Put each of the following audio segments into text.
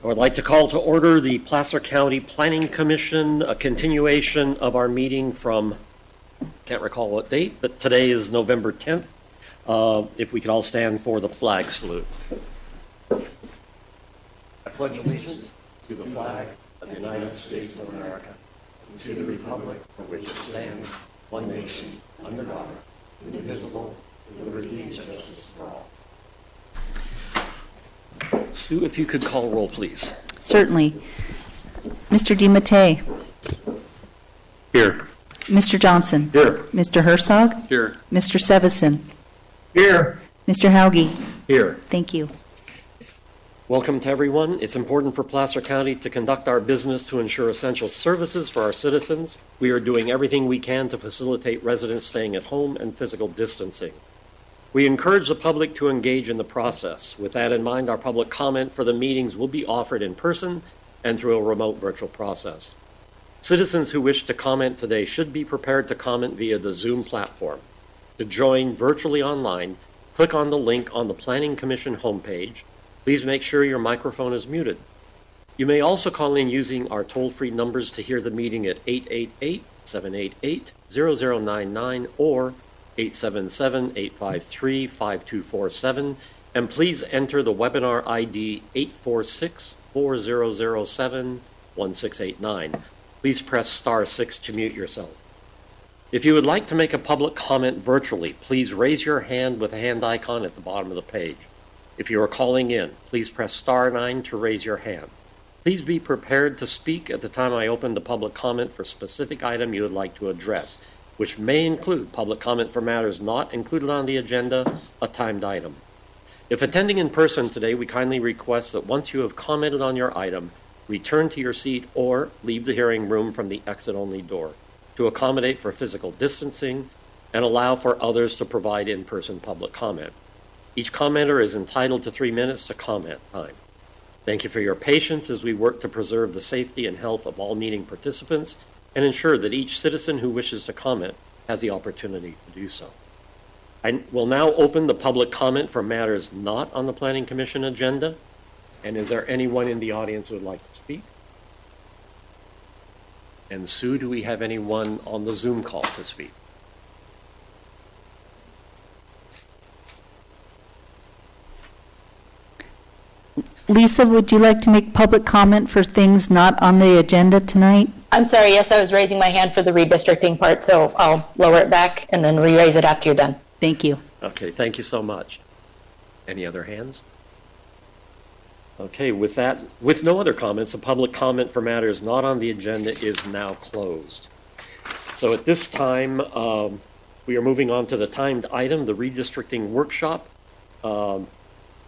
I would like to call to order the Placer County Planning Commission, a continuation of our meeting from, can't recall what date, but today is November 10th. If we could all stand for the flag salute. I pledge allegiance to the flag of the United States of America, and to the republic for which it stands, one nation, under God, indivisible, with liberty and justice for all. Sue, if you could call roll, please. Certainly. Mr. DiMattei. Here. Mr. Johnson. Here. Mr. Herzog. Here. Mr. Sevison. Here. Mr. Hauge. Here. Thank you. Welcome to everyone. It's important for Placer County to conduct our business to ensure essential services for our citizens. We are doing everything we can to facilitate residents staying at home and physical distancing. We encourage the public to engage in the process. With that in mind, our public comment for the meetings will be offered in person and through a remote virtual process. Citizens who wish to comment today should be prepared to comment via the Zoom platform. To join virtually online, click on the link on the Planning Commission homepage. Please make sure your microphone is muted. You may also call in using our toll-free numbers to hear the meeting at 888-788-0099 or 877-853-5247, and please enter the webinar ID 846-4007-1689. Please press star 6 to mute yourself. If you would like to make a public comment virtually, please raise your hand with a hand icon at the bottom of the page. If you are calling in, please press star 9 to raise your hand. Please be prepared to speak at the time I open the public comment for a specific item you would like to address, which may include public comment for matters not included on the agenda, a timed item. If attending in person today, we kindly request that once you have commented on your item, return to your seat or leave the hearing room from the exit-only door to accommodate for physical distancing and allow for others to provide in-person public comment. Each commenter is entitled to 3 minutes to comment time. Thank you for your patience as we work to preserve the safety and health of all meeting participants and ensure that each citizen who wishes to comment has the opportunity to do so. I will now open the public comment for matters not on the Planning Commission agenda. And is there anyone in the audience who would like to speak? And Sue, do we have anyone on the Zoom call to speak? Lisa, would you like to make public comment for things not on the agenda tonight? I'm sorry, yes, I was raising my hand for the redistricting part, so I'll lower it back and then re-raise it after you're done. Thank you. Okay, thank you so much. Any other hands? Okay, with that, with no other comments, the public comment for matters not on the agenda is now closed. So at this time, we are moving on to the timed item, the redistricting workshop.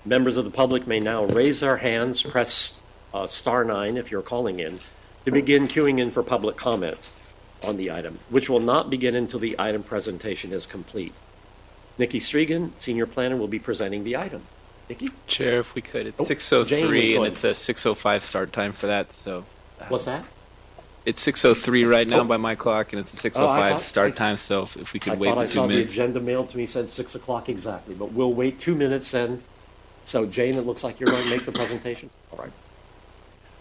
Members of the public may now raise their hands, press star 9 if you're calling in, to begin queuing in for public comment on the item, which will not begin until the item presentation is complete. Nikki Stregan, Senior Planner, will be presenting the item. Nikki? Chair, if we could, it's 6:03 and it's a 6:05 start time for that, so. What's that? It's 6:03 right now by my clock, and it's a 6:05 start time, so if we could wait 2 minutes. I saw the agenda mailed to me said 6 o'clock exactly, but we'll wait 2 minutes then. So Jane, it looks like you're going to make the presentation? All right.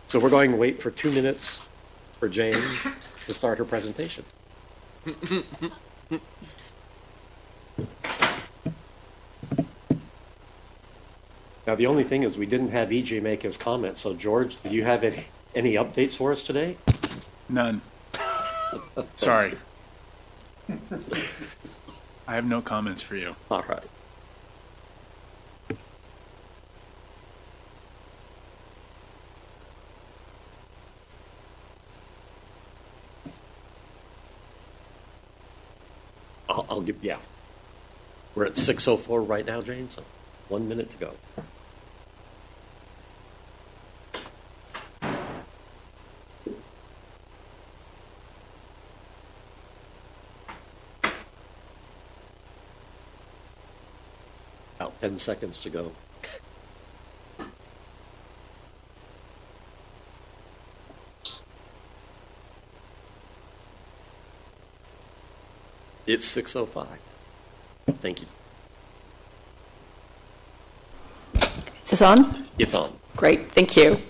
So we're going to wait for 2 minutes for Jane to start her presentation. Now, the only thing is we didn't have EJ make his comment. So, George, do you have any updates for us today? None. Sorry. I have no comments for you. All right. I'll give, yeah. We're at 6:04 right now, Jane, so 1 minute to go. About 10 seconds to go. It's 6:05. Thank you. Is this on? It's on. Great, thank you.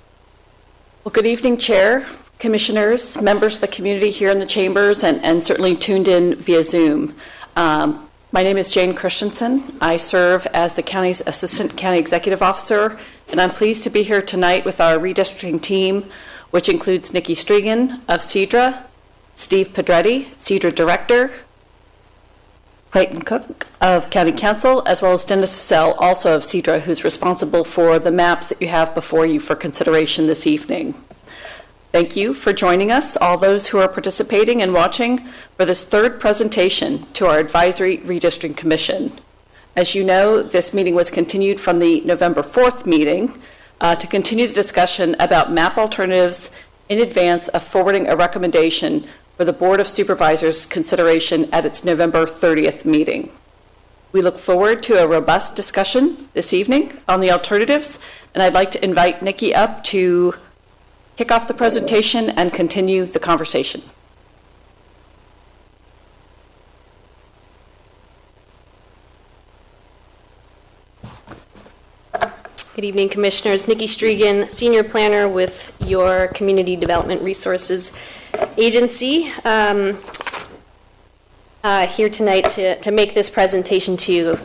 Well, good evening, Chair, Commissioners, members of the community here in the chambers, and certainly tuned in via Zoom. My name is Jane Christensen. I serve as the county's Assistant County Executive Officer, and I'm pleased to be here tonight with our redistricting team, which includes Nikki Strigan of CEDRA, Steve Pedretti, CEDRA Director, Clayton Cook of County Council, as well as Dennis Sell, also of CEDRA, who's responsible for the maps that you have before you for consideration this evening. Thank you for joining us, all those who are participating and watching, for this third presentation to our Advisory Redistricting Commission. As you know, this meeting was continued from the November 4th meeting to continue the discussion about map alternatives in advance of forwarding a recommendation for the Board of Supervisors' consideration at its November 30th meeting. We look forward to a robust discussion this evening on the alternatives, and I'd like to invite Nikki up to kick off the presentation and continue the conversation. Good evening, Commissioners. Nikki Strigan, Senior Planner with your Community Development Resources Agency, here tonight to make this presentation to you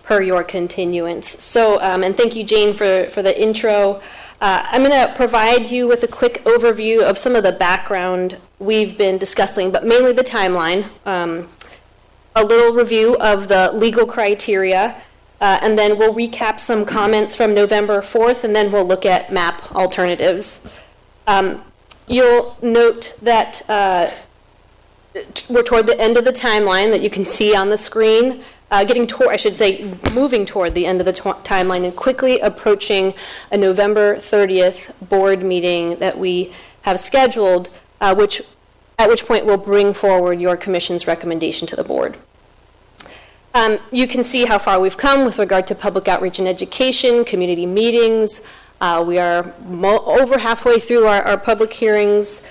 per your continuance. So, and thank you, Jane, for the intro. I'm going to provide you with a quick overview of some of the background we've been discussing, but mainly the timeline, a little review of the legal criteria, and then we'll recap some comments from November 4th, and then we'll look at map alternatives. You'll note that we're toward the end of the timeline that you can see on the screen. Moving toward the end of the timeline and quickly approaching a November 30th board meeting that we have scheduled, at which point we'll bring forward your commission's recommendation to the board. You can see how far we've come with regard to public outreach and education, community meetings. We are over halfway through our public hearings,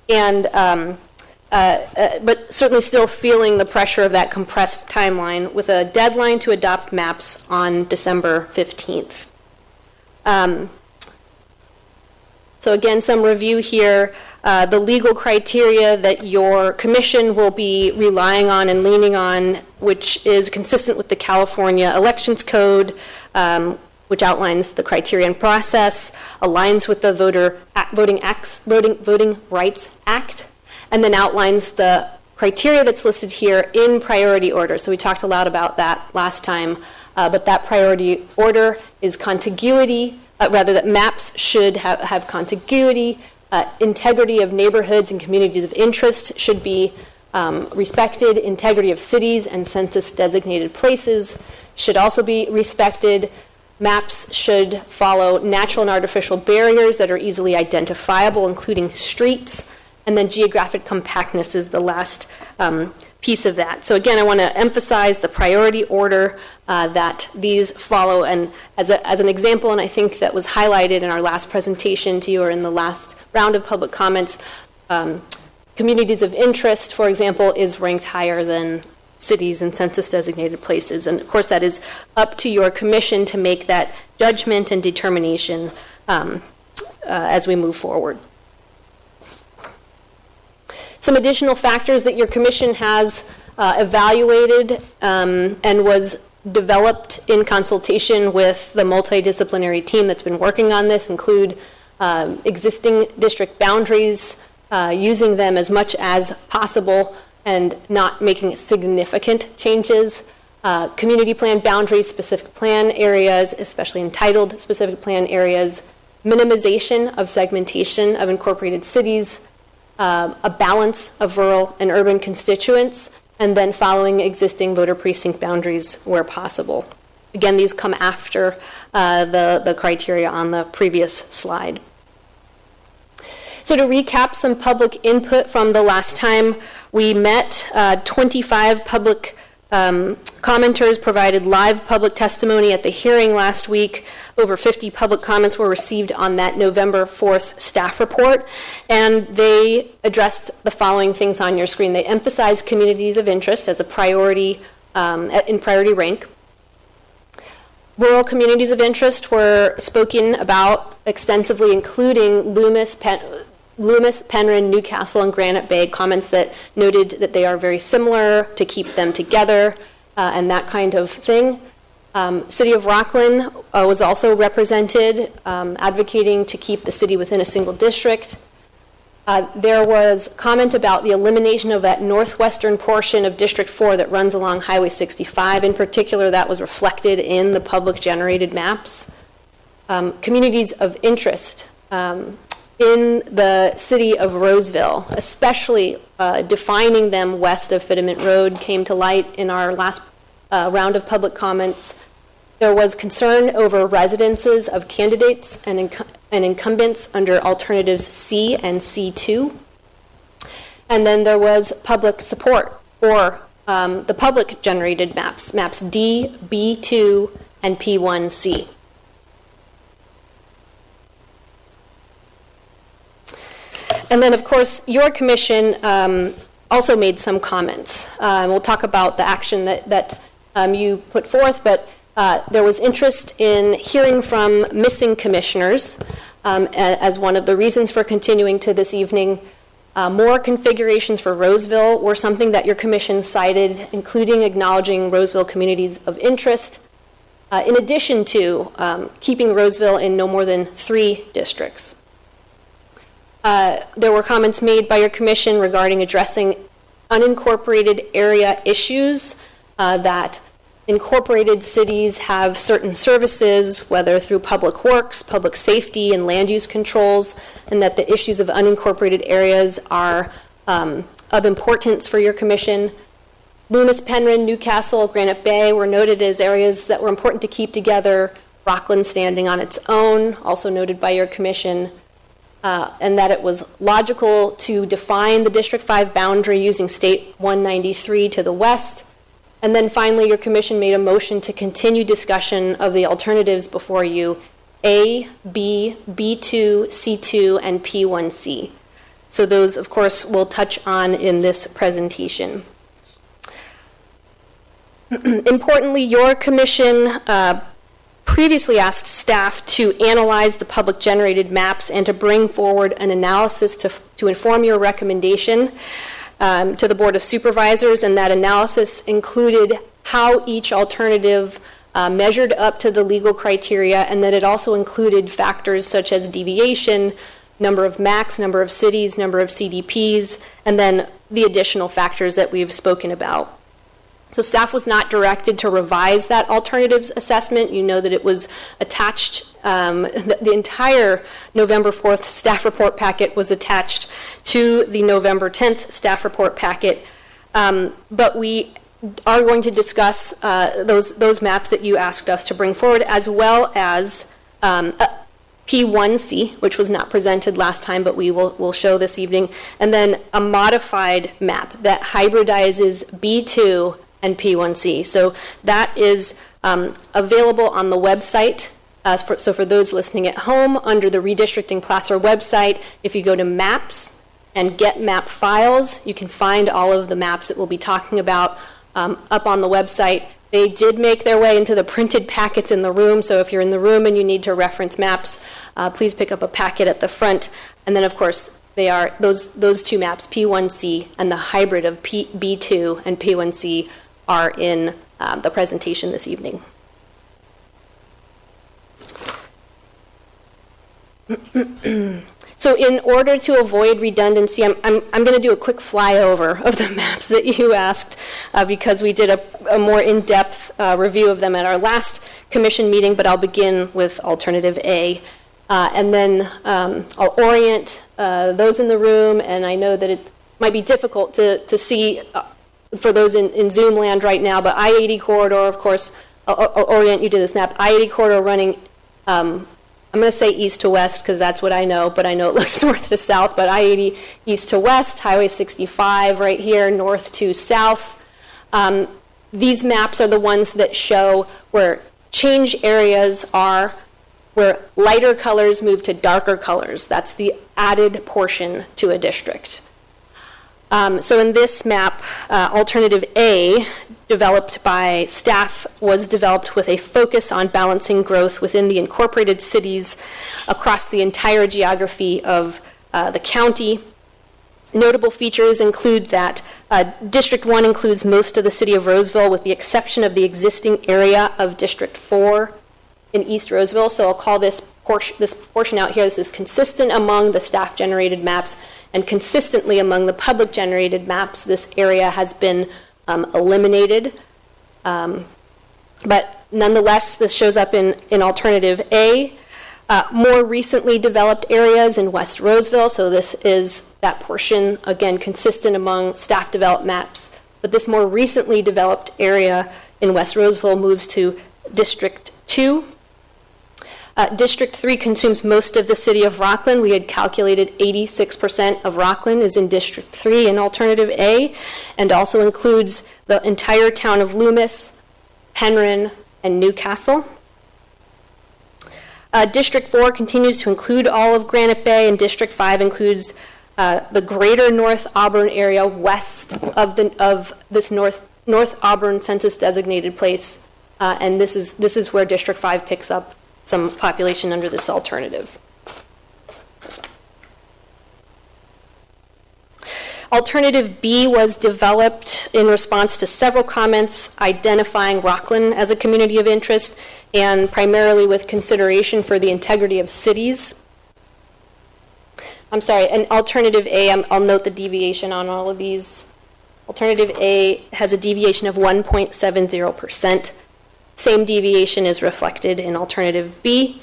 and but certainly still feeling the pressure of that compressed timeline with a deadline to adopt maps on December 15th. So again, some review here. The legal criteria that your commission will be relying on and leaning on, which is consistent with the California Elections Code, which outlines the criteria and process, aligns with the Voting Rights Act, and then outlines the criteria that's listed here in priority order. So we talked a lot about that last time, but that priority order is contiguity, that maps should have contiguity, integrity of neighborhoods and communities of interest should be respected, integrity of cities and census designated places should also be respected. Maps should follow natural and artificial barriers that are easily identifiable, including streets. And then geographic compactness is the last piece of that. So again, I want to emphasize the priority order that these follow. And as an example, and I think that was highlighted in our last presentation to you or in the last round of public comments, communities of interest, for example, is ranked higher than cities and census designated places. And of course, that is up to your commission to make that judgment and determination as we move forward. Some additional factors that your commission has evaluated and was developed in consultation with the multidisciplinary team that's been working on this include existing district boundaries, using them as much as possible and not making significant changes, community plan boundaries, specific plan areas, especially entitled specific plan areas, minimization of segmentation of incorporated cities, a balance of rural and urban constituents, and then following existing voter precinct boundaries where possible. Again, these come after the criteria on the previous slide. So to recap some public input from the last time we met, 25 public commenters provided live public testimony at the hearing last week. Over 50 public comments were received on that November 4th staff report, and they addressed the following things on your screen. They emphasized communities of interest as a priority, in priority rank. Rural communities of interest were spoken about extensively, including Loomis, Penryn, Newcastle, and Granite Bay, comments that noted that they are very similar, to keep them together, and that kind of thing. City of Rockland was also represented, advocating to keep the city within a single district. There was comment about the elimination of that northwestern portion of District 4 that runs along Highway 65. In particular, that was reflected in the public generated maps. Communities of interest in the city of Roseville, especially defining them west of Fittement Road, came to light in our last round of public comments. There was concern over residences of candidates and incumbents under alternatives C and C2. And then there was public support for the public generated maps D, B2, and P1C. And then, of course, your commission also made some comments. We'll talk about the action that you put forth, but there was interest in hearing from missing commissioners as one of the reasons for continuing to this evening. More configurations for Roseville were something that your commission cited, including acknowledging Roseville communities of interest, in addition to keeping Roseville in no more than 3 districts. There were comments made by your commission regarding addressing unincorporated area issues, that incorporated cities have certain services, whether through public works, public safety, and land use controls, and that the issues of unincorporated areas are of importance for your commission. Loomis, Penryn, Newcastle, Granite Bay were noted as areas that were important to keep together. Rockland standing on its own, also noted by your commission. And that it was logical to define the District 5 boundary using State 193 to the west. And then finally, your commission made a motion to continue discussion of the alternatives before you, A, B, B2, C2, and P1C. So those, of course, we'll touch on in this presentation. Importantly, your commission previously asked staff to analyze the public generated maps and to bring forward an analysis to inform your recommendation to the Board of Supervisors, and that analysis included how each alternative measured up to the legal criteria, and that it also included factors such as deviation, number of MACs, number of cities, number of CDPs, and then the additional factors that we've spoken about. So staff was not directed to revise that alternatives assessment. You know that it was attached, the entire November 4th staff report packet was attached to the November 10th staff report packet. But we are going to discuss those maps that you asked us to bring forward, as well as P1C, which was not presented last time, but we'll show this evening, and then a modified map that hybridizes B2 and P1C. So that is available on the website. So for those listening at home, under the Redistricting Placer website, if you go to Maps and Get Map Files, you can find all of the maps that we'll be talking about up on the website. They did make their way into the printed packets in the room, so if you're in the room and you need to reference maps, please pick up a packet at the front. And then, of course, they are those 2 maps, P1C and the hybrid of B2 and P1C, are in the presentation this evening. So in order to avoid redundancy, I'm going to do a quick flyover of the maps that you asked because we did a more in-depth review of them at our last commission meeting, but I'll begin with alternative A. And then I'll orient those in the room, and I know that it might be difficult to see for those in Zoom land right now, but I-80 corridor, of course, I'll orient you to this map. I-80 corridor running, I'm going to say east to west because that's what I know, but I know it looks north to south, but I-80 east to west, Highway 65 right here, north to south. These maps are the ones that show where change areas are, where lighter colors move to darker colors. That's the added portion to a district. So in this map, alternative A, developed by staff, was developed with a focus on balancing growth within the incorporated cities across the entire geography of the county. Notable features include that District 1 includes most of the city of Roseville with the exception of the existing area of District 4 in East Roseville. So I'll call this portion out here, this is consistent among the staff-generated maps and consistently among the public-generated maps. This area has been eliminated. But nonetheless, this shows up in alternative A. More recently developed areas in West Roseville, so this is that portion, again, consistent among staff-developed maps. But this more recently developed area in West Roseville moves to District 2. District 3 consumes most of the city of Rockland. We had calculated 86% of Rockland is in District 3 in Alternative A, and also includes the entire town of Loomis, Penryn, and Newcastle. District 4 continues to include all of Granite Bay, and District 5 includes the greater North Auburn area west of this North Auburn census-designated place, and this is where District 5 picks up some population under this alternative. Alternative B was developed in response to several comments identifying Rockland as a community of interest and primarily with consideration for the integrity of cities. I'm sorry, and Alternative A, I'll note the deviation on all of these. Alternative A has a deviation of 1.70%. Same deviation is reflected in Alternative B,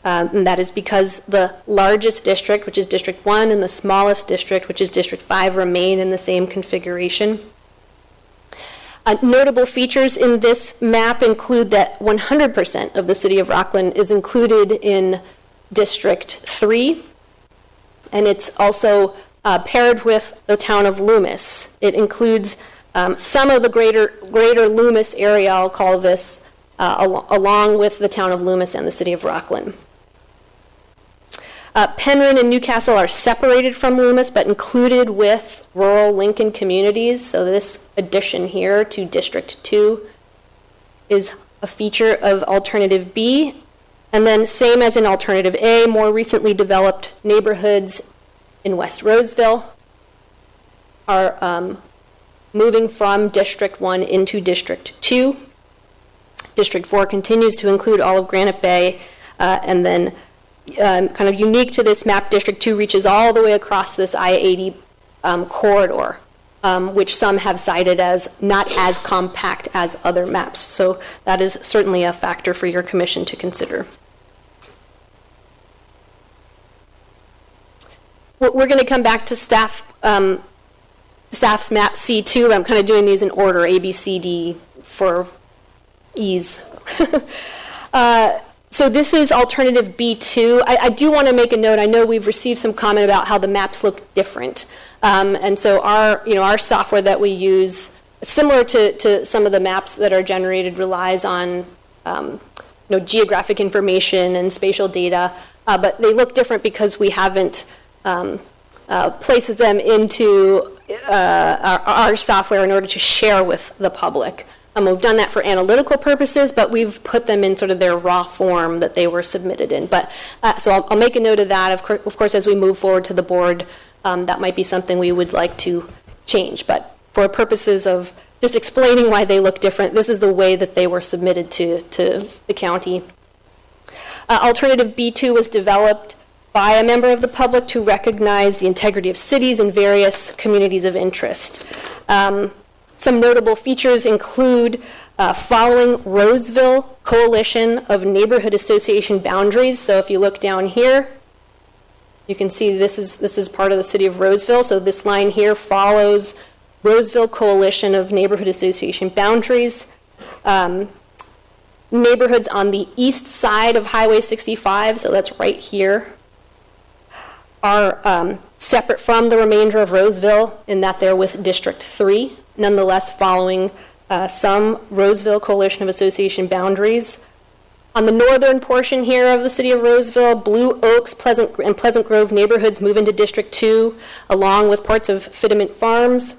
and that is because the largest district, which is District 1, and the smallest district, which is District 5, remain in the same configuration. Notable features in this map include that 100% of the city of Rockland is included in District 3, and it's also paired with the town of Loomis. It includes some of the greater Loomis area, I'll call this, along with the town of Loomis and the city of Rockland. Penryn and Newcastle are separated from Loomis, but included with rural Lincoln communities. So this addition here to District 2 is a feature of Alternative B. And then same as in Alternative A, more recently developed neighborhoods in West Roseville are moving from District 1 into District 2. District 4 continues to include all of Granite Bay, and then kind of unique to this map, District 2 reaches all the way across this I-80 corridor, which some have cited as not as compact as other maps. So that is certainly a factor for your commission to consider. We're going to come back to staff's map C2. I'm kind of doing these in order, A, B, C, D, for ease. So this is Alternative B2. I do want to make a note. I know we've received some comment about how the maps look different. And so our software that we use, similar to some of the maps that are generated, relies on geographic information and spatial data. But they look different because we haven't placed them into our software in order to share with the public. We've done that for analytical purposes, but we've put them in sort of their raw form that they were submitted in. But so I'll make a note of that. Of course, as we move forward to the board, that might be something we would like to change. But for purposes of just explaining why they look different, this is the way that they were submitted to the county. Alternative B2 was developed by a member of the public to recognize the integrity of cities and various communities of interest. Some notable features include following Roseville Coalition of Neighborhood Association boundaries. So if you look down here, you can see this is part of the city of Roseville. So this line here follows Roseville Coalition of Neighborhood Association boundaries. Neighborhoods on the east side of Highway 65, so that's right here, are separate from the remainder of Roseville in that they're with District 3. Nonetheless, following some Roseville Coalition of Association boundaries. On the northern portion here of the city of Roseville, Blue Oaks, Pleasant Grove neighborhoods move into District 2, along with parts of Fitiment Farms.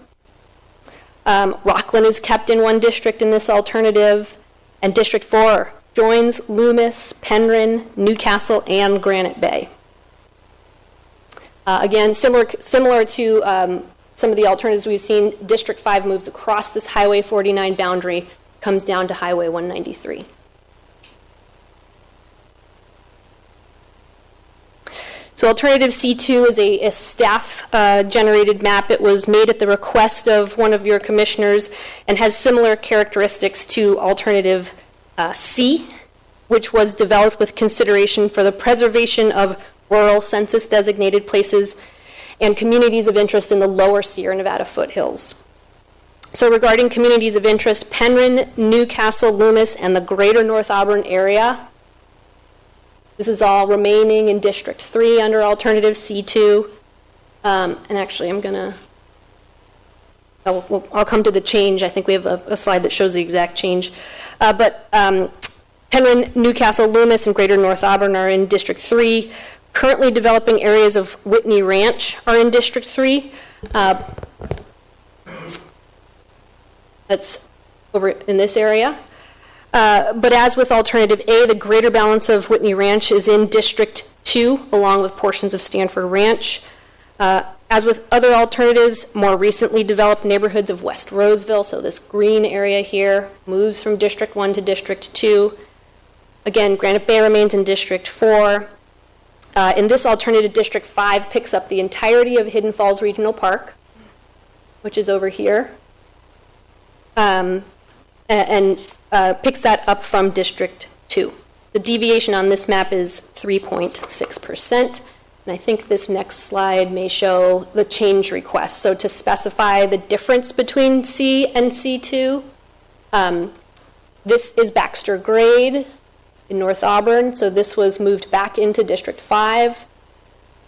Rockland is kept in one district in this alternative, and District 4 joins Loomis, Penryn, Newcastle, and Granite Bay. Again, similar to some of the alternatives we've seen, District 5 moves across this Highway 49 boundary, comes down to Highway 193. So alternative C2 is a staff-generated map. It was made at the request of one of your commissioners and has similar characteristics to alternative C, which was developed with consideration for the preservation of rural census-designated places and communities of interest in the lower Sierra Nevada foothills. So regarding communities of interest, Penryn, Newcastle, Loomis, and the greater North Auburn area, this is all remaining in District 3 under alternative C2. And actually, I'll come to the change. I think we have a slide that shows the exact change. But Penryn, Newcastle, Loomis, and greater North Auburn are in District 3. Currently developing areas of Whitney Ranch are in District 3. That's over in this area. But as with alternative A, the greater balance of Whitney Ranch is in District 2, along with portions of Stanford Ranch. As with other alternatives, more recently developed neighborhoods of West Roseville, so this green area here, moves from District 1 to District 2. Again, Granite Bay remains in District 4. In this alternative, District 5 picks up the entirety of Hidden Falls Regional Park, which is over here, and picks that up from District 2. The deviation on this map is 3.6%, and I think this next slide may show the change request. So to specify the difference between C and C2, this is Baxter Grade in North Auburn, so this was moved back into District 5,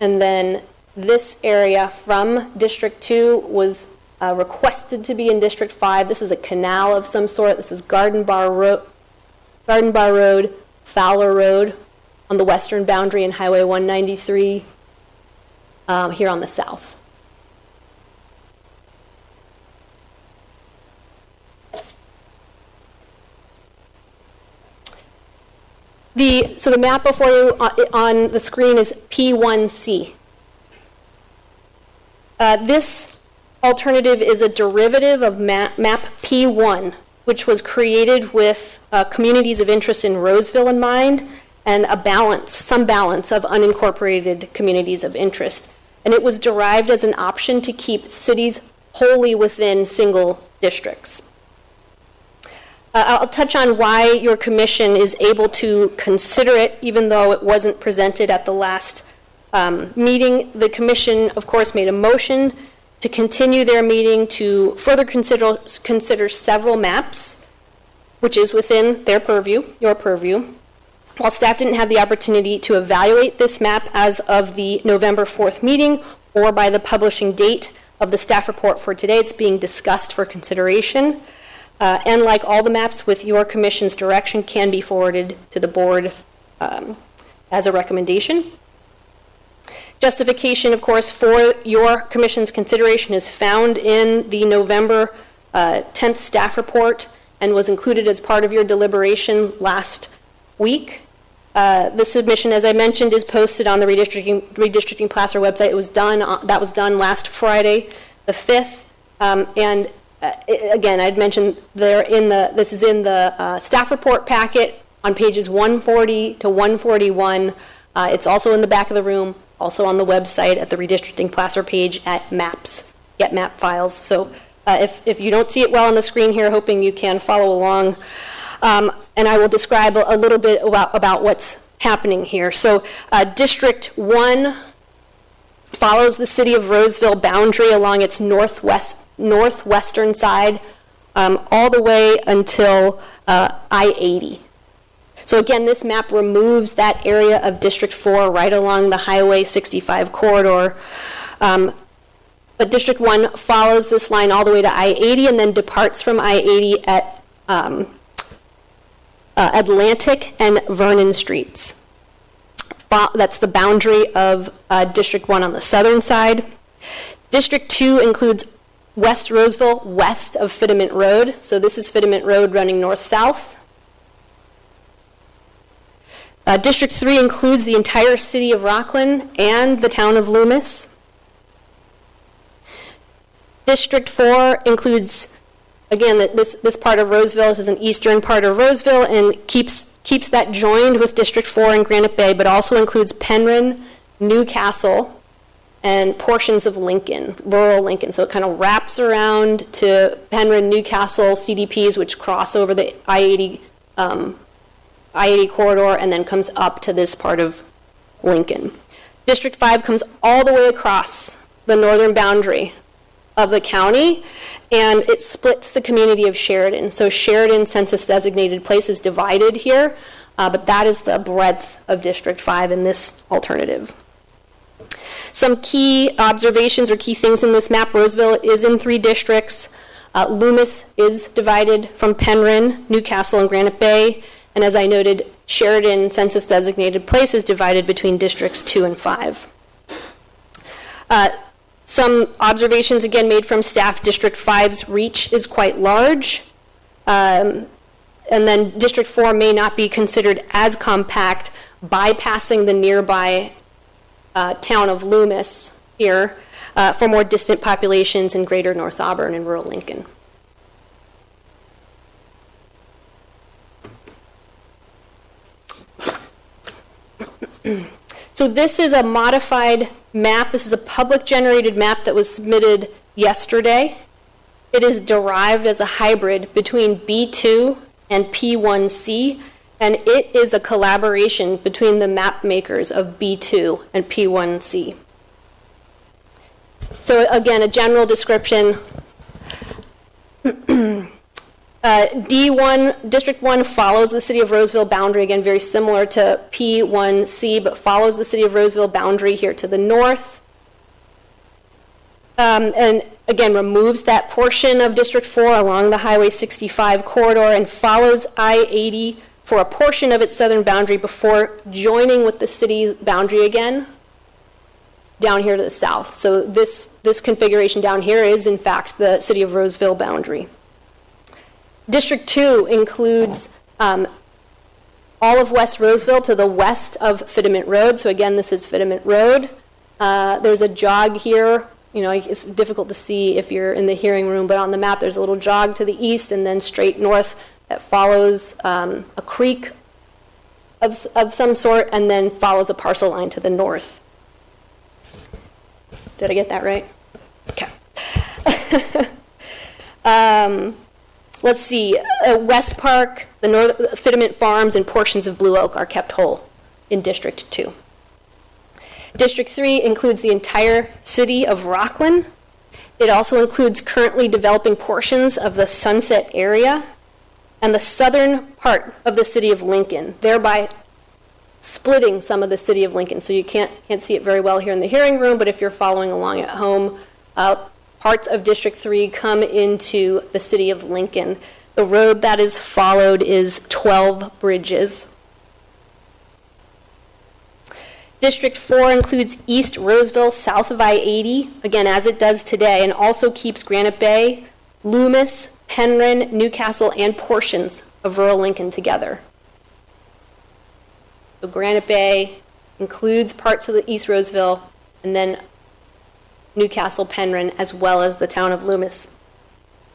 and then this area from District 2 was requested to be in District 5. This is a canal of some sort. This is Garden Bar Road, Fowler Road on the western boundary and Highway 193 here on the south. So the map before you on the screen is P1C. This alternative is a derivative of map P1, which was created with communities of interest in Roseville in mind and some balance of unincorporated communities of interest. And it was derived as an option to keep cities wholly within single districts. I'll touch on why your commission is able to consider it, even though it wasn't presented at the last meeting. The commission, of course, made a motion to continue their meeting to further consider several maps, which is within their purview, your purview. While staff didn't have the opportunity to evaluate this map as of the November 4th meeting or by the publishing date of the staff report for today, it's being discussed for consideration. And like all the maps, with your commission's direction, can be forwarded to the board as a recommendation. Justification, of course, for your commission's consideration is found in the November 10th staff report and was included as part of your deliberation last week. The submission, as I mentioned, is posted on the Redistricting Placer website. That was done last Friday, the 5th, and again, I'd mentioned this is in the staff report packet on pages 140 to 141. It's also in the back of the room, also on the website at the Redistricting Placer page at Maps, Get Map Files. So if you don't see it well on the screen here, hoping you can follow along. And I will describe a little bit about what's happening here. So District 1 follows the city of Roseville boundary along its northwestern side all the way until I-80. So again, this map removes that area of District 4 right along the Highway 65 corridor. But District 1 follows this line all the way to I-80 and then departs from I-80 at Atlantic and Vernon Streets. That's the boundary of District 1 on the southern side. District 2 includes West Roseville, west of Fittement Road. So this is Fittement Road running north-south. District 3 includes the entire city of Rockland and the town of Loomis. District 4 includes, again, this part of Roseville. This is an eastern part of Roseville and keeps that joined with District 4 in Granite Bay, but also includes Penryn, Newcastle, and portions of Lincoln, rural Lincoln. So it kind of wraps around to Penryn, Newcastle, CDPs, which cross over the I-80 corridor and then comes up to this part of Lincoln. District 5 comes all the way across the northern boundary of the county, and it splits the community of Sheridan. So Sheridan census designated place is divided here, but that is the breadth of District 5 in this alternative. Some key observations or key things in this map: Roseville is in 3 districts. Loomis is divided from Penryn, Newcastle, and Granite Bay. And as I noted, Sheridan census designated place is divided between districts 2 and 5. Some observations again made from staff: District 5's reach is quite large. And then District 4 may not be considered as compact, bypassing the nearby town of Loomis here for more distant populations in greater North Auburn and rural Lincoln. So this is a modified map. This is a public generated map that was submitted yesterday. It is derived as a hybrid between B2 and P1C, and it is a collaboration between the map makers of B2 and P1C. So again, a general description. D1, District 1 follows the city of Roseville boundary, again, very similar to P1C, but follows the city of Roseville boundary here to the north. And again, removes that portion of District 4 along the Highway 65 corridor and follows I-80 for a portion of its southern boundary before joining with the city's boundary again down here to the south. So this configuration down here is, in fact, the city of Roseville boundary. District 2 includes all of West Roseville to the west of Fitiment Road. So again, this is Fitiment Road. There's a jog here. You know, it's difficult to see if you're in the hearing room, but on the map there's a little jog to the east and then straight north that follows a creek of some sort and then follows a parcel line to the north. Did I get that right? Okay. Let's see, West Park, the Fitiment Farms, and portions of Blue Oak are kept whole in District 2. District 3 includes the entire city of Rockland. It also includes currently developing portions of the Sunset area and the southern part of the city of Lincoln, thereby splitting some of the city of Lincoln. So you can't see it very well here in the hearing room, but if you're following along at home, parts of District 3 come into the city of Lincoln. The road that is followed is 12 Bridges. District 4 includes East Roseville, south of I-80, again, as it does today, and also keeps Granite Bay, Loomis, Penryn, Newcastle, and portions of rural Lincoln together. So Granite Bay includes parts of the East Roseville, and then Newcastle, Penryn, as well as the town of Loomis.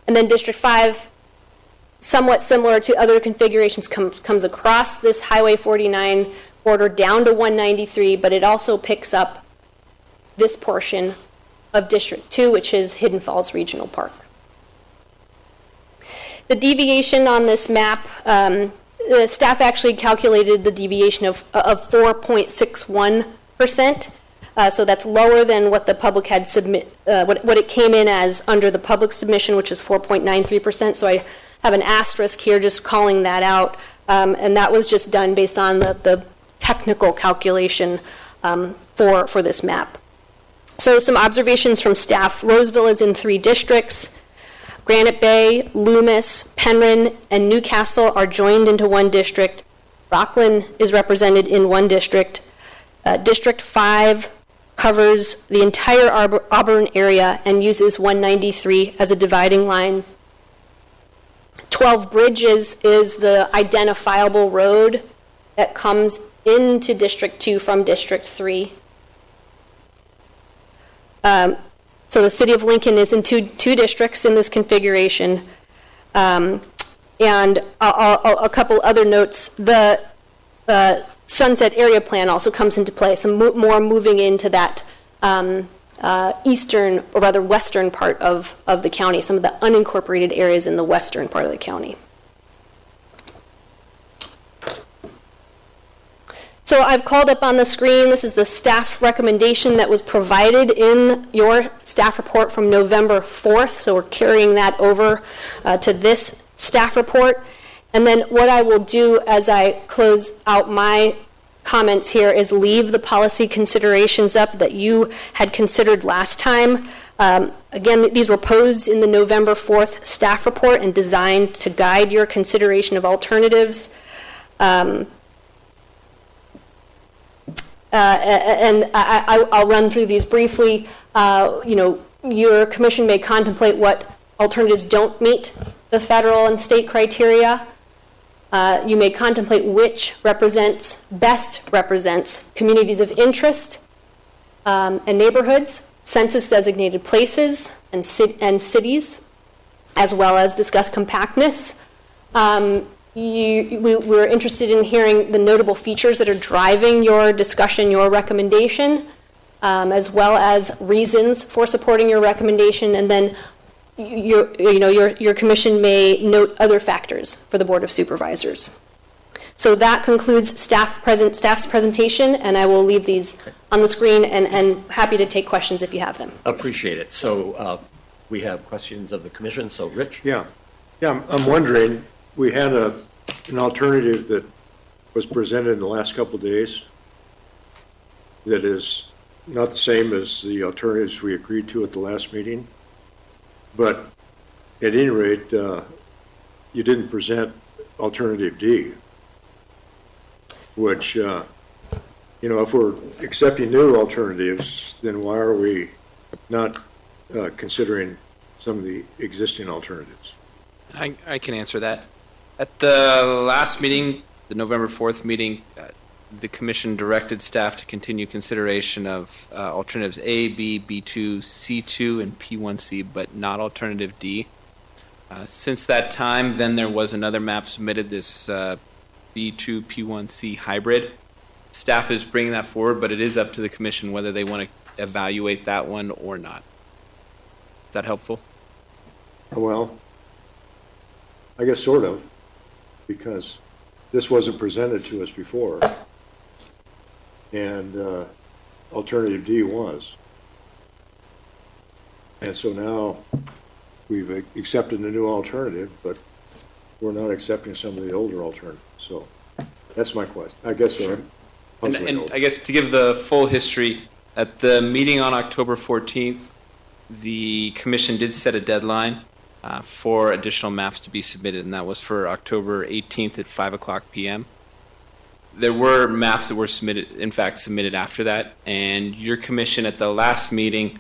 And then District 5, somewhat similar to other configurations, comes across this Highway 49 border down to 193, but it also picks up this portion of District 2, which is Hidden Falls Regional Park. The deviation on this map, the staff actually calculated the deviation of 4.61%. So that's lower than what the public had what it came in as under the public submission, which is 4.93%. So I have an asterisk here just calling that out. And that was just done based on the technical calculation for this map. So some observations from staff. Roseville is in 3 districts. Granite Bay, Loomis, Penryn, and Newcastle are joined into one district. Rockland is represented in one district. District 5 covers the entire Auburn area and uses 193 as a dividing line. 12 Bridges is the identifiable road that comes into District 2 from District 3. So the city of Lincoln is in two districts in this configuration. And a couple other notes. The Sunset Area Plan also comes into play, some more moving into that eastern, or rather western part of the county, some of the unincorporated areas in the western part of the county. So I've called up on the screen, this is the staff recommendation that was provided in your staff report from November 4th. So we're carrying that over to this staff report. And then what I will do as I close out my comments here is leave the policy considerations up that you had considered last time. Again, these were posed in the November 4th staff report and designed to guide your consideration of alternatives. And I'll run through these briefly. Your commission may contemplate what alternatives don't meet the federal and state criteria. You may contemplate which best represents communities of interest and neighborhoods, census-designated places, and cities, as well as discuss compactness. We're interested in hearing the notable features that are driving your discussion, your recommendation, as well as reasons for supporting your recommendation, and then your commission may note other factors for the Board of Supervisors. So that concludes staff's presentation, and I will leave these on the screen and happy to take questions if you have them. Appreciate it. So we have questions of the commission. So Rich? Yeah, I'm wondering, we had an alternative that was presented in the last couple of days that is not the same as the alternatives we agreed to at the last meeting. But at any rate, you didn't present alternative D, which, if we're accepting new alternatives, then why are we not considering some of the existing alternatives? I can answer that. At the last meeting, the November 4th meeting, the commission directed staff to continue consideration of alternatives A, B, B2, C2, and P1C, but not alternative D. Since that time, then there was another map submitted, this B2, P1C hybrid. Staff is bringing that forward, but it is up to the commission whether they want to evaluate that one or not. Is that helpful? Well, I guess sort of, because this wasn't presented to us before, and alternative D was. And so now we've accepted the new alternative, but we're not accepting some of the older alternatives. So that's my question. I guess sure. And I guess to give the full history, at the meeting on October 14th, the commission did set a deadline for additional maps to be submitted, and that was for October 18th at 5 o'clock p.m. There were maps that were submitted after that, and your commission at the last meeting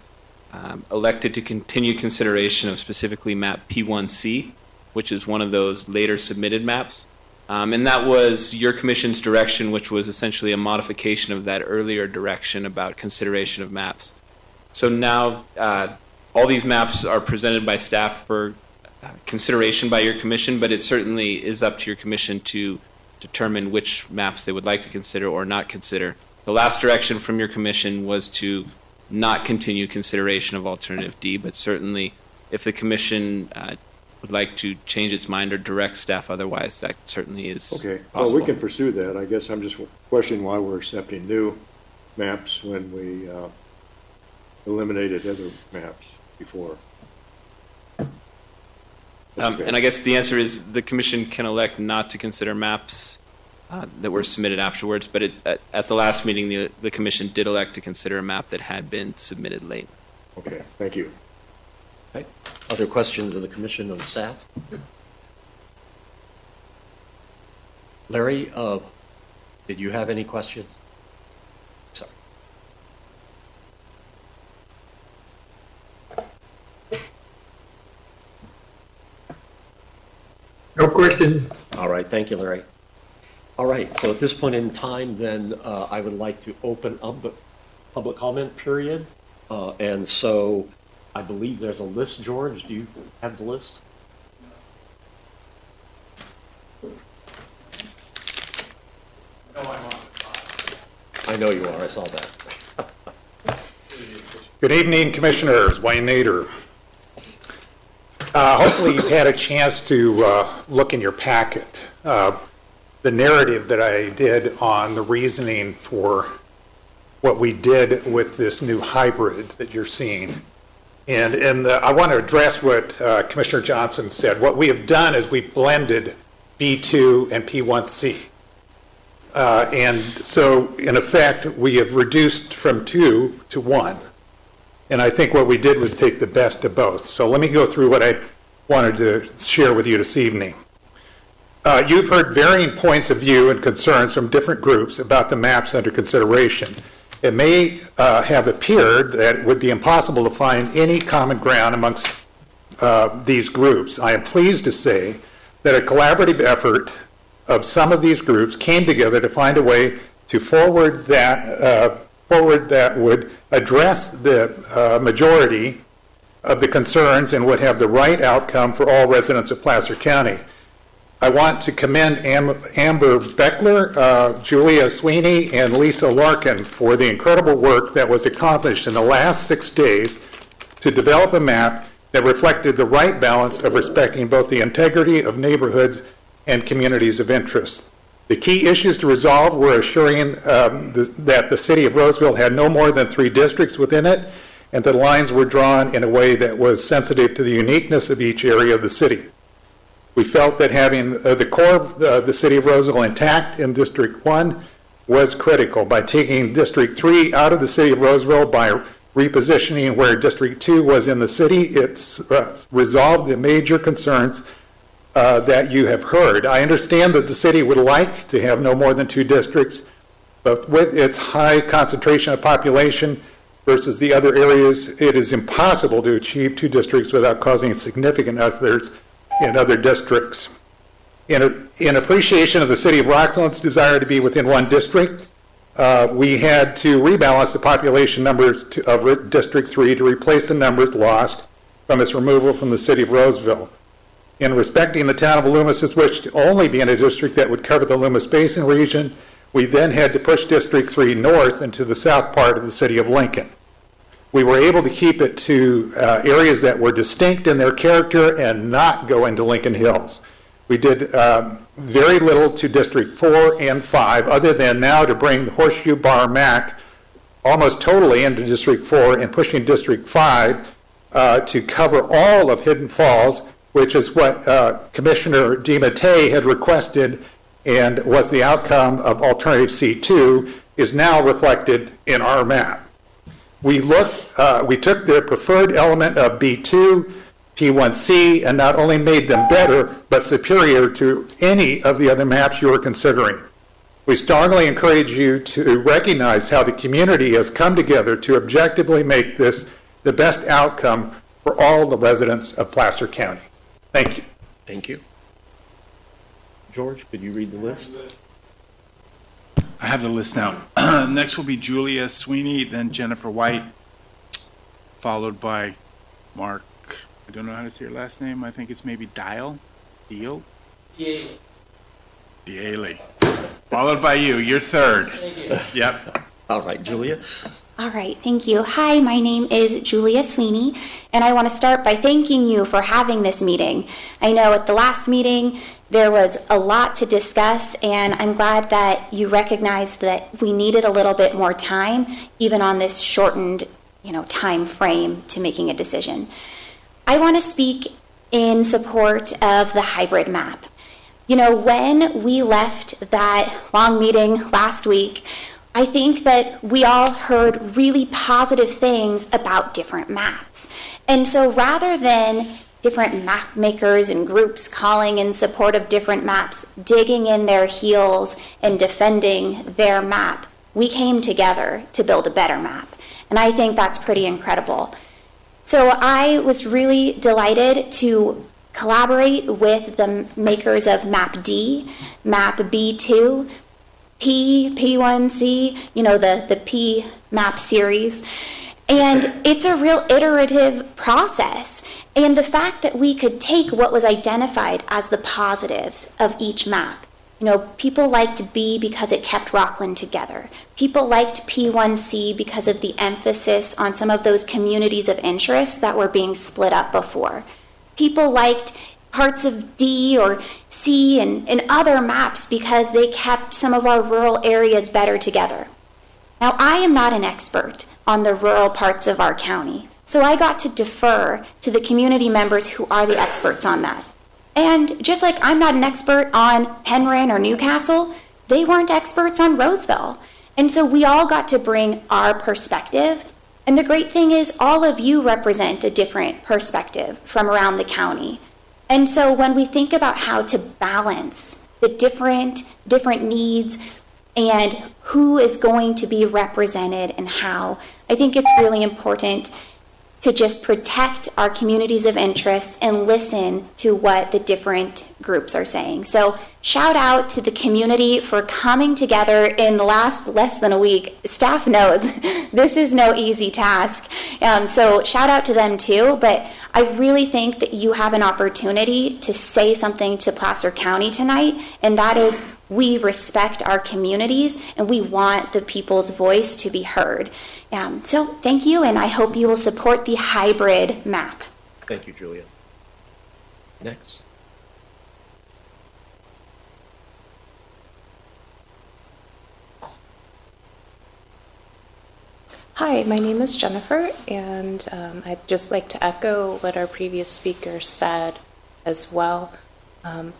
elected to continue consideration of specifically map P1C, which is one of those later submitted maps. And that was your commission's direction, which was essentially a modification of that earlier direction about consideration of maps. So now all these maps are presented by staff for consideration by your commission, but it certainly is up to your commission to determine which maps they would like to consider or not consider. The last direction from your commission was to not continue consideration of alternative D, but certainly if the commission would like to change its mind or direct staff otherwise, that certainly is okay. possible. Well, we can pursue that. I guess I'm just questioning why we're accepting new maps when we eliminated other maps before. Okay. And I guess the answer is the commission can elect not to consider maps that were submitted afterwards, but at the last meeting, the commission did elect to consider a map that had been submitted late. Okay, thank you. Okay. Other questions of the commission and staff? Larry, did you have any questions? Sorry. No question. All right, thank you, Larry. All right, so at this point in time, then, I would like to open up the public comment period. And so I believe there's a list, George. Do you have the list? No, I'm on the spot. I know you are, I saw that. Good evening, Commissioners. Wayne Nader. Hopefully you've had a chance to look in your packet. The narrative that I did on the reasoning for what we did with this new hybrid that you're seeing. And I want to address what Commissioner Johnson said. What we have done is we've blended B2 and P1C. And so, in effect, we have reduced from 2 to 1. And I think what we did was take the best of both. So let me go through what I wanted to share with you this evening. You've heard varying points of view and concerns from different groups about the maps under consideration. It may have appeared that it would be impossible to find any common ground amongst these groups. I am pleased to say that a collaborative effort of some of these groups came together to find a way to forward that would address the majority of the concerns and would have the right outcome for all residents of Placer County. I want to commend Amber Beckler, Julia Sweeney, and Lisa Larkin for the incredible work that was accomplished in the last 6 days to develop a map that reflected the right balance of respecting both the integrity of neighborhoods and communities of interest. The key issues to resolve were assuring that the city of Roseville had no more than 3 districts within it, and the lines were drawn in a way that was sensitive to the uniqueness of each area of the city. We felt that having the core of the city of Roseville intact in District 1 was critical. By taking District 3 out of the city of Roseville, by repositioning where District 2 was in the city, it's resolved the major concerns that you have heard. I understand that the city would like to have no more than 2 districts, but with its high concentration of population versus the other areas, it is impossible to achieve 2 districts without causing significant others in other districts. In appreciation of the city of Rockland's desire to be within 1 district, we had to rebalance the population numbers of District 3 to replace the numbers lost from its removal from the city of Roseville. In respecting the town of Loomis's wish to only be in a district that would cover the Loomis Basin region, we then had to push District 3 north into the south part of the city of Lincoln. We were able to keep it to areas that were distinct in their character and not go into Lincoln Hills. We did very little to District 4 and 5, other than now to bring the Horseshoe Bar Mac almost totally into District 4 and pushing District 5 to cover all of Hidden Falls, which is what Commissioner DeMattei had requested and was the outcome of Alternative C2, is now reflected in our map. We took the preferred element of B2, P1C, and not only made them better, but superior to any of the other maps you were considering. We strongly encourage you to recognize how the community has come together to objectively make this the best outcome for all the residents of Placer County. Thank you. Thank you. George, could you read the list? I have the list now. Next will be Julia Sweeney, then Jennifer White, followed by Mark. I don't know how to say your last name. I think it's maybe Dial. Daly. Followed by you. You're third. Thank you. Yep. All right, Julia. All right, thank you. Hi, my name is Julia Sweeney, and I want to start by thanking you for having this meeting. I know at the last meeting there was a lot to discuss, and I'm glad that you recognized that we needed a little bit more time, even on this shortened, time frame to making a decision. I want to speak in support of the hybrid map. When we left that long meeting last week, I think that we all heard really positive things about different maps. And so rather than different map makers and groups calling in support of different maps, digging in their heels and defending their map, we came together to build a better map. And I think that's pretty incredible. So I was really delighted to collaborate with the makers of Map D, Map B2, P1C, the P map series. And it's a real iterative process. And the fact that we could take what was identified as the positives of each map. People liked B because it kept Rockland together. People liked P1C because of the emphasis on some of those communities of interest that were being split up before. People liked parts of D or C and other maps because they kept some of our rural areas better together. Now, I am not an expert on the rural parts of our county, so I got to defer to the community members who are the experts on that. And just like I'm not an expert on Penryn or Newcastle, they weren't experts on Roseville. And so we all got to bring our perspective. And the great thing is all of you represent a different perspective from around the county. And so when we think about how to balance the different needs and who is going to be represented and how, I think it's really important to just protect our communities of interest and listen to what the different groups are saying. So shout out to the community for coming together in the last less than a week. Staff knows this is no easy task. So shout out to them too, but I really think that you have an opportunity to say something to Placer County tonight, and that is we respect our communities and we want the people's voice to be heard. So thank you, and I hope you will support the hybrid map. Thank you, Julia. Next. Hi, my name is Jennifer, and I'd just like to echo what our previous speaker said as well,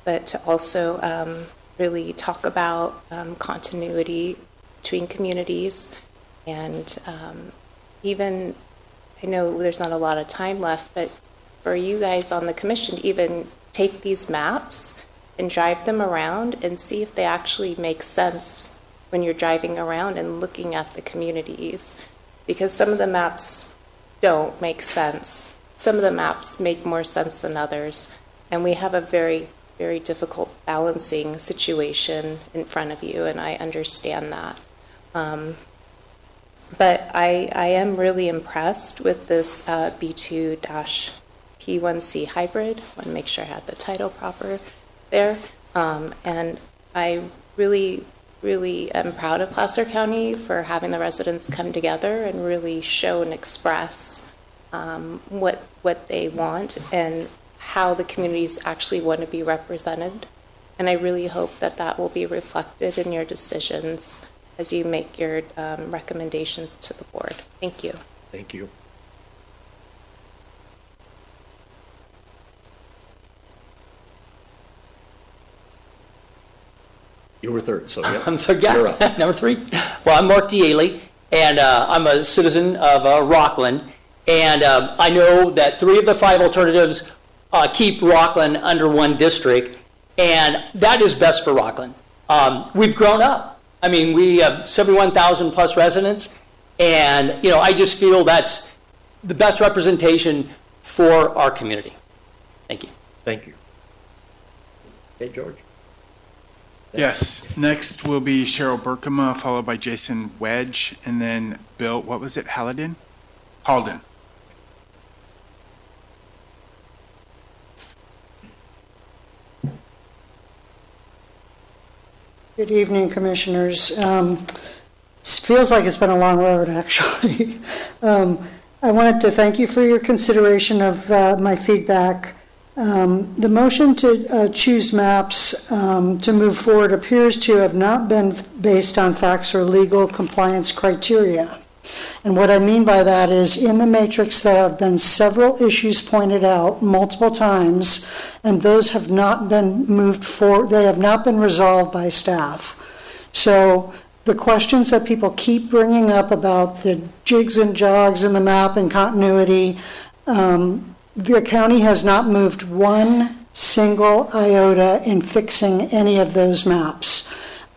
but to also really talk about continuity between communities. And even, I know there's not a lot of time left, but for you guys on the commission to even take these maps and drive them around and see if they actually make sense when you're driving around and looking at the communities. Because some of the maps don't make sense. Some of the maps make more sense than others. And we have a very, very difficult balancing situation in front of you, and I understand that. But I am really impressed with this B2-P1C hybrid. I want to make sure I had the title proper there. And I really am proud of Placer County for having the residents come together and really show and express what they want and how the communities actually want to be represented. And I really hope that that will be reflected in your decisions as you make your recommendations to the board. Thank you. Thank you. You were third, so yeah. I'm third, yeah. Number three. Well, I'm Mark D'Ailey, and I'm a citizen of Rockland. And I know that 3 of the 5 alternatives keep Rockland under one district, and that is best for Rockland. We've grown up. I mean, we have 71,000 plus residents, and I just feel that's the best representation for our community. Thank you. Thank you. Hey, George. Yes. Next will be Cheryl Burkema, followed by Jason Wedge, and then Bill, what was it, Halden? Good evening, Commissioners. Feels like it's been a long road, actually. I wanted to thank you for your consideration of my feedback. The motion to choose maps to move forward appears to have not been based on facts or legal compliance criteria. And what I mean by that is in the matrix there have been several issues pointed out multiple times, and those have not been moved forward. They have not been resolved by staff. So the questions that people keep bringing up about the jigs and jogs in the map and continuity, the county has not moved one single iota in fixing any of those maps.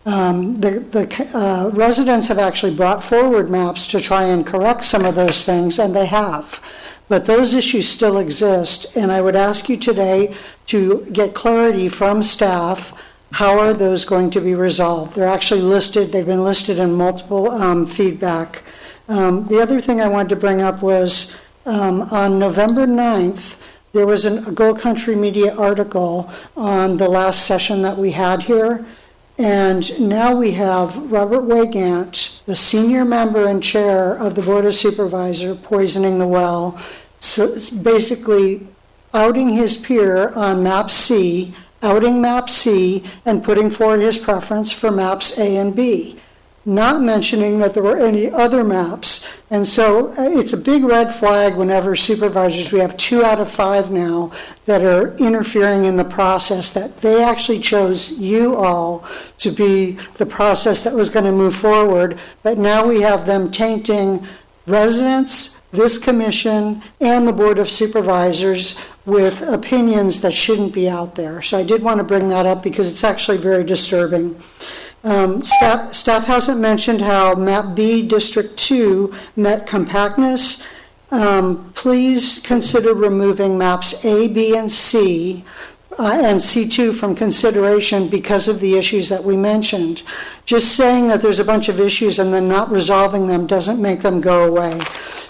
The residents have actually brought forward maps to try and correct some of those things, and they have. But those issues still exist, and I would ask you today to get clarity from staff. How are those going to be resolved? They're actually listed, they've been listed in multiple feedback. The other thing I wanted to bring up was on November 9th, there was a Go Country Media article on the last session that we had here. And now we have Robert Wygant, the senior member and chair of the Board of Supervisors, poisoning the well. So basically outing his peer on map C, outing map C, and putting forward his preference for maps A and B, not mentioning that there were any other maps. And so it's a big red flag whenever supervisors, we have 2 out of 5 now that are interfering in the process, that they actually chose you all to be the process that was going to move forward. But now we have them tainting residents, this commission, and the Board of Supervisors with opinions that shouldn't be out there. So I did want to bring that up because it's actually very disturbing. Staff hasn't mentioned how map B District 2 met compactness. Please consider removing maps A, B, and C and C2 from consideration because of the issues that we mentioned. Just saying that there's a bunch of issues and then not resolving them doesn't make them go away.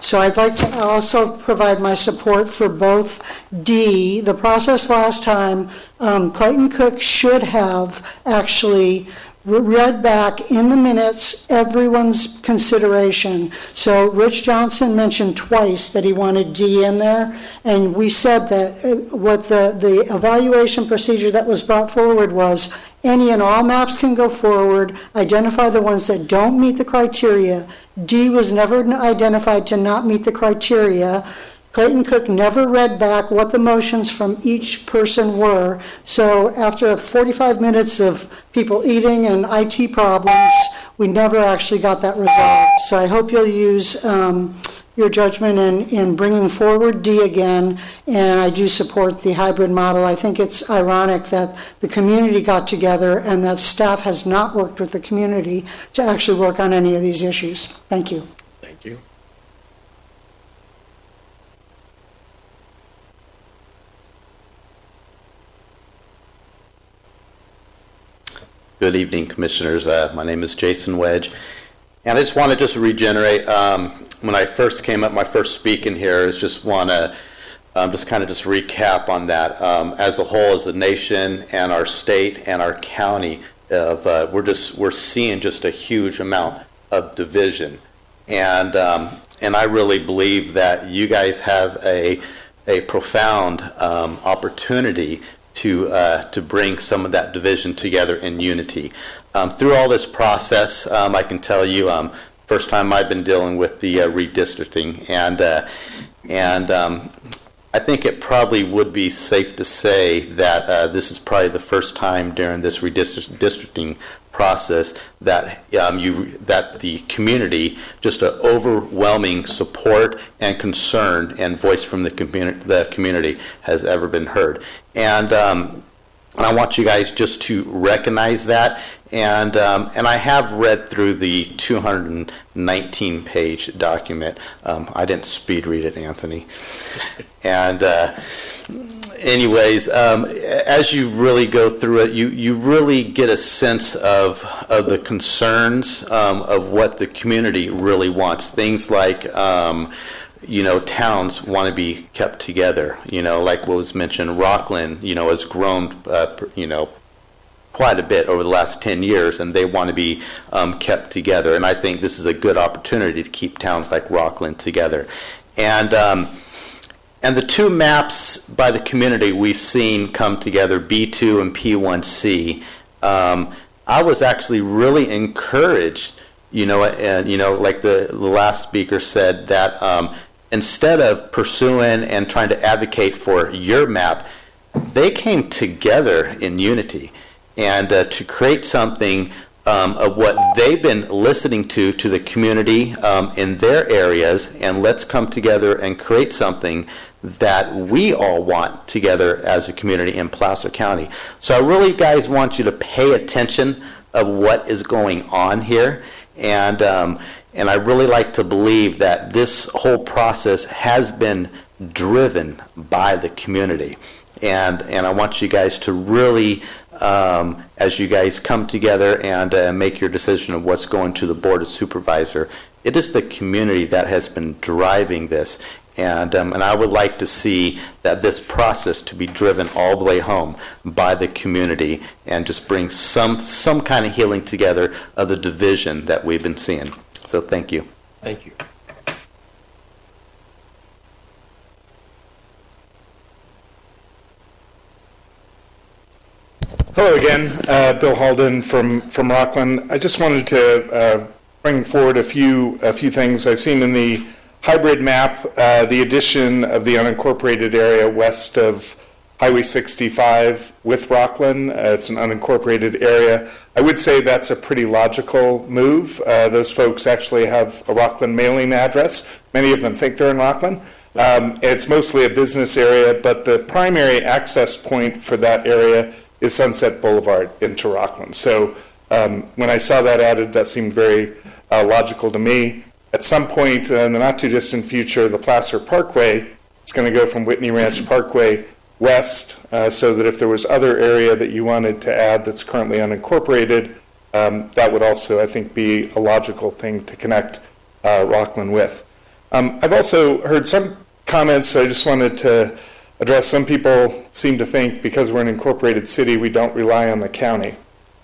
So I'd like to also provide my support for both D. The process last time, Clayton Cook should have actually read back in the minutes everyone's consideration. So Rich Johnson mentioned twice that he wanted D in there, and we said that what the evaluation procedure that was brought forward was any and all maps can go forward, identify the ones that don't meet the criteria. D was never identified to not meet the criteria. Clayton Cook never read back what the motions from each person were. So after 45 minutes of people eating and IT problems, we never actually got that resolved. So I hope you'll use your judgment in bringing forward D again. And I do support the hybrid model. I think it's ironic that the community got together and that staff has not worked with the community to actually work on any of these issues. Thank you. Thank you. Good evening, Commissioners. My name is Jason Wedge, and I just want to regenerate. When I first came up, my first speaking here is just want to just recap on that. As a whole, as a nation and our state and our county, we're seeing just a huge amount of division, and I really believe that you guys have a profound opportunity to bring some of that division together in unity. Through all this process, I can tell you, first time I've been dealing with the redistricting, and I think it probably would be safe to say that this is probably the first time during this redistricting process that that the community, just an overwhelming support and concern and voice from the community has ever been heard. And I want you guys just to recognize that. And I have read through the 219-page document. I didn't speed read it, Anthony. And anyways, as you really go through it, you really get a sense of the concerns of what the community really wants. Things like, towns want to be kept together. Like what was mentioned, Rockland, has grown, quite a bit over the last 10 years, and they want to be kept together. And I think this is a good opportunity to keep towns like Rockland together. And the two maps by the community we've seen come together, B2 and P1C, I was actually really encouraged, like the last speaker said, that instead of pursuing and trying to advocate for your map, they came together in unity and to create something of what they've been listening to the community in their areas, and let's come together and create something that we all want together as a community in Placer County. So I really, guys, want you to pay attention of what is going on here, and I really like to believe that this whole process has been driven by the community, and I want you guys to really, as you guys come together and make your decision of what's going to the Board of Supervisor, it is the community that has been driving this. And I would like to see that this process to be driven all the way home by the community and just bring some kind of healing together of the division that we've been seeing. So thank you. Thank you. Hello again, Bill Halden from Rockland. I just wanted to bring forward a few things I've seen in the hybrid map, the addition of the unincorporated area west of Highway 65 with Rockland. It's an unincorporated area. I would say that's a pretty logical move. Those folks actually have a Rockland mailing address. Many of them think they're in Rockland. It's mostly a business area, but the primary access point for that area is Sunset Boulevard into Rockland. So when I saw that added, that seemed very logical to me. At some point in the not too distant future, the Placer Parkway is going to go from Whitney Ranch Parkway west, so that if there was other area that you wanted to add that's currently unincorporated, that would also, I think, be a logical thing to connect Rockland with. I've also heard some comments I just wanted to address. Some people seem to think because we're an incorporated city, we don't rely on the county.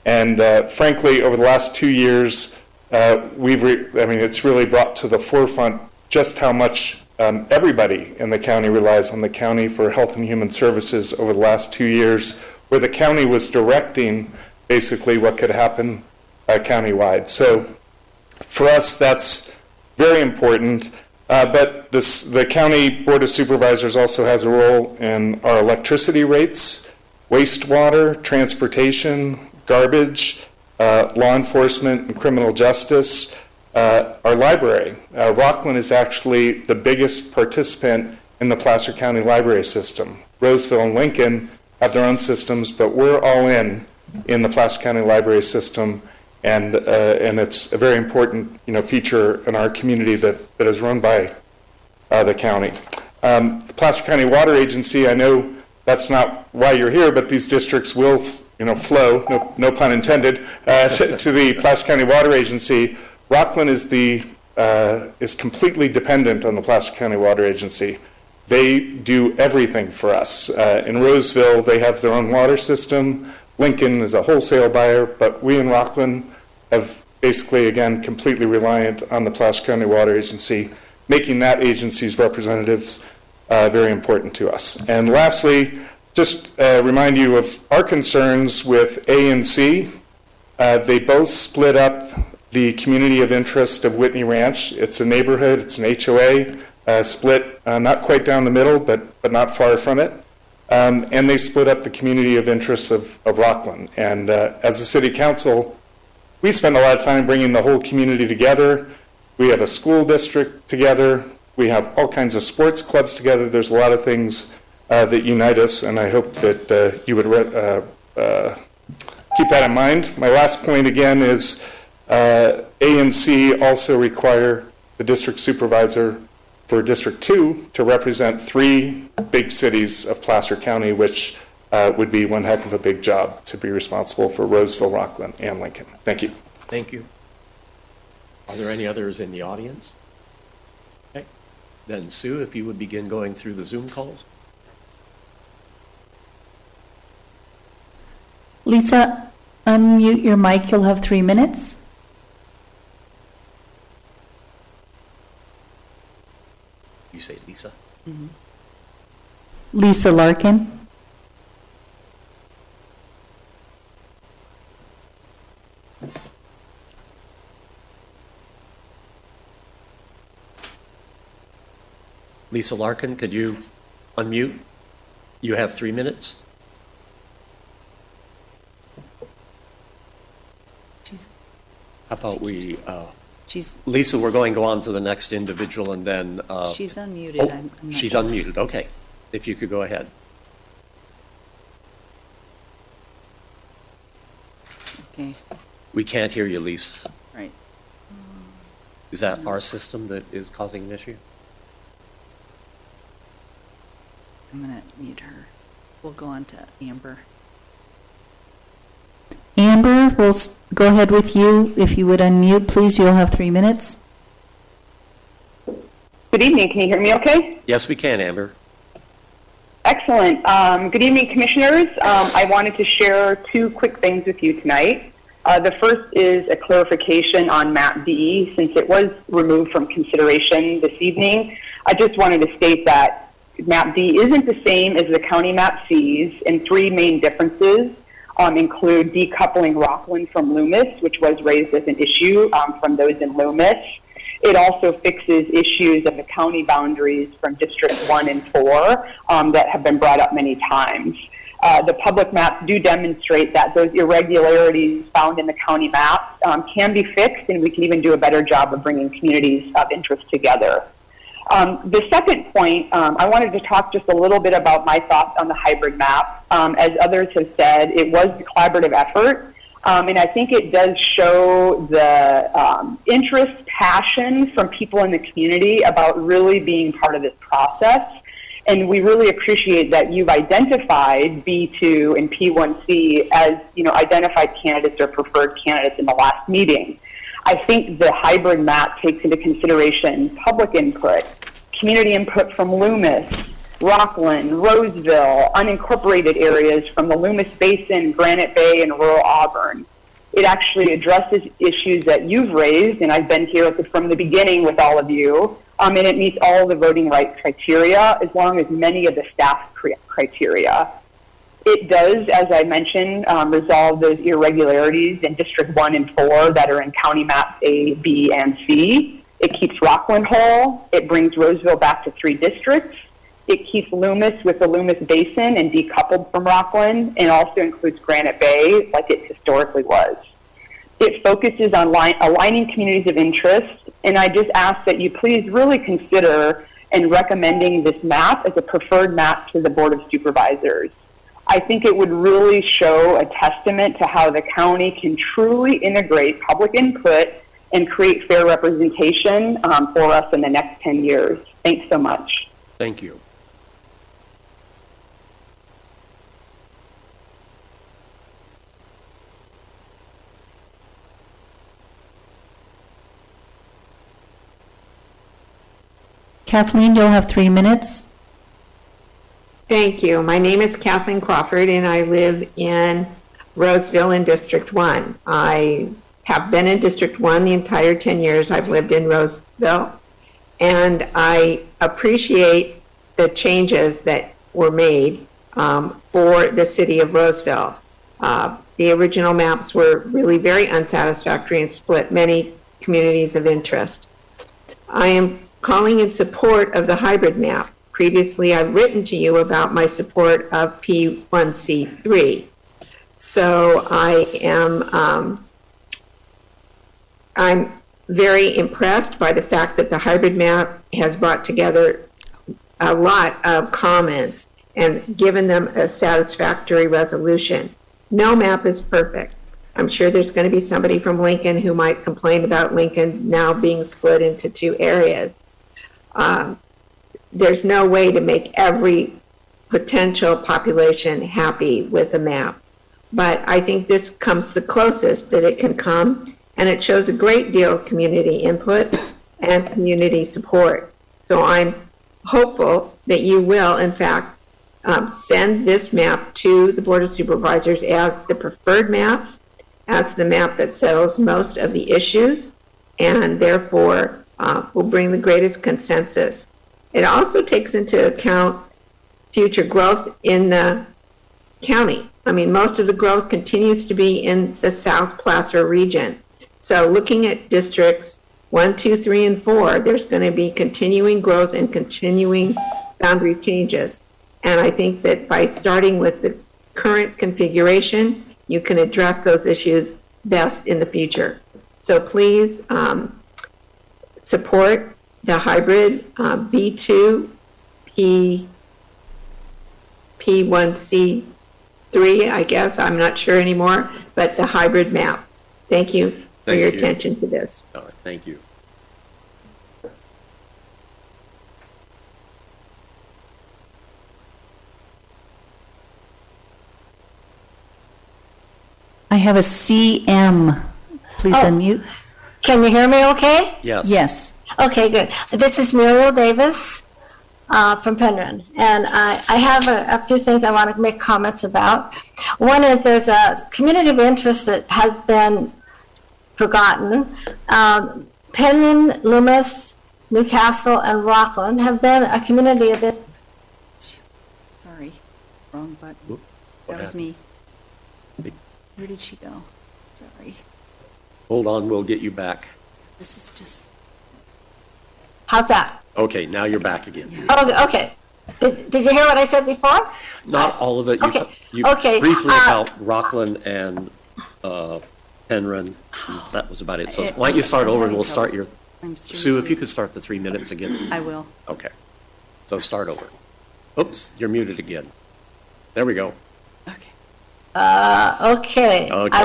And frankly, over the last 2 years, it's really brought to the forefront just how much everybody in the county relies on the county for health and human services over the last 2 years, where the county was directing basically what could happen countywide. So for us, that's very important. But the County Board of Supervisors also has a role in our electricity rates, wastewater, transportation, garbage, law enforcement and criminal justice, our library. Rockland is actually the biggest participant in the Placer County library system. Roseville and Lincoln have their own systems, but we're all in the Placer County library system, and it's a very important feature in our community that is run by the county. The Placer County Water Agency, I know that's not why you're here, but these districts will flow, no pun intended, to the Placer County Water Agency. Rockland is completely dependent on the Placer County Water Agency. They do everything for us. In Roseville, they have their own water system. Lincoln is a wholesale buyer, but we in Rockland have basically, again, completely reliant on the Placer County Water Agency, making that agency's representatives very important to us. And lastly, just remind you of our concerns with A and C. They both split up the community of interest of Whitney Ranch. It's a neighborhood, it's an HOA, split not quite down the middle, but not far from it. And they split up the community of interest of Rockland. And as a city council, we spend a lot of time bringing the whole community together. We have a school district together. We have all kinds of sports clubs together. There's a lot of things that unite us, and I hope that you would keep that in mind. My last point, again, is A and C also require the district supervisor for District 2 to represent 3 big cities of Placer County, which would be one heck of a big job to be responsible for Roseville, Rockland, and Lincoln. Thank you. Thank you. Are there any others in the audience? Okay. Then Sue, if you would begin going through the Zoom calls. Lisa, unmute your mic. You'll have 3 minutes. You say Lisa. Mm-hmm. Lisa Larkin. Lisa Larkin, could you unmute? You have 3 minutes. How about we, She's, Lisa, we're going to go on to the next individual and then. she's unmuted. Oh, I'm not she's sure. unmuted. Okay. If you could go ahead. Okay, We can't hear you, Lisa. right. Is that our system that is causing an issue? I'm going to mute her. We'll go on to Amber. Amber, we'll go ahead with you. If you would unmute, please, you'll have 3 minutes. Good evening. Can you hear me okay? Yes, we can, Amber. Excellent. Good evening, Commissioners. I wanted to share 2 quick things with you tonight. The first is a clarification on Map D. Since it was removed from consideration this evening, I just wanted to state that Map D isn't the same as the County Map Cs, and 3 main differences include decoupling Rockland from Loomis, which was raised as an issue from those in Loomis. It also fixes issues of the county boundaries from District 1 and 4 that have been brought up many times. The public maps do demonstrate that those irregularities found in the county maps can be fixed, and we can even do a better job of bringing communities of interest together. The second point, I wanted to talk just a little bit about my thoughts on the hybrid map. As others have said, it was a collaborative effort. And I think it does show the interest, passion from people in the community about really being part of this process. And we really appreciate that you've identified B2 and P1C as, identified candidates or preferred candidates in the last meeting. I think the hybrid map takes into consideration public input, community input from Loomis, Rockland, Roseville, unincorporated areas from the Loomis Basin, Granite Bay, and rural Auburn. It actually addresses issues that you've raised, and I've been here from the beginning with all of you, and it meets all the voting rights criteria, as long as many of the staff criteria. It does, as I mentioned, resolve those irregularities in District 1 and 4 that are in County Maps A, B, and C. It keeps Rockland whole. It brings Roseville back to 3 districts. It keeps Loomis with the Loomis Basin and decoupled from Rockland, and also includes Granite Bay like it historically was. It focuses on aligning communities of interest, and I just ask that you please really consider and recommending this map as a preferred map to the Board of Supervisors. I think it would really show a testament to how the county can truly integrate public input and create fair representation for us in the next 10 years. Thanks so much. Thank you. Kathleen, you'll have 3 minutes. Thank you. My name is Kathleen Crawford, and I live in Roseville in District 1. I have been in District 1 the entire 10 years I've lived in Roseville, and I appreciate the changes that were made for the city of Roseville. The original maps were really very unsatisfactory and split many communities of interest. I am calling in support of the hybrid map. Previously, I've written to you about my support of P1C3. So I'm very impressed by the fact that the hybrid map has brought together a lot of comments and given them a satisfactory resolution. No map is perfect. I'm sure there's going to be somebody from Lincoln who might complain about Lincoln now being split into 2 areas. There's no way to make every potential population happy with a map. But I think this comes the closest that it can come, and it shows a great deal of community input and community support. So I'm hopeful that you will, in fact, send this map to the Board of Supervisors as the preferred map, as the map that settles most of the issues, and therefore will bring the greatest consensus. It also takes into account future growth in the county. I mean, most of the growth continues to be in the South Placer region. So looking at districts 1, 2, 3, and 4, there's going to be continuing growth and continuing boundary changes. And I think that by starting with the current configuration, you can address those issues best in the future. So please support the hybrid B2 P1C3, I guess, I'm not sure anymore, but the hybrid map. Thank you for your attention to this. All right, thank you. I have a CM. Please unmute. Can you hear me okay? Yes. Yes. Okay, good. This is Muriel Davis from Penryn, and I have a few things I want to make comments about. One is there's a community of interest that has been forgotten. Penryn, Loomis, Newcastle, and Rockland have been a community of interest. Sorry, wrong button. That was me. Where did she go? Sorry. Hold on, we'll get you back. This is just. How's that? Okay, now you're back again. Oh, okay. Did you hear what I said before? Not all of it. You, Okay. you Okay, briefly about Rockland and Penryn. That was about it. So why don't you start over and we'll start your. Sue, if you could start the 3 minutes again. I will. Okay. So start over. Oops, you're muted again. There we go. Okay. I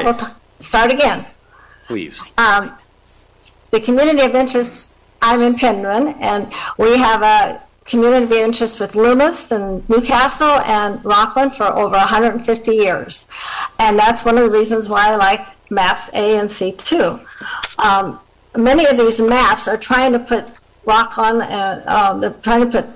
will start again. Please. The community of interest, I'm in Penryn, and we have a community of interest with Loomis and Newcastle and Rockland for over 150 years. And that's one of the reasons why I like maps A and C too. Many of these maps are trying to put Rockland and they're trying to put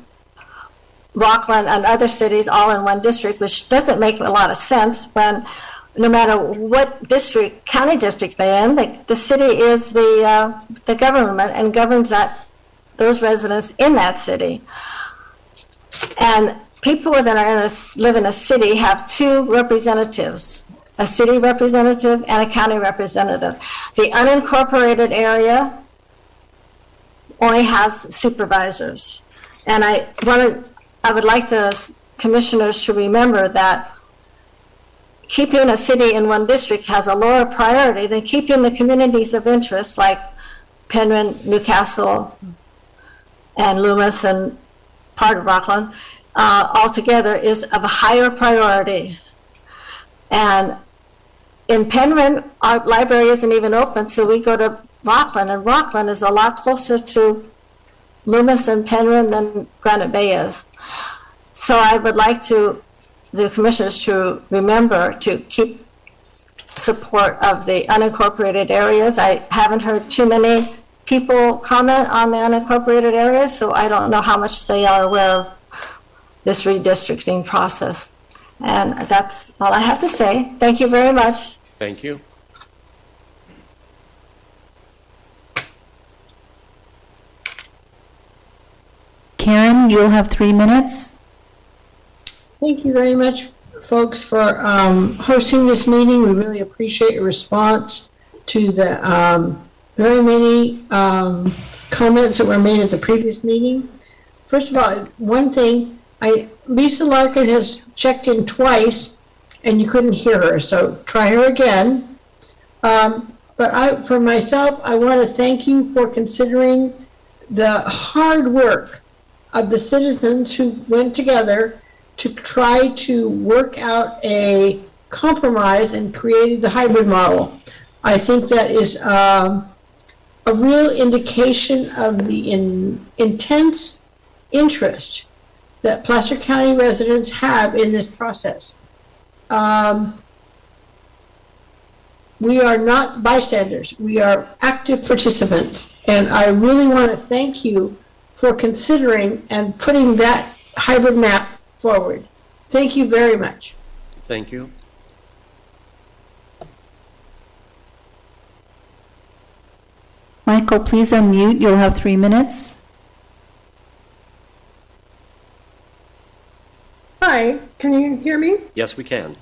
Rockland and other cities all in one district, which doesn't make a lot of sense when no matter what district, county district they're in, the city is the government and governs those residents in that city. And people that live in a city have two representatives, a city representative and a county representative. The unincorporated area only has supervisors. And I would like the commissioners to remember that keeping a city in one district has a lower priority than keeping the communities of interest like Penryn, Newcastle, and Loomis, and part of Rockland, altogether is of a higher priority. And in Penryn, our library isn't even open, so we go to Rockland, and Rockland is a lot closer to Loomis and Penryn than Granite Bay is. So I would like the commissioners to remember to keep support of the unincorporated areas. I haven't heard too many people comment on the unincorporated areas, so I don't know how much they are aware of this redistricting process. And that's all I have to say. Thank you very much. Thank you. Karen, you'll have 3 minutes. Thank you very much, folks, for hosting this meeting. We really appreciate your response to the very many comments that were made at the previous meeting. First of all, one thing, Lisa Larkin has checked in twice, and you couldn't hear her, so try her again. But for myself, I want to thank you for considering the hard work of the citizens who went together to try to work out a compromise and created the hybrid model. I think that is a real indication of the intense interest that Placer County residents have in this process. We are not bystanders. We are active participants. And I really want to thank you for considering and putting that hybrid map forward. Thank you very much. Thank you. Michael, please unmute. You'll have 3 minutes. Hi, can you hear me? Yes, we can.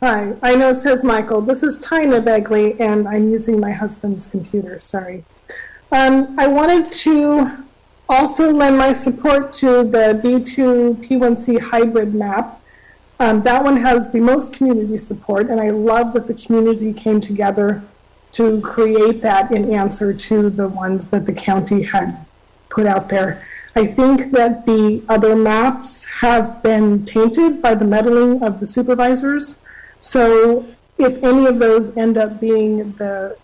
Hi, I know it says Michael. This is Tina Begley, and I'm using my husband's computer, sorry. I wanted to also lend my support to the B2 P1C hybrid map. That one has the most community support, and I love that the community came together to create that in answer to the ones that the county had put out there. I think that the other maps have been tainted by the meddling of the supervisors. So if any of those end up being the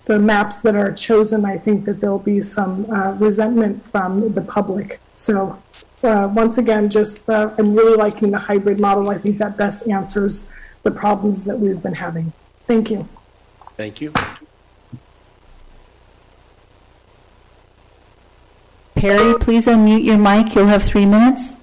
maps that are chosen, I think that there'll be some resentment from the public. So once again, I'm really liking the hybrid model. I think that best answers the problems that we've been having. Thank you. Thank you. Perry, please unmute your mic. You'll have 3 minutes.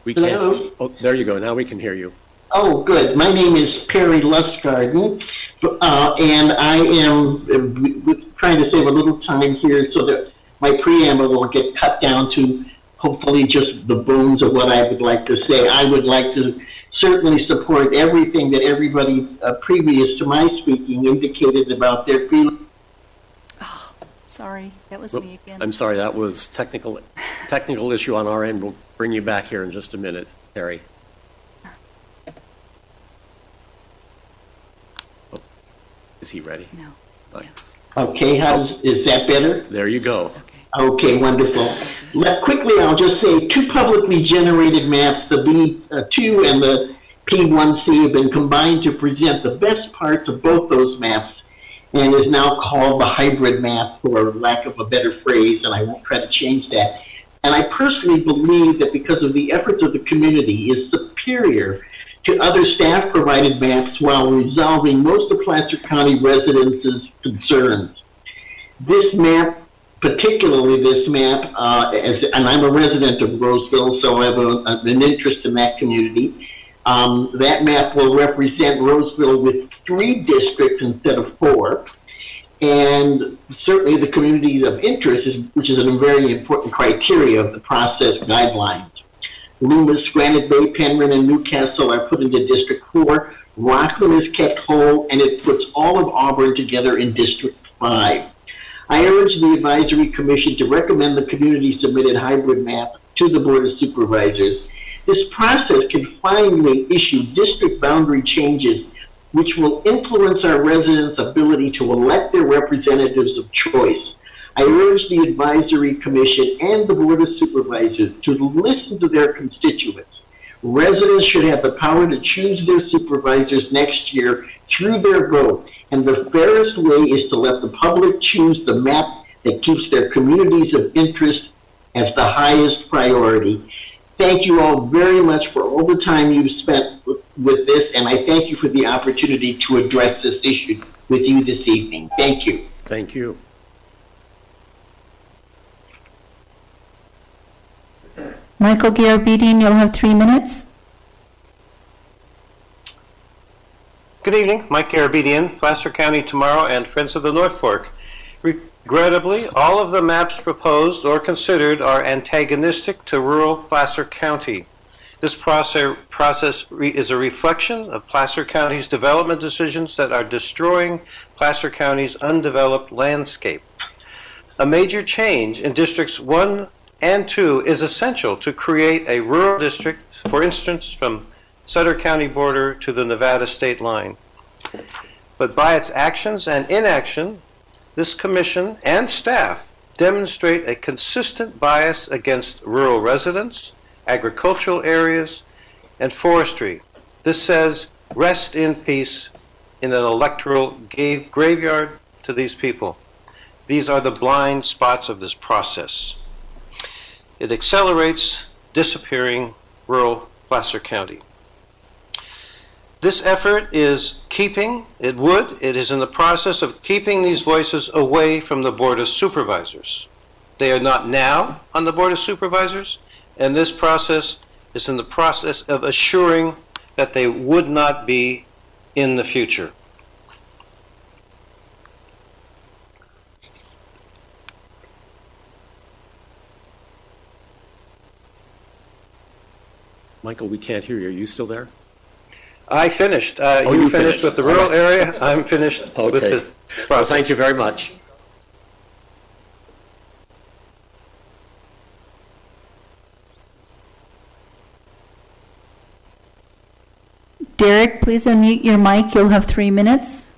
We can't. Hello? Oh, there you go. Now we can hear you. Oh, good. My name is Perry Lustgarten, and I am trying to save a little time here so that my preamble will get cut down to hopefully just the bones of what I would like to say. I would like to certainly support everything that everybody previous to my speaking indicated about their feelings. Oh, sorry, that was me again. I'm sorry, that was technical issue on our end. We'll bring you back here in just a minute, Terry. Oh, is he ready? No. Yes. Okay, is that better? There you go. Okay, wonderful. Quickly, I'll just say 2 publicly generated maps, the B2 and the P1C, have been combined to present the best parts of both those maps and is now called the hybrid map, for lack of a better phrase, and I won't try to change that. And I personally believe that because of the efforts of the community is superior to other staff-provided maps while resolving most of Placer County residents' concerns. This map, particularly this map, and I'm a resident of Roseville, so I have an interest in that community. That map will represent Roseville with 3 districts instead of 4. And certainly the community of interest, which is a very important criteria of the process guidelines. Loomis, Granite Bay, Penryn, and Newcastle are put into District 4. Rockland is kept whole, and it puts all of Auburn together in District 5. I urge the Advisory Commission to recommend the community-submitted hybrid map to the Board of Supervisors. This process can finally issue district boundary changes which will influence our residents' ability to elect their representatives of choice. I urge the Advisory Commission and the Board of Supervisors to listen to their constituents. Residents should have the power to choose their supervisors next year through their vote, and the fairest way is to let the public choose the map that keeps their communities of interest as the highest priority. Thank you all very much for all the time you've spent with this, and I thank you for the opportunity to address this issue with you this evening. Thank you. Thank you. Michael Garabedian, you'll have 3 minutes. Good evening, Mike Garabedian, Placer County Tomorrow and Friends of the North Fork. Regrettably, all of the maps proposed or considered are antagonistic to rural Placer County. This process is a reflection of Placer County's development decisions that are destroying Placer County's undeveloped landscape. A major change in Districts 1 and 2 is essential to create a rural district, for instance, from Sutter County border to the Nevada state line. But by its actions and inaction, this commission and staff demonstrate a consistent bias against rural residents, agricultural areas, and forestry. This says, rest in peace in an electoral graveyard to these people. These are the blind spots of this process. It accelerates disappearing rural Placer County. This effort is it is in the process of keeping these voices away from the Board of Supervisors. They are not now on the Board of Supervisors, and this process is in the process of assuring that they would not be in the future. Michael, we can't hear you. Are you still there? I finished. You finished with the rural area. I'm finished with the process. Well, thank you very much. Eric, please unmute your mic. You'll have 3 minutes.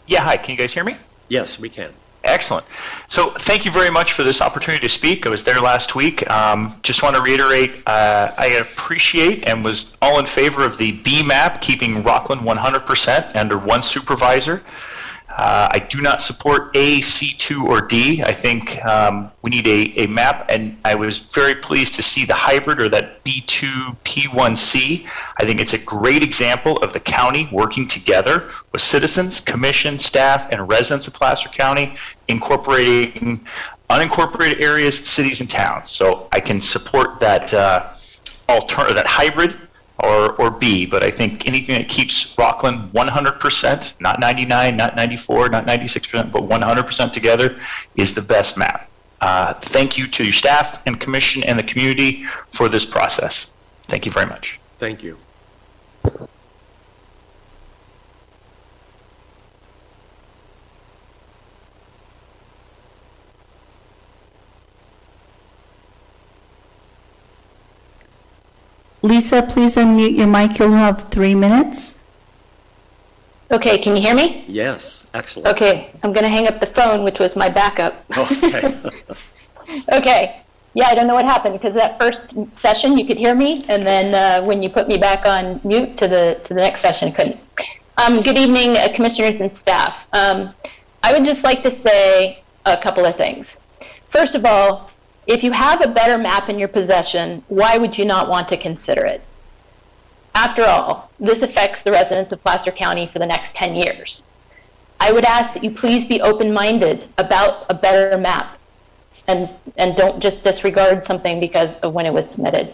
Yeah, hi. Can you guys hear me? Yes, we can. Excellent. So thank you very much for this opportunity to speak. I was there last week. Just want to reiterate, I appreciate and was all in favor of the B map, keeping Rockland 100% under one supervisor. I do not support A, C2, or D. I think we need a map, and I was very pleased to see the hybrid, or that B2, P1C. I think it's a great example of the county working together with citizens, commission, staff, and residents of Placer County, incorporating unincorporated areas, cities, and towns. So I can support that that hybrid or B, but I think anything that keeps Rockland 100%, not 99, not 94, not 96%, but 100% together is the best map. Thank you to your staff and commission and the community for this process. Thank you very much. Thank you. Lisa, please unmute your mic. You'll have 3 minutes. Okay, can you hear me? Yes, excellent. Okay, I'm going to hang up the phone, which was my backup. Okay. Okay. Yeah, I don't know what happened, because that first session you could hear me, and then when you put me back on mute to the next session, I couldn't. Good evening, commissioners and staff. I would just like to say a couple of things. First of all, if you have a better map in your possession, why would you not want to consider it? After all, this affects the residents of Placer County for the next 10 years. I would ask that you please be open-minded about a better map, and don't just disregard something because of when it was submitted.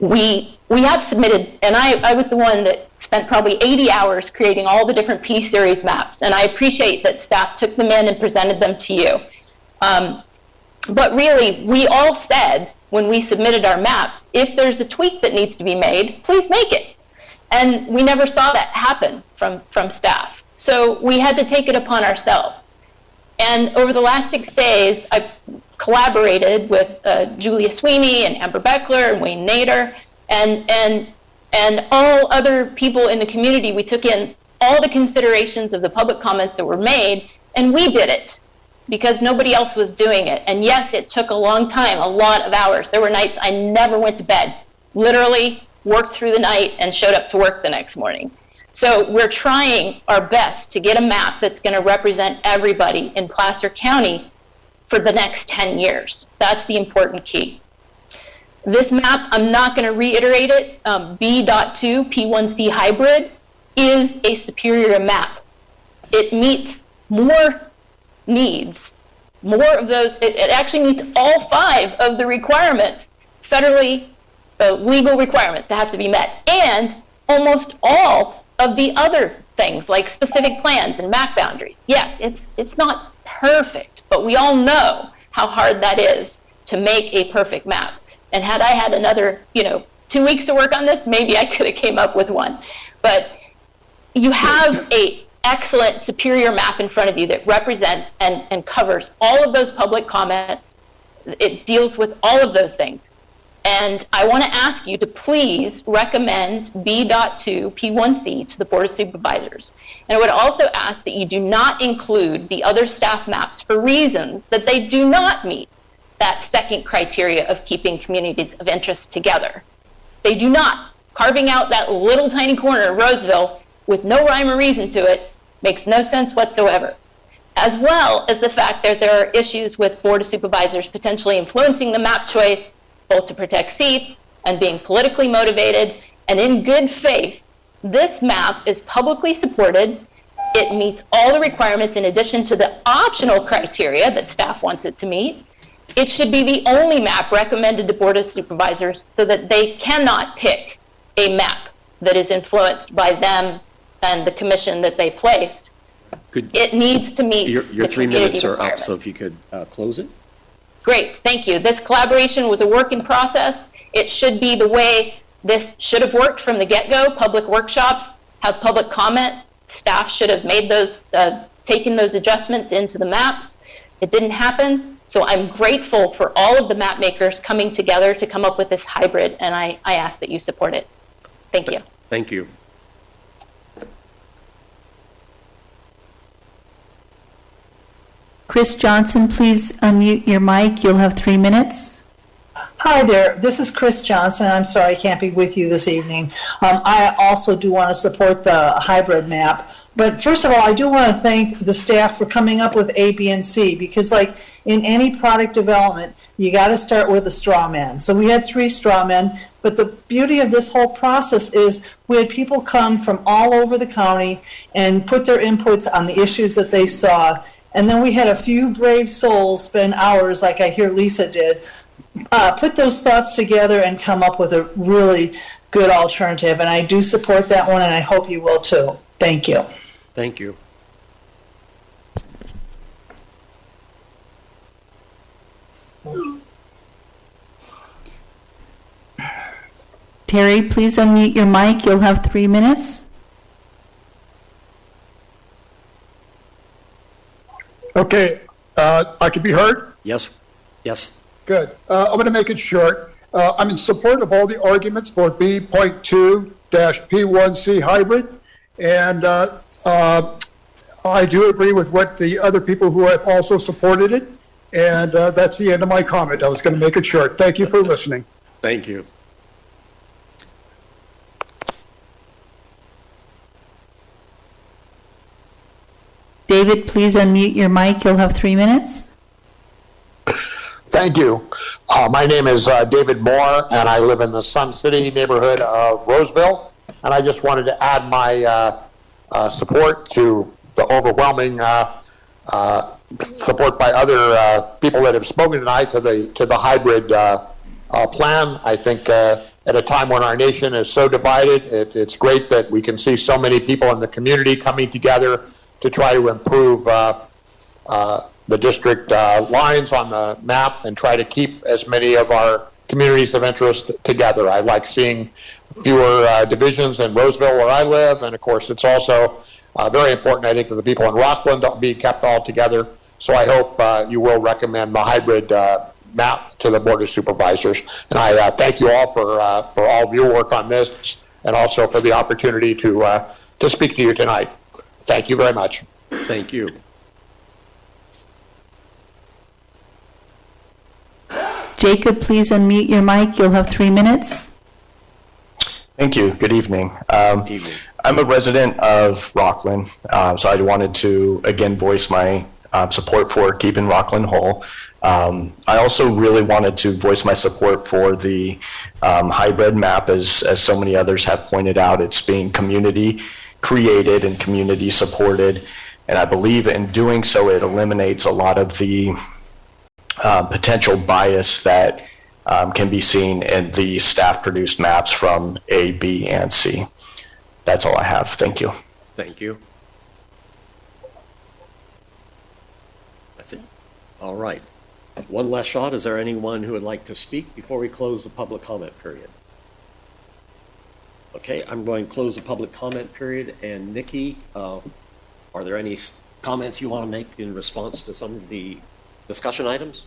We have submitted, and I was the one that spent probably 80 hours creating all the different P-series maps, and I appreciate that staff took them in and presented them to you. But really, we all said when we submitted our maps, if there's a tweak that needs to be made, please make it. And we never saw that happen from staff. So we had to take it upon ourselves. And over the last 6 days, I've collaborated with Julia Sweeney and Amber Beckler and Wayne Nader and all other people in the community. We took in all the considerations of the public comments that were made, and we did it, because nobody else was doing it. And yes, it took a long time, a lot of hours. There were nights I never went to bed, literally worked through the night and showed up to work the next morning. So we're trying our best to get a map that's going to represent everybody in Placer County for the next 10 years. That's the important key. This map, I'm not going to reiterate it, B.2 P1C hybrid is a superior map. It meets more needs, more of those, it actually meets all 5 of the requirements, federally legal requirements that have to be met, and almost all of the other things like specific plans and map boundaries. Yes, it's not perfect, but we all know how hard that is to make a perfect map. And had I had another, 2 weeks to work on this, maybe I could have came up with one. But you have a excellent, superior map in front of you that represents and covers all of those public comments. It deals with all of those things. And I want to ask you to please recommend B.2 P1C to the Board of Supervisors. And I would also ask that you do not include the other staff maps for reasons that they do not meet that second criteria of keeping communities of interest together. They do not. Carving out that little tiny corner of Roseville with no rhyme or reason to it makes no sense whatsoever. As well as the fact that there are issues with Board of Supervisors potentially influencing the map choice, both to protect seats and being politically motivated. And in good faith, this map is publicly supported. It meets all the requirements in addition to the optional criteria that staff wants it to meet. It should be the only map recommended to Board of Supervisors so that they cannot pick a map that is influenced by them and the commission that they placed. It needs to meet your 3 minutes are up, so if you could close it. Great, thank you. This collaboration was a work in process. It should be the way this should have worked from the get-go. Public workshops have public comment. Staff should have made those, taken those adjustments into the maps. It didn't happen. So I'm grateful for all of the map makers coming together to come up with this hybrid, and I ask that you support it. Thank you. Thank you. Chris Johnson, please unmute your mic. You'll have 3 minutes. Hi there, this is Chris Johnson. I'm sorry I can't be with you this evening. I also do want to support the hybrid map. But first of all, I do want to thank the staff for coming up with A, B, and C, because like in any product development, you got to start with a straw man. So we had 3 straw men, but the beauty of this whole process is we had people come from all over the county and put their inputs on the issues that they saw. And then we had a few brave souls spend hours, like I hear Lisa did, put those thoughts together and come up with a really good alternative. And I do support that one, and I hope you will too. Thank you. Thank you. Terry, please unmute your mic. You'll have 3 minutes. Okay, I can be heard? Yes. Yes. Good. I'm going to make it short. I'm in support of all the arguments for B.2-P1C hybrid, and I do agree with what the other people who have also supported it, and that's the end of my comment. I was going to make it short. Thank you for listening. Thank you. David, please unmute your mic. You'll have 3 minutes. Thank you. My name is David Moore, and I live in the Sun City neighborhood of Roseville. And I just wanted to add my support to the overwhelming support by other people that have spoken tonight to the hybrid plan. I think at a time when our nation is so divided, it's great that we can see so many people in the community coming together to try to improve the district lines on the map and try to keep as many of our communities of interest together. I like seeing fewer divisions in Roseville where I live, and of course it's also very important, I think, to the people in Rockland to be kept all together. So I hope you will recommend the hybrid map to the Board of Supervisors. And I thank you all for all of your work on this, and also for the opportunity to speak to you tonight. Thank you very much. Thank you. Jacob, please unmute your mic. You'll have 3 minutes. Thank you. Good evening. I'm a resident of Rockland, so I wanted to, again, voice my support for keeping Rockland whole. I also really wanted to voice my support for the hybrid map, as so many others have pointed out. It's being community created and community supported, and I believe in doing so it eliminates a lot of the potential bias that can be seen in the staff-produced maps from A, B, and C. That's all I have. Thank you. Thank you. That's it. All right. One last shot. Is there anyone who would like to speak before we close the public comment period? Okay, I'm going to close the public comment period. And Nikki, are there any comments you want to make in response to some of the discussion items?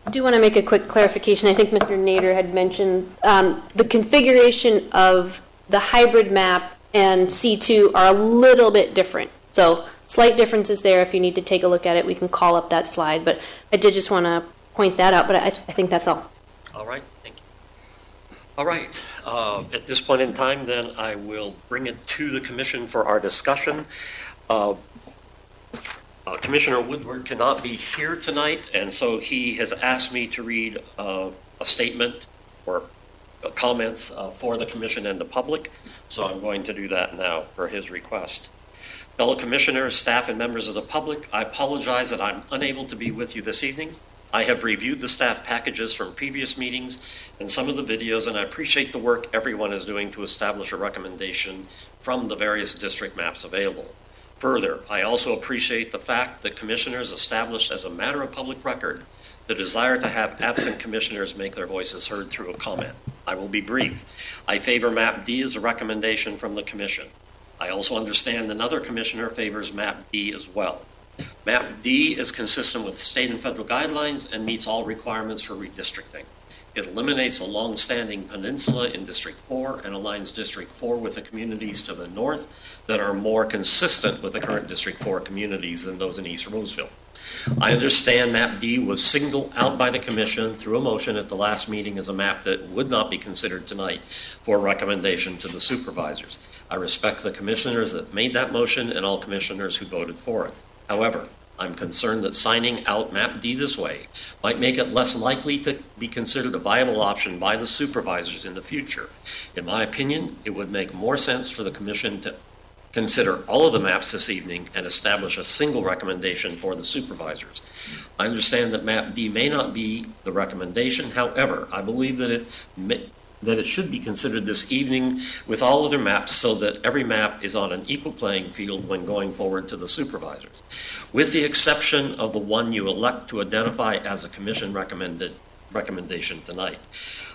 I do want to make a quick clarification. I think Mr. Nader had mentioned the configuration of the hybrid map and C2 are a little bit different. So slight differences there. If you need to take a look at it, we can call up that slide. But I did just want to point that out. But I think that's all. All right. Thank you. All right. At this point in time, then, I will bring it to the commission for our discussion. Commissioner Woodward cannot be here tonight, and so he has asked me to read a statement or comments for the commission and the public. So I'm going to do that now for his request. Fellow commissioners, staff, and members of the public, I apologize that I'm unable to be with you this evening. I have reviewed the staff packages from previous meetings and some of the videos, and I appreciate the work everyone is doing to establish a recommendation from the various district maps available. Further, I also appreciate the fact that commissioners established as a matter of public record the desire to have absent commissioners make their voices heard through a comment. I will be brief. I favor map D as a recommendation from the commission. I also understand another commissioner favors map D as well. Map D is consistent with state and federal guidelines and meets all requirements for redistricting. It eliminates a long-standing peninsula in District 4 and aligns District 4 with the communities to the north that are more consistent with the current District 4 communities than those in East Roseville. I understand map D was singled out by the commission through a motion at the last meeting as a map that would not be considered tonight for recommendation to the supervisors. I respect the commissioners that made that motion and all commissioners who voted for it. However, I'm concerned that signing out map D this way might make it less likely to be considered a viable option by the supervisors in the future. In my opinion, it would make more sense for the commission to consider all of the maps this evening and establish a single recommendation for the supervisors. I understand that map D may not be the recommendation. However, I believe that it should be considered this evening with all other maps so that every map is on an equal playing field when going forward to the supervisors, with the exception of the one you elect to identify as a commission recommendation tonight.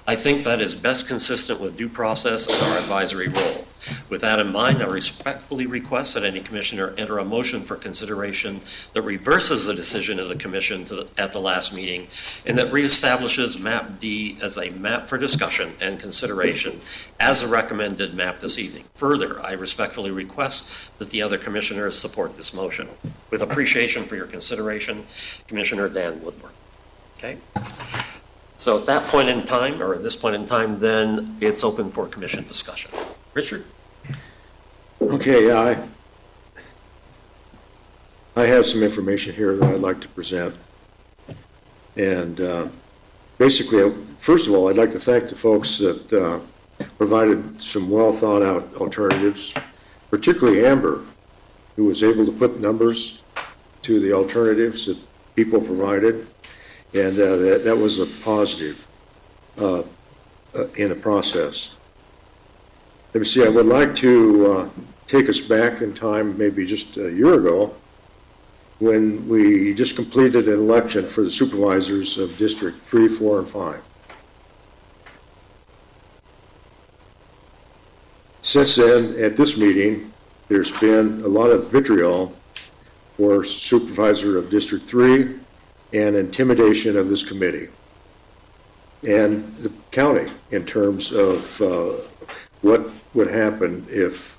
I think that is best consistent with due process and our advisory role. With that in mind, I respectfully request that any commissioner enter a motion for consideration that reverses the decision of the commission at the last meeting and that reestablishes map D as a map for discussion and consideration as a recommended map this evening. Further, I respectfully request that the other commissioners support this motion. With appreciation for your consideration, Commissioner Dan Woodward. Okay. So at that point in time, or at this point in time, then it's open for commission discussion. Richard? Okay, I have some information here that I'd like to present. And basically, first of all, I'd like to thank the folks that provided some well thought out alternatives, particularly Amber, who was able to put numbers to the alternatives that people provided. And that was a positive in the process. Let me see, I would like to take us back in time, maybe just a year ago, when we just completed an election for the supervisors of District 3, 4, and 5. Since then, at this meeting, there's been a lot of vitriol for supervisor of District 3 and intimidation of this committee and the county in terms of what would happen if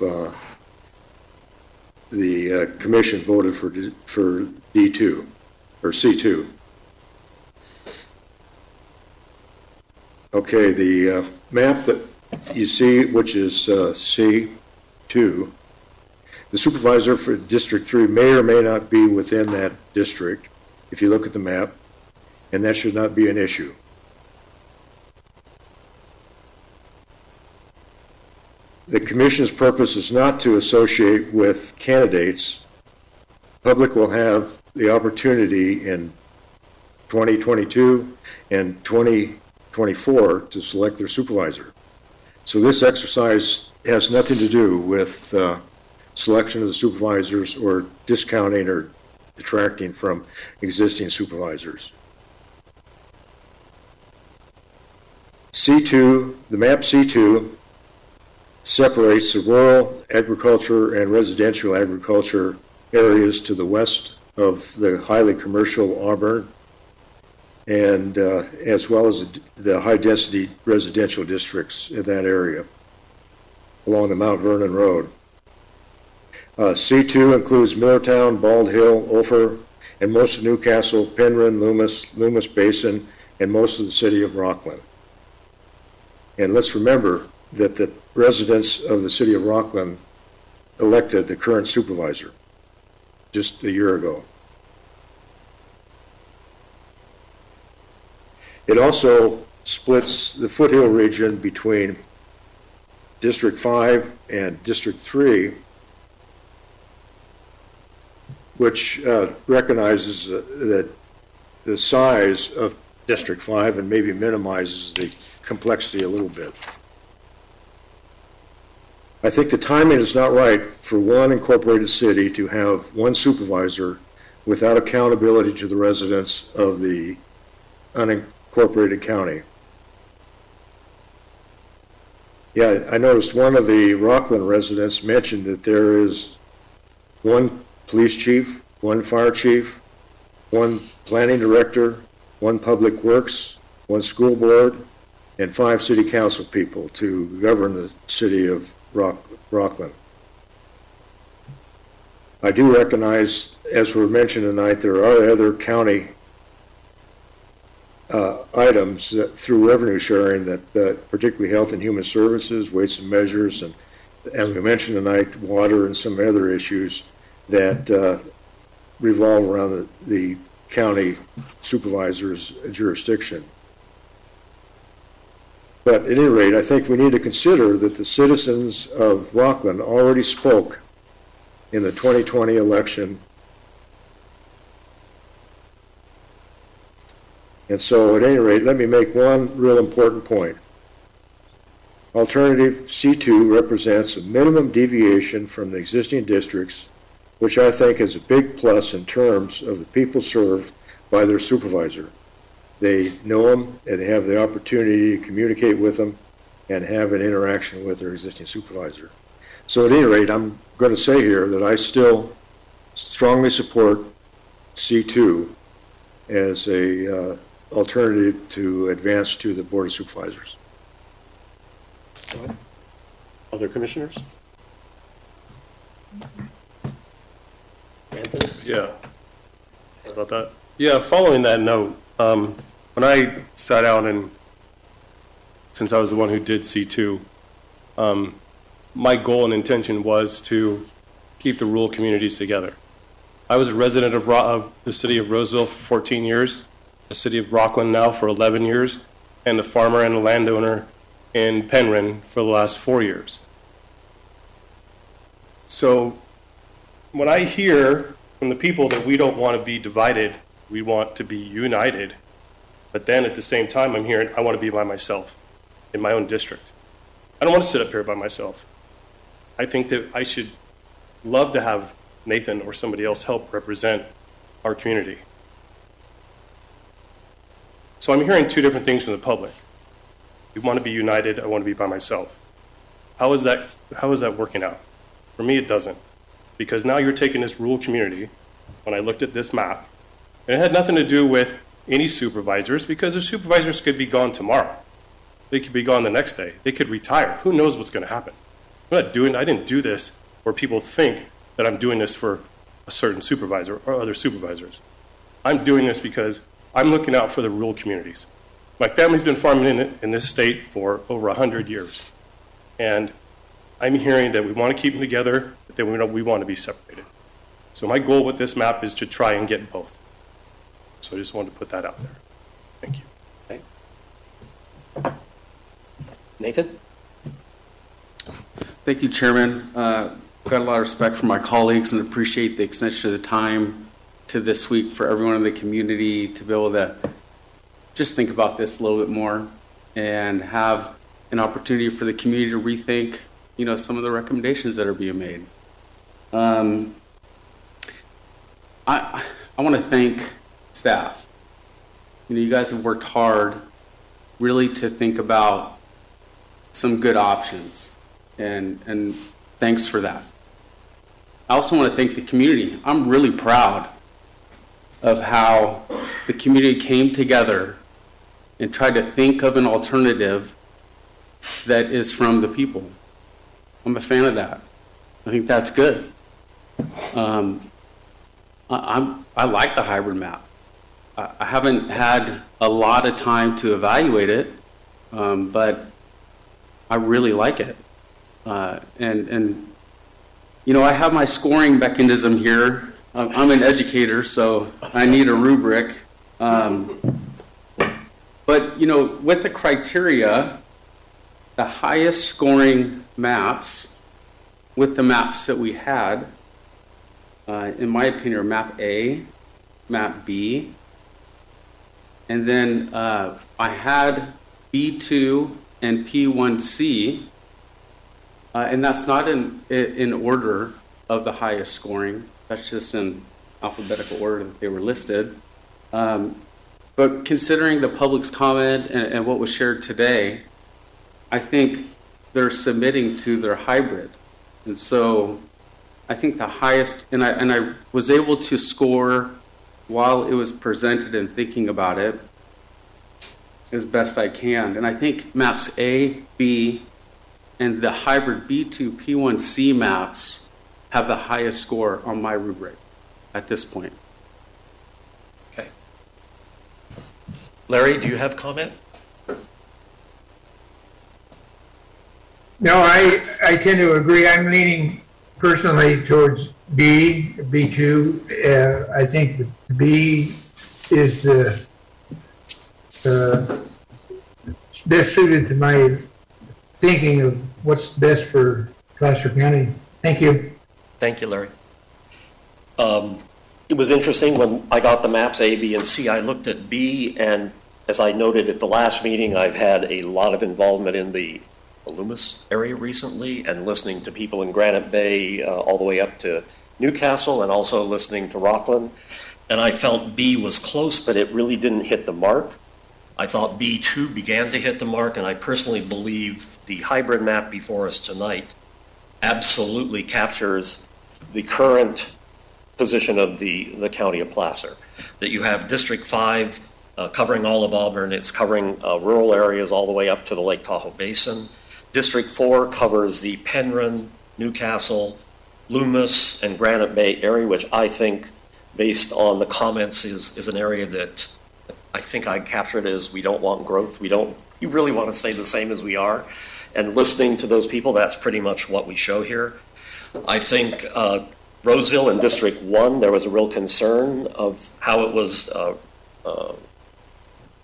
the commission voted for D2 or C2. Okay, the map that you see, which is C2, the supervisor for District 3 may or may not be within that district if you look at the map, and that should not be an issue. The commission's purpose is not to associate with candidates. Public will have the opportunity in 2022 and 2024 to select their supervisor. So this exercise has nothing to do with selection of the supervisors or discounting or detracting from existing supervisors. C2, the map C2 separates the rural agriculture and residential agriculture areas to the west of the highly commercial Auburn, and as well as the high-density residential districts in that area along the Mount Vernon Road. C2 includes Millertown, Bald Hill, Ophir, and most of Newcastle, Penryn, Loomis Basin, and most of the city of Rockland. And let's remember that the residents of the city of Rockland elected the current supervisor just a year ago. It also splits the foothill region between District 5 and District 3, which recognizes that the size of District 5 and maybe minimizes the complexity a little bit. I think the timing is not right for one incorporated city to have one supervisor without accountability to the residents of the unincorporated county. Yeah, I noticed one of the Rockland residents mentioned that there is one police chief, one fire chief, one planning director, one public works, one school board, and 5 city council people to govern the city of Rockland. I do recognize, as we're mentioned tonight, there are other county items that, through revenue sharing, that particularly Health and Human Services, Weights and Measures, and we mentioned tonight, water and some other issues that revolve around the county supervisor's jurisdiction. But at any rate, I think we need to consider that the citizens of Rockland already spoke in the 2020 election. And so at any rate, let me make one real important point. Alternative C2 represents a minimum deviation from the existing districts, which I think is a big plus in terms of the people served by their supervisor. They know them and they have the opportunity to communicate with them and have an interaction with their existing supervisor. So at any rate, I'm going to say here that I still strongly support C2 as a alternative to advance to the Board of Supervisors. Other commissioners? Anthony? Yeah. Sorry about that. Yeah, following that note, when I sat out and, since I was the one who did C2, my goal and intention was to keep the rural communities together. I was a resident of the city of Roseville for 14 years, the city of Rockland now for 11 years, and the farmer and the landowner in Penryn for the last 4 years. So when I hear from the people that we don't want to be divided, we want to be united, but then at the same time I'm hearing I want to be by myself in my own district. I don't want to sit up here by myself. I think that I should love to have Nathan or somebody else help represent our community. So I'm hearing two different things from the public. We want to be united, I want to be by myself. How is that working out? For me, it doesn't. Because now you're taking this rural community, when I looked at this map, and it had nothing to do with any supervisors, because the supervisors could be gone tomorrow. They could be gone the next day. They could retire. Who knows what's going to happen? I didn't do this where people think that I'm doing this for a certain supervisor or other supervisors. I'm doing this because I'm looking out for the rural communities. My family's been farming in this state for over 100 years. And I'm hearing that we want to keep them together, but then we want to be separated. So my goal with this map is to try and get both. So I just wanted to put that out there. Thank you. Okay. Nathan? Thank you, Chairman. Got a lot of respect for my colleagues and appreciate the extension of the time to this week for everyone in the community to be able to just think about this a little bit more and have an opportunity for the community to rethink, some of the recommendations that are being made. I want to thank staff. You guys have worked hard really to think about some good options, and thanks for that. I also want to thank the community. I'm really proud of how the community came together and tried to think of an alternative that is from the people. I'm a fan of that. I think that's good. I like the hybrid map. I haven't had a lot of time to evaluate it, but I really like it. I have my scoring mechanism here. I'm an educator, so I need a rubric. But, with the criteria, the highest scoring maps with the maps that we had, in my opinion, are map A, map B, and then I had B2 and P1C, and that's not in order of the highest scoring. That's just in alphabetical order that they were listed. But considering the public's comment and what was shared today, I think they're submitting to their hybrid. And so I think the highest, and I was able to score while it was presented and thinking about it, as best I can. And I think maps A, B, and the hybrid B2, P1C maps have the highest score on my rubric at this point. Okay. Larry, do you have comment? No, I tend to agree. I'm leaning personally towards B2. I think the B is the best suited to my thinking of what's best for Placer County. Thank you. Thank you, Larry. It was interesting when I got the maps A, B, and C. I looked at B, and as I noted at the last meeting, I've had a lot of involvement in the Loomis area recently, and listening to people in Granite Bay all the way up to Newcastle, and also listening to Rockland. And I felt B was close, but it really didn't hit the mark. I thought B2 began to hit the mark, and I personally believe the hybrid map before us tonight absolutely captures the current position of the county of Placer. That you have District 5 covering all of Auburn. It's covering rural areas all the way up to the Lake Tahoe Basin. District 4 covers the Penryn, Newcastle, Loomis, and Granite Bay area, which I think, based on the comments, is an area that I think I captured as we don't want growth. We really want to stay the same as we are. And listening to those people, that's pretty much what we show here. I think Roseville in District 1, there was a real concern of how it was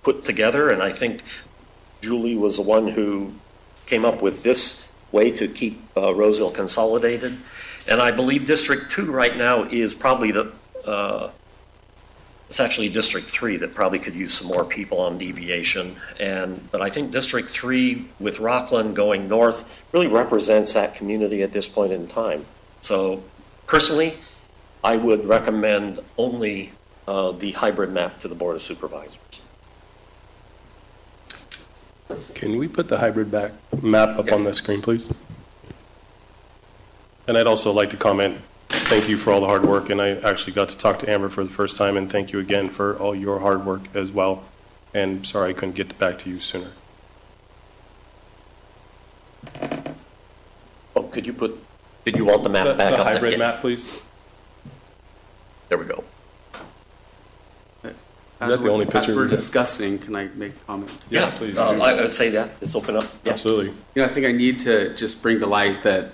put together, and I think Julie was the one who came up with this way to keep Roseville consolidated. And I believe District 2 right now is probably it's actually District 3 that probably could use some more people on deviation. But I think District 3 with Rockland going north really represents that community at this point in time. So personally, I would recommend only the hybrid map to the Board of Supervisors. Can we put the hybrid map up on the screen, please? And I'd also like to comment, thank you for all the hard work, and I actually got to talk to Amber for the first time, and thank you again for all your hard work as well. And sorry I couldn't get back to you sooner. Oh, did you want the map back up? The hybrid map, please. There we go. Is that the only picture we're discussing, can I make a comment? Yeah, please. I would say that. Let's open up. Yeah. Absolutely. I think I need to just bring to light that,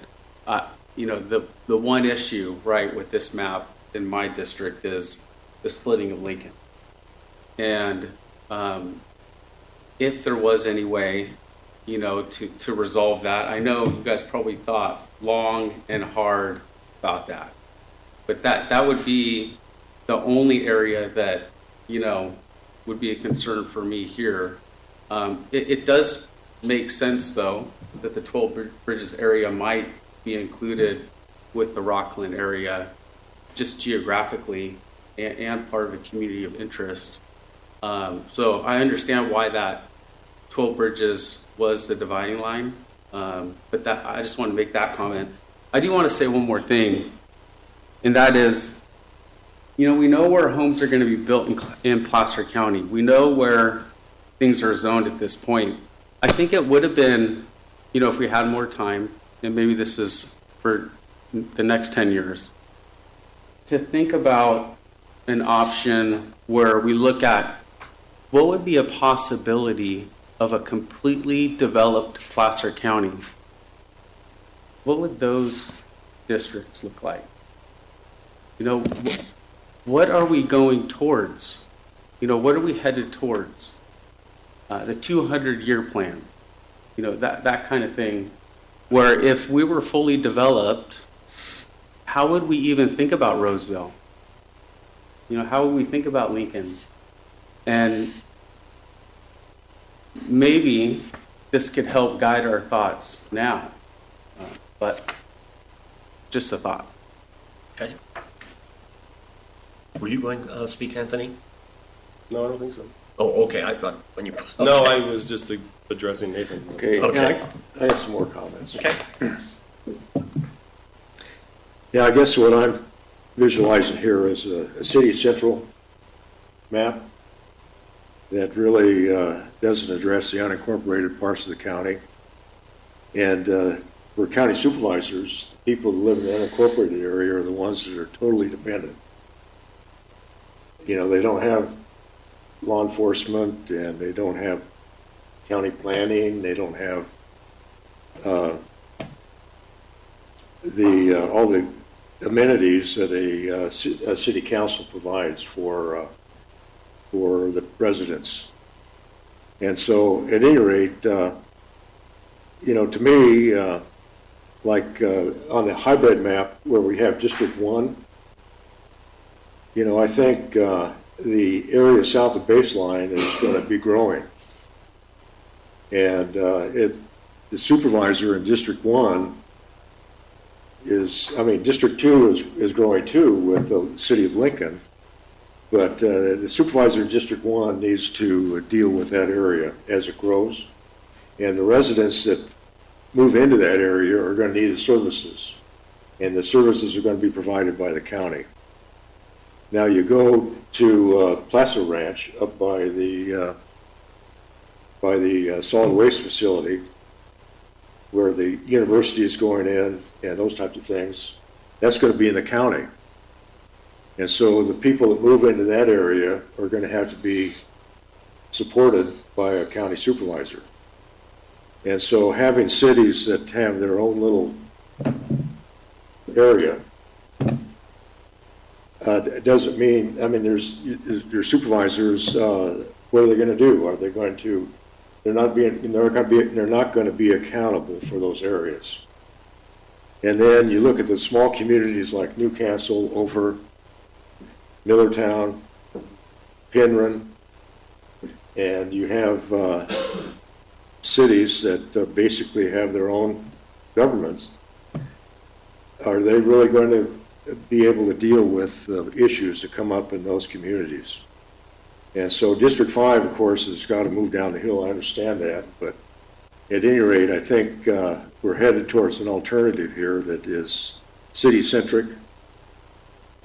the one issue, right, with this map in my district is the splitting of Lincoln. And if there was any way, to resolve that, I know you guys probably thought long and hard about that. But that would be the only area that, would be a concern for me here. It does make sense, though, that the 12 Bridges area might be included with the Rockland area, just geographically and part of a community of interest. So I understand why that 12 Bridges was the dividing line, but I just want to make that comment. I do want to say one more thing, and that is, we know where homes are going to be built in Placer County. We know where things are zoned at this point. I think it would have been, if we had more time, and maybe this is for the next 10 years, to think about an option where we look at what would be a possibility of a completely developed Placer County. What would those districts look like? What are we going towards? What are we headed towards? The 200-year plan, that kind of thing, where if we were fully developed, how would we even think about Roseville? How would we think about Lincoln? And maybe this could help guide our thoughts now, but just a thought. Okay. Were you going to speak, Anthony? No, I don't think so. Oh, okay. I thought when you. Okay. No, I was just addressing Nathan. Okay. I have some more comments. Okay. Yeah, I guess what I'm visualizing here is a city central map. that really doesn't address the unincorporated parts of the county. And for county supervisors, people who live in the unincorporated area are the ones that are totally dependent. You know, they don't have law enforcement, and they don't have county planning, they don't have all the amenities that a city council provides for the residents. And so, at any rate, you know, to me, like on the hybrid map where we have District 1, you know, I think the area south of baseline is going to be growing. And the supervisor in District 1 is, I mean, District 2 is growing too with the city of Lincoln, but the supervisor in District 1 needs to deal with that area as it grows. And the residents that move into that area are going to need the services, and the services are going to be provided by the county. Now you go to Placer Ranch up by the solid waste facility where the university is going in and those types of things. That's going to be in the county. And so the people that move into that area are going to have to be supported by a county supervisor. And so having cities that have their own little area doesn't mean, I mean, there's your supervisors, what are they going to do? Are they going to, they're not going to be accountable for those areas. And then you look at the small communities like Newcastle, Over, Millertown, Penryn, and you have cities that basically have their own governments. Are they really going to be able to deal with the issues that come up in those communities? And so District 5, of course, has got to move down the hill. I understand that. But at any rate, I think we're headed towards an alternative here that is city-centric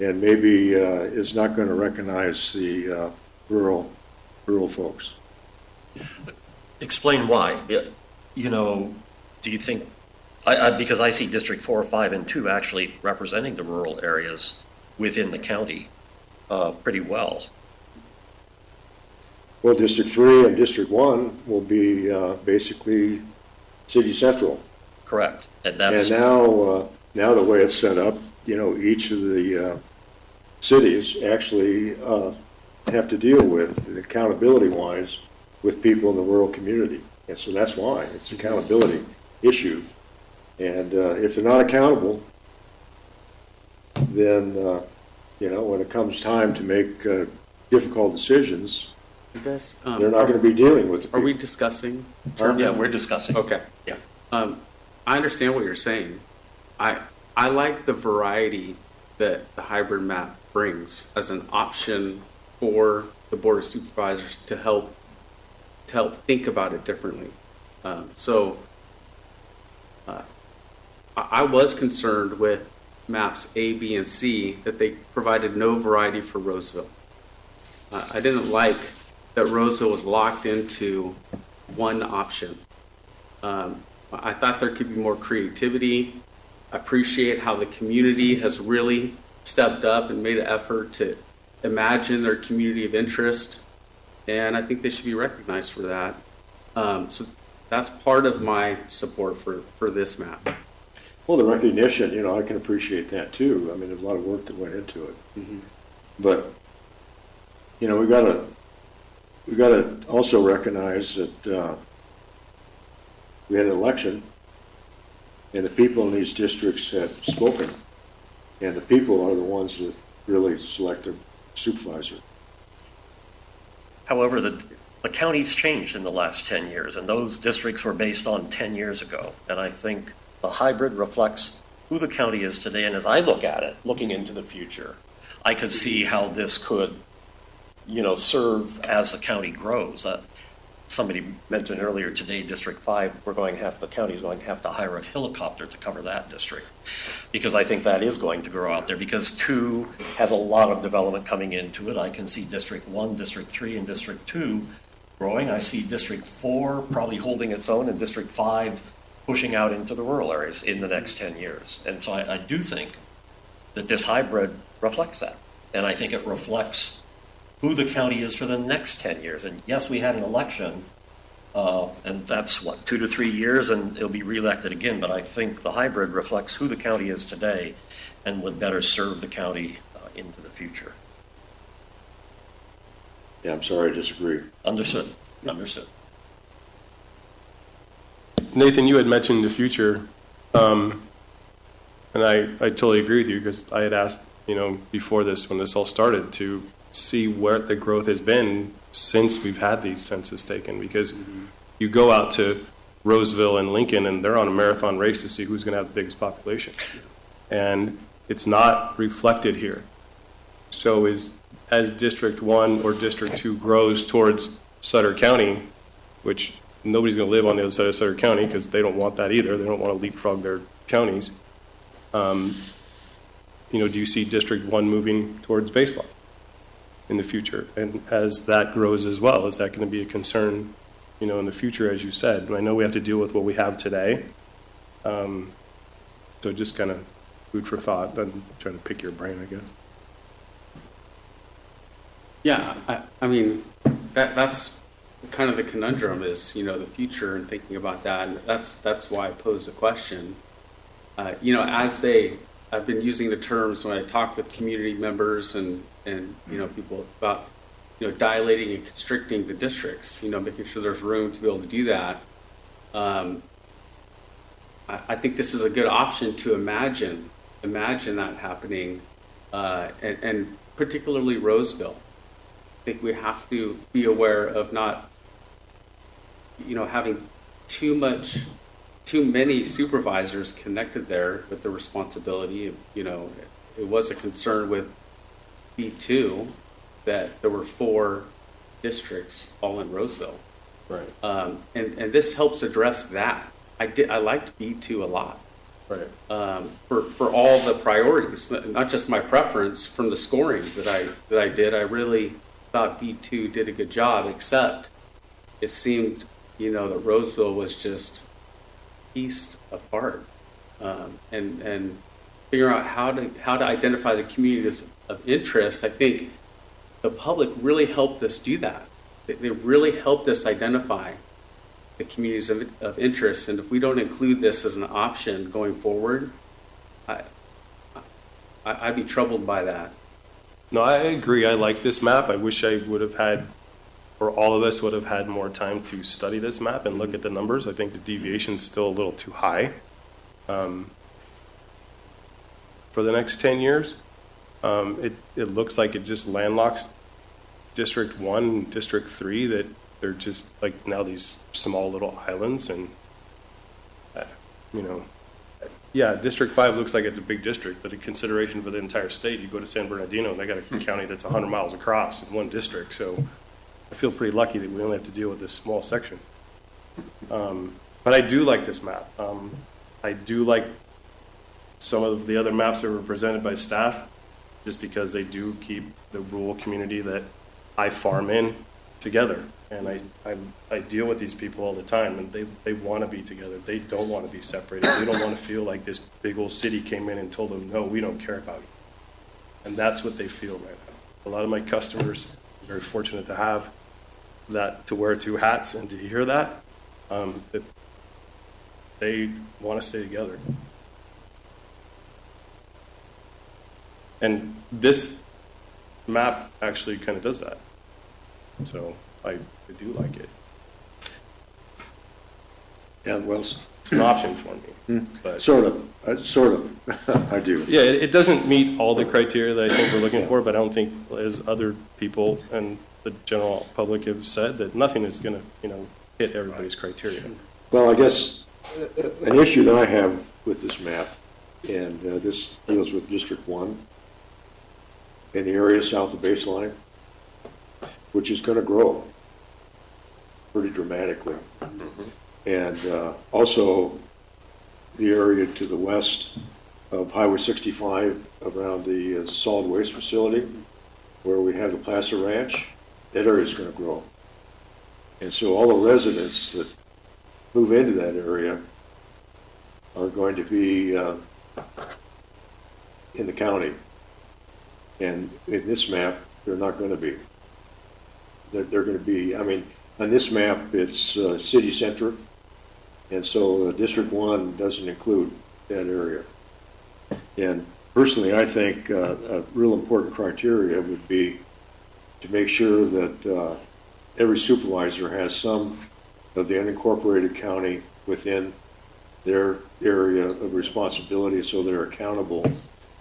and maybe is not going to recognize the rural folks. Explain why. You know, do you think, because I see District 4, 5, and 2 actually representing the rural areas within the county pretty well. Well, District 3 and District 1 will be basically city central. Correct. And now the way it's set up, you know, each of the cities actually have to deal with, accountability-wise, with people in the rural community. And so that's why it's an accountability issue. And if they're not accountable, then, you know, when it comes time to make difficult decisions, Guys, they're not going to be dealing with it. Are we discussing? Yeah, we're discussing. Okay. Yeah. I understand what you're saying. I like the variety that the hybrid map brings as an option for the Board of Supervisors to help think about it differently. I was concerned with maps A, B, and C that they provided no variety for Roseville. I didn't like that Roseville was locked into one option. I thought there could be more creativity. I appreciate how the community has really stepped up and made an effort to imagine their community of interest, and I think they should be recognized for that. So that's part of my support for this map. Well, the recognition, you know, I can appreciate that too. I mean, there's a lot of work that went into it. Mm-hmm. But, you know, we got to also recognize that we had an election, and the people in these districts have spoken, and the people are the ones that really select a supervisor. However, the county's changed in the last 10 years, and those districts were based on 10 years ago. And I think the hybrid reflects who the county is today. And as I look at it, looking into the future, I could see how this could, you know, serve as the county grows. somebody mentioned earlier today, District 5, the county's going to have to hire a helicopter to cover that district. Because I think that is going to grow out there, because 2 has a lot of development coming into it. I can see District 1, District 3, and District 2 growing. I see District 4 probably holding its own, and District 5 pushing out into the rural areas in the next 10 years. And so I do think that this hybrid reflects that. And I think it reflects who the county is for the next 10 years. And yes, we had an election, and that's 2 to 3 years, and it'll be reelected again. But I think the hybrid reflects who the county is today and would better serve the county into the future. Yeah, I'm sorry, I disagree. Understood. Nathan, you had mentioned the future, and I totally agree with you, because I had asked, before this, when this all started, to see where the growth has been since we've had these census taken, because you go out to Roseville and Lincoln and they're on a marathon race to see who's going to have the biggest population, and it's not reflected here. So as District 1 or District 2 grows towards Sutter County, which nobody's going to live on the other side of Sutter County because they don't want that either, they don't want to leapfrog their counties, do you see District 1 moving towards baseline in the future? And as that grows as well, is that going to be a concern, in the future, as you said? And I know we have to deal with what we have today. So just kind of food for thought. I'm trying to pick your brain, I guess. Yeah, I mean, that's kind of the conundrum is, the future and thinking about that. And that's why I posed the question. I've been using the terms when I talk with community members and people about, dilating and constricting the districts, making sure there's room to be able to do that. I think this is a good option to imagine that happening, and particularly Roseville. I think we have to be aware of not, having too many supervisors connected there with the responsibility. It was a concern with B2 that there were 4 districts all in Roseville. Right. And this helps address that. I liked B2 a lot. Right. For all the priorities, not just my preference from the scoring that I did. I really thought B2 did a good job, except it seemed, that Roseville was just pieced apart, and figuring out how to identify the communities of interest. I think the public really helped us do that. They really helped us identify the communities of interest, and if we don't include this as an option going forward, I'd be troubled by that. No, I agree. I like this map. I wish I would have had, or all of us would have had more time to study this map and look at the numbers. I think the deviation is still a little too high. For the next 10 years, it looks like it just landlocks District 1 and District 3, that they're just like now these small little islands. And, yeah, District 5 looks like it's a big district, but in consideration for the entire state, you go to San Bernardino and they got a county that's 100 miles across in one district. So I feel pretty lucky that we only have to deal with this small section. But I do like this map. I do like some of the other maps that were presented by staff, just because they do keep the rural community that I farm in together. And I deal with these people all the time, and they want to be together. They don't want to be separated. They don't want to feel like this big old city came in and told them, no, we don't care about you. And that's what they feel right now. A lot of my customers are very fortunate to have that, to wear 2 hats and to hear that they want to stay together. And this map actually kind of does that. So I do like it. Yeah, well, it's an option for me. But sort of, I do. Yeah, it doesn't meet all the criteria that I think we're looking for, but I don't think, as other people and the general public have said, that nothing is going to, hit everybody's criteria. Well, I guess an issue that I have with this map, and this deals with District 1 in the area south of baseline, which is going to grow. pretty dramatically. And also the area to the west of Highway 65 around the solid waste facility where we have the Plaza Ranch, that area is going to grow. And so all the residents that move into that area are going to be in the county. And in this map, they're not going to be. They're going to be, I mean, on this map, it's city center. And so District 1 doesn't include that area. And personally, I think a real important criteria would be to make sure that every supervisor has some of the unincorporated county within their area of responsibility, so they're accountable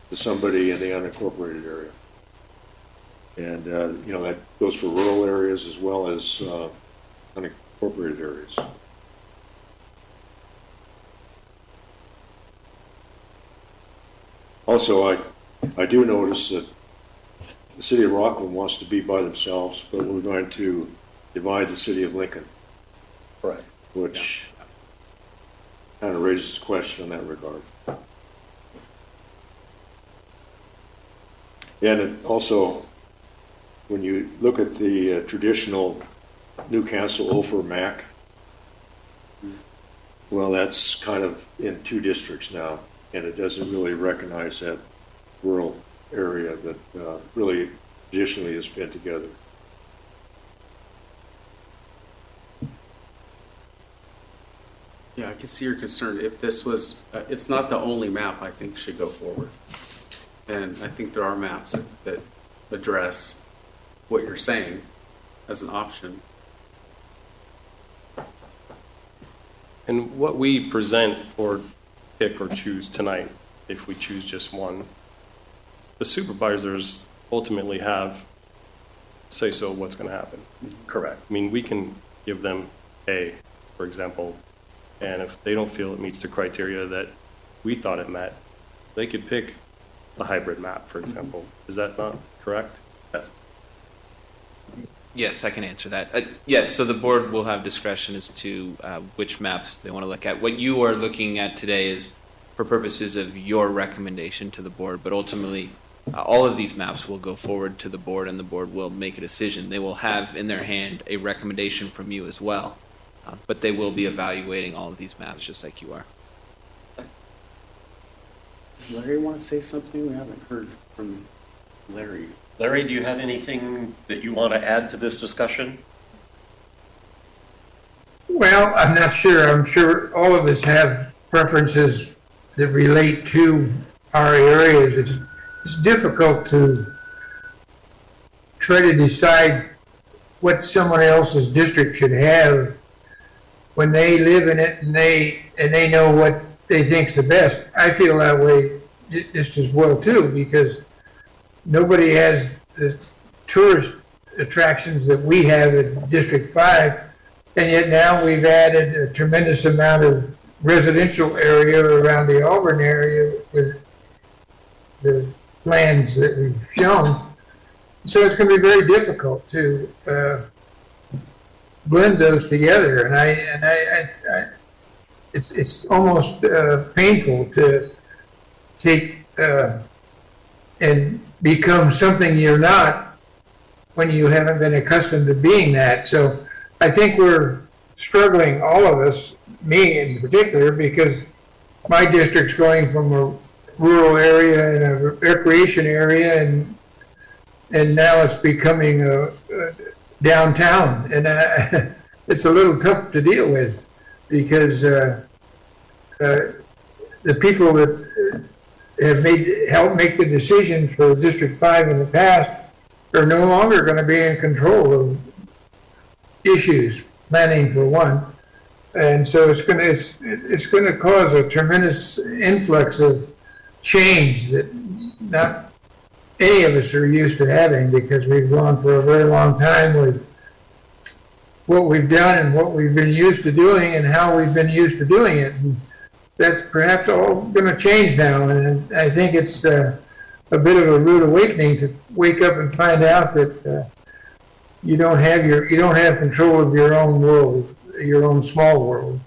to somebody in the unincorporated area. And, you know, that goes for rural areas as well as unincorporated areas. Also, I do notice that the city of Rockland wants to be by themselves, but we're going to divide the city of Lincoln. Right. Which kind of raises a question in that regard. And it also, when you look at the traditional Newcastle Ophir MAC, well, that's kind of in 2 districts now, and it doesn't really recognize that rural area that really traditionally has been together. Yeah, I can see your concern. If this was, it's not the only map I think should go forward. And I think there are maps that address what you're saying as an option. And what we present or pick or choose tonight, if we choose just one, the supervisors ultimately have say so what's going to happen. Correct. I mean, we can give them A, for example, and if they don't feel it meets the criteria that we thought it met, they could pick the hybrid map, for example. Is that not correct? Yes. Yes, I can answer that. Yes, so the board will have discretion as to which maps they want to look at. What you are looking at today is for purposes of your recommendation to the board, but ultimately all of these maps will go forward to the board and the board will make a decision. They will have in their hand a recommendation from you as well, but they will be evaluating all of these maps just like you are. Does Larry want to say something? We haven't heard from Larry. Larry, do you have anything that you want to add to this discussion? Well, I'm not sure. I'm sure all of us have preferences that relate to our areas. It's difficult to try to decide what someone else's district should have when they live in it and they know what they think's the best. I feel that way just as well too, because nobody has the tourist attractions that we have in District 5, and yet now we've added a tremendous amount of residential area around the Auburn area with the plans that we've shown. So it's going to be very difficult to blend those together, and it's almost painful to take and become something you're not when you haven't been accustomed to being that. So I think we're struggling, all of us, me in particular, because my district's going from a rural area and a recreation area, and now it's becoming a downtown, and it's a little tough to deal with because the people that have helped make the decisions for District 5 in the past are no longer going to be in control of issues, planning for one, and so it's going to cause a tremendous influx of change that not any of us are used to having, because we've gone for a very long time with what we've done and what we've been used to doing and how we've been used to doing it. And that's perhaps all going to change now, and I think it's a bit of a rude awakening to wake up and find out that you don't have control of your own world, your own small world.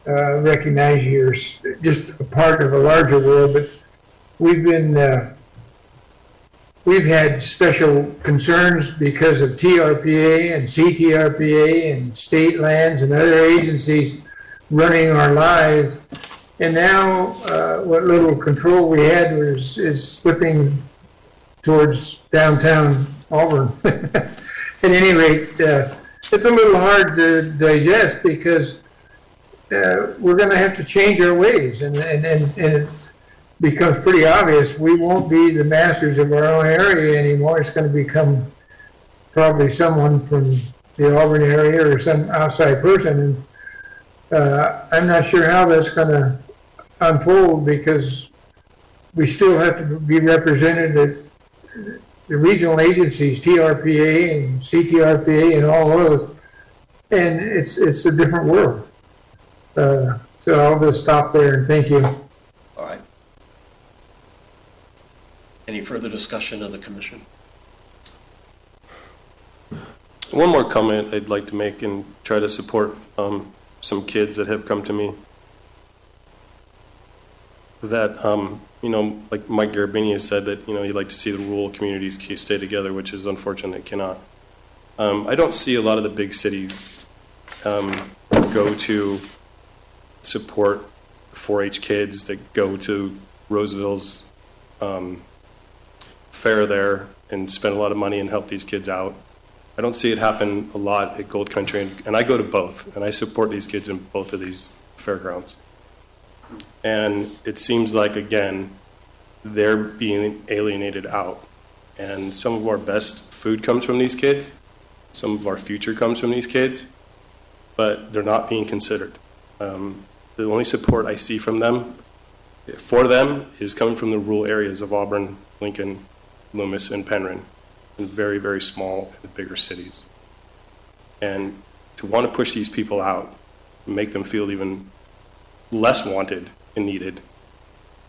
Recognize you're just a part of a larger world, but we've had special concerns because of TRPA and CTRPA and state lands and other agencies running our lives. And now what little control we had is slipping towards downtown Auburn. At any rate, it's a little hard to digest because we're going to have to change our ways, and it becomes pretty obvious we won't be the masters of our own area anymore. It's going to become probably someone from the Auburn area or some outside person. And I'm not sure how that's going to unfold because we still have to be represented at the regional agencies, TRPA and CTRPA and all those, and it's a different world. So I'll just stop there and thank you. All right. Any further discussion of the commission? One more comment I'd like to make and try to support some kids that have come to me that, like Mike Garabini has said that, he'd like to see the rural communities stay together, which is unfortunate it cannot. I don't see a lot of the big cities go to support 4-H kids that go to Roseville's fair there and spend a lot of money and help these kids out. I don't see it happen a lot at Gold Country, and I go to both, and I support these kids in both of these fairgrounds. And it seems like, again, they're being alienated out. And some of our best food comes from these kids. Some of our future comes from these kids. But they're not being considered. The only support I see from them, for them, is coming from the rural areas of Auburn, Lincoln, Loomis, and Penryn, and very, very small and bigger cities. And to want to push these people out, and make them feel even less wanted and needed,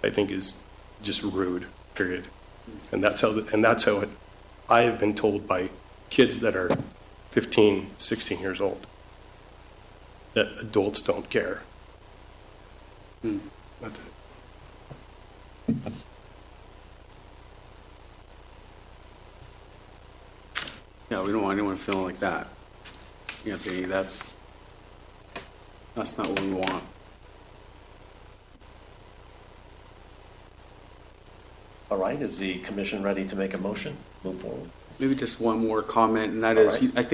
I think is just rude, period. And that's how I have been told by kids that are 15, 16 years old, that adults don't care. That's it. Yeah, we don't want anyone feeling like that. Anthony, that's not what we want. All right, is the commission ready to make a motion? Move forward. Maybe just one more comment, and that All is, right. I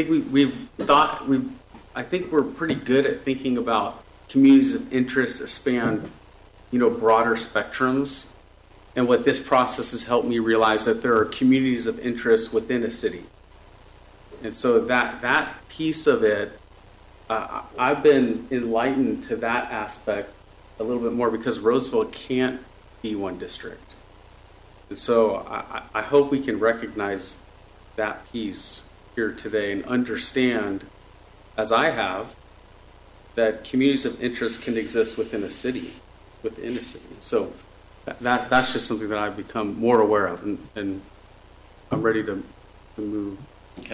think we're pretty good at thinking about communities of interest that span, broader spectrums. And what this process has helped me realize that there are communities of interest within a city. And so that piece of it, I've been enlightened to that aspect a little bit more because Roseville can't be one district. And so I hope we can recognize that piece here today and understand, as I have, that communities of interest can exist within a city. So that's just something that I've become more aware of, and I'm ready to move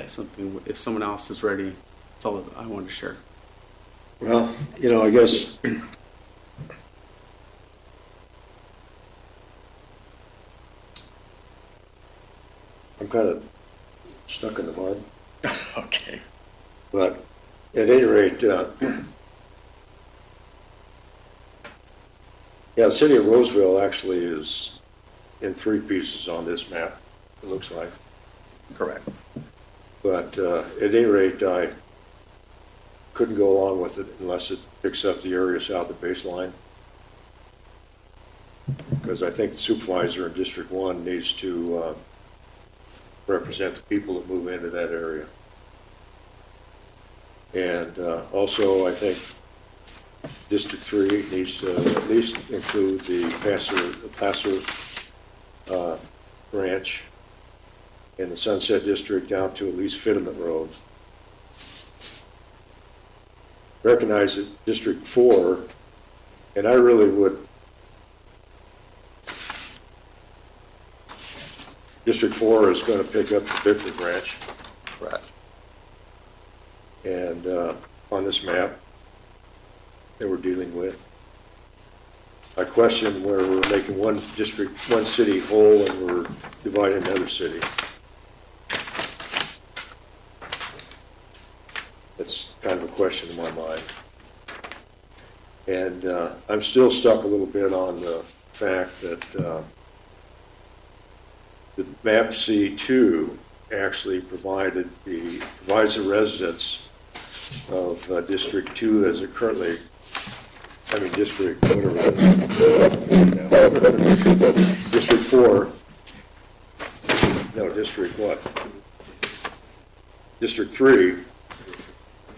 something. If someone else is ready, that's all I wanted to share. Well, I guess I'm kind of stuck in the mud. Okay. But at any rate, the city of Roseville actually is in 3 pieces on this map, it looks like. Correct. But at any rate, I couldn't go along with it unless it picks up the area south of baseline. Because I think the supervisor in District 1 needs to represent the people that move into that area. And also, I think District 3 needs to at least include the Passer branch in the Sunset District down to at least Fitterman Road. Recognize that District 4, and I really would, District 4 is going to pick up the Bickford branch. Right. And on this map that we're dealing with, I question where we're making one district, one city whole, and we're dividing another city. That's kind of a question in my mind. And I'm still stuck a little bit on the fact that the map C2 actually provides the residents of District 2 as it currently, I mean District, whatever it is. District 4, no, District what? District 3.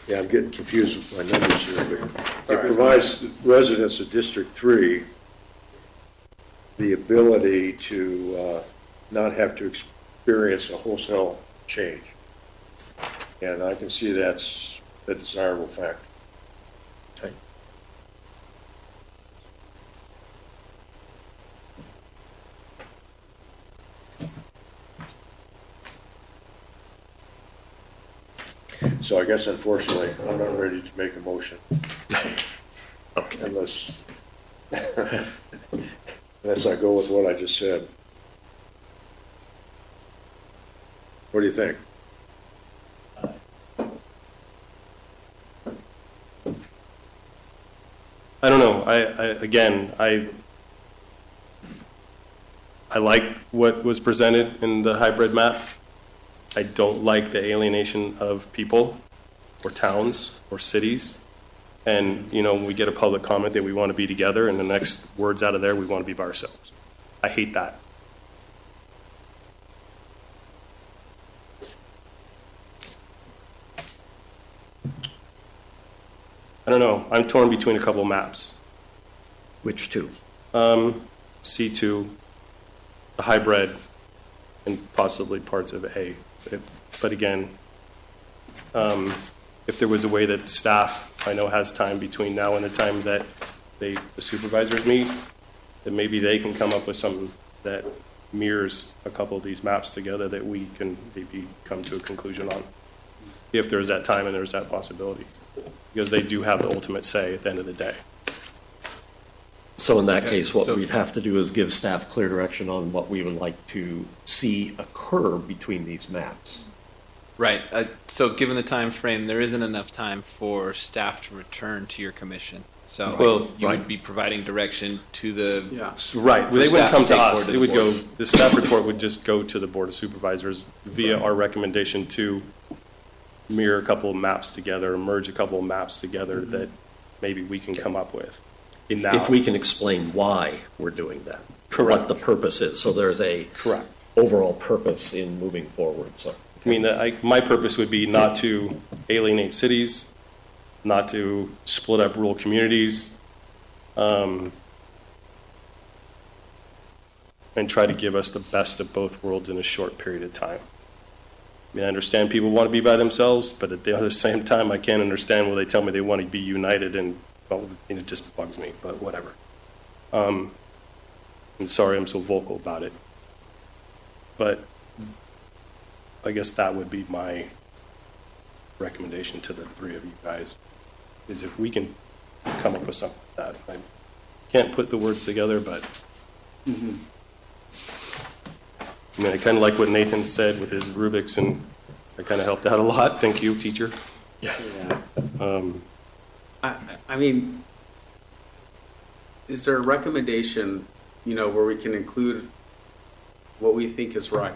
Yeah, I'm getting confused with my numbers here, but it provides the residents of District 3 the ability to not have to experience a wholesale change. And I can see that's a desirable factor. Okay. So I guess unfortunately, I'm not ready to make a motion. Okay. Unless I go with what I just said. What do you think? I don't know. I like what was presented in the hybrid map. I don't like the alienation of people or towns or cities. And, you know, when we get a public comment that we want to be together and the next words out of there, we want to be by ourselves. I hate that. I don't know. I'm torn between a couple of maps. Which two? C2, the hybrid, and possibly parts of A. But again, if there was a way that staff, I know, has time between now and the time that the supervisors meet, then maybe they can come up with something that mirrors a couple of these maps together that we can maybe come to a conclusion on, if there's that time and there's that possibility. Because they do have the ultimate say at the end of the day. So in that case, what we'd have to do is give staff clear direction on what we would like to see occur between these maps. Right. So given the time frame, there isn't enough time for staff to return to your commission. So you would be providing direction to the Right. They wouldn't come to us. It would go. board. The staff report would just go to the Board of Supervisors via our recommendation to mirror a couple of maps together, merge a couple of maps together that maybe we can come up with. If we can explain why we're doing that. Correct. What the purpose is. So there's a overall purpose in moving forward. So I mean, my purpose would be not to alienate cities, not to split up rural communities, and try to give us the best of both worlds in a short period of time. I mean, I understand people want to be by themselves, but at the other same time, I can't understand when they tell me they want to be united, and well, it just bugs me, but whatever. I'm sorry I'm so vocal about it. But I guess that would be my recommendation to the three of you guys, is if we can come up with something like that. I can't put the words together, but I mean, I kind of like what Nathan said with his rubrics, and I kind of helped out a lot. Thank you, teacher. Yeah. I mean, is there a recommendation, where we can include what we think is right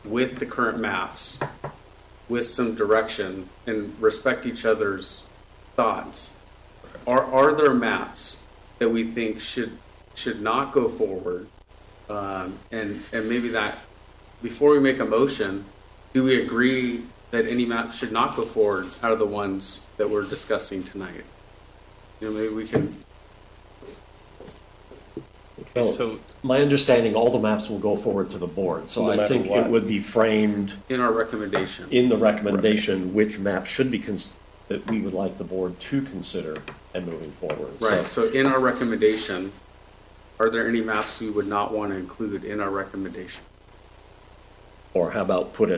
with the current maps, with some direction, and respect each other's thoughts? Are there maps that we think should not go forward? And maybe that before we make a motion, do we agree that any map should not go forward out of the ones that we're discussing tonight? Maybe we can. Well, so my understanding, all the maps will go forward to the board. So I think it would be framed in our recommendation. In the recommendation, which map should be that we would like the board to consider and moving forward. Right. So in our recommendation, are there any maps we would not want to include in our recommendation? Or how about what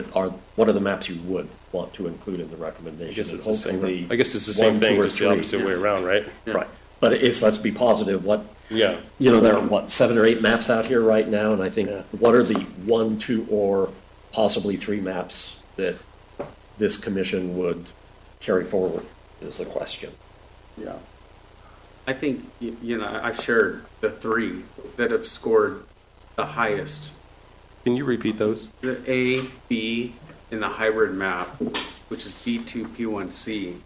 are the maps you would want to include in the recommendation? I guess it's Hopefully I guess it's the same 1, thing, 2, or just the 3. opposite way around, right? Right. But let's be positive, Yeah. there are 7 or 8 maps out here right now, and I think what are the 1, 2, or possibly 3 maps that this commission would carry forward is the question. Yeah. I think, I've shared the 3 that have scored the highest. Can you repeat those? The A, B, in the hybrid map, which is B2, P1C.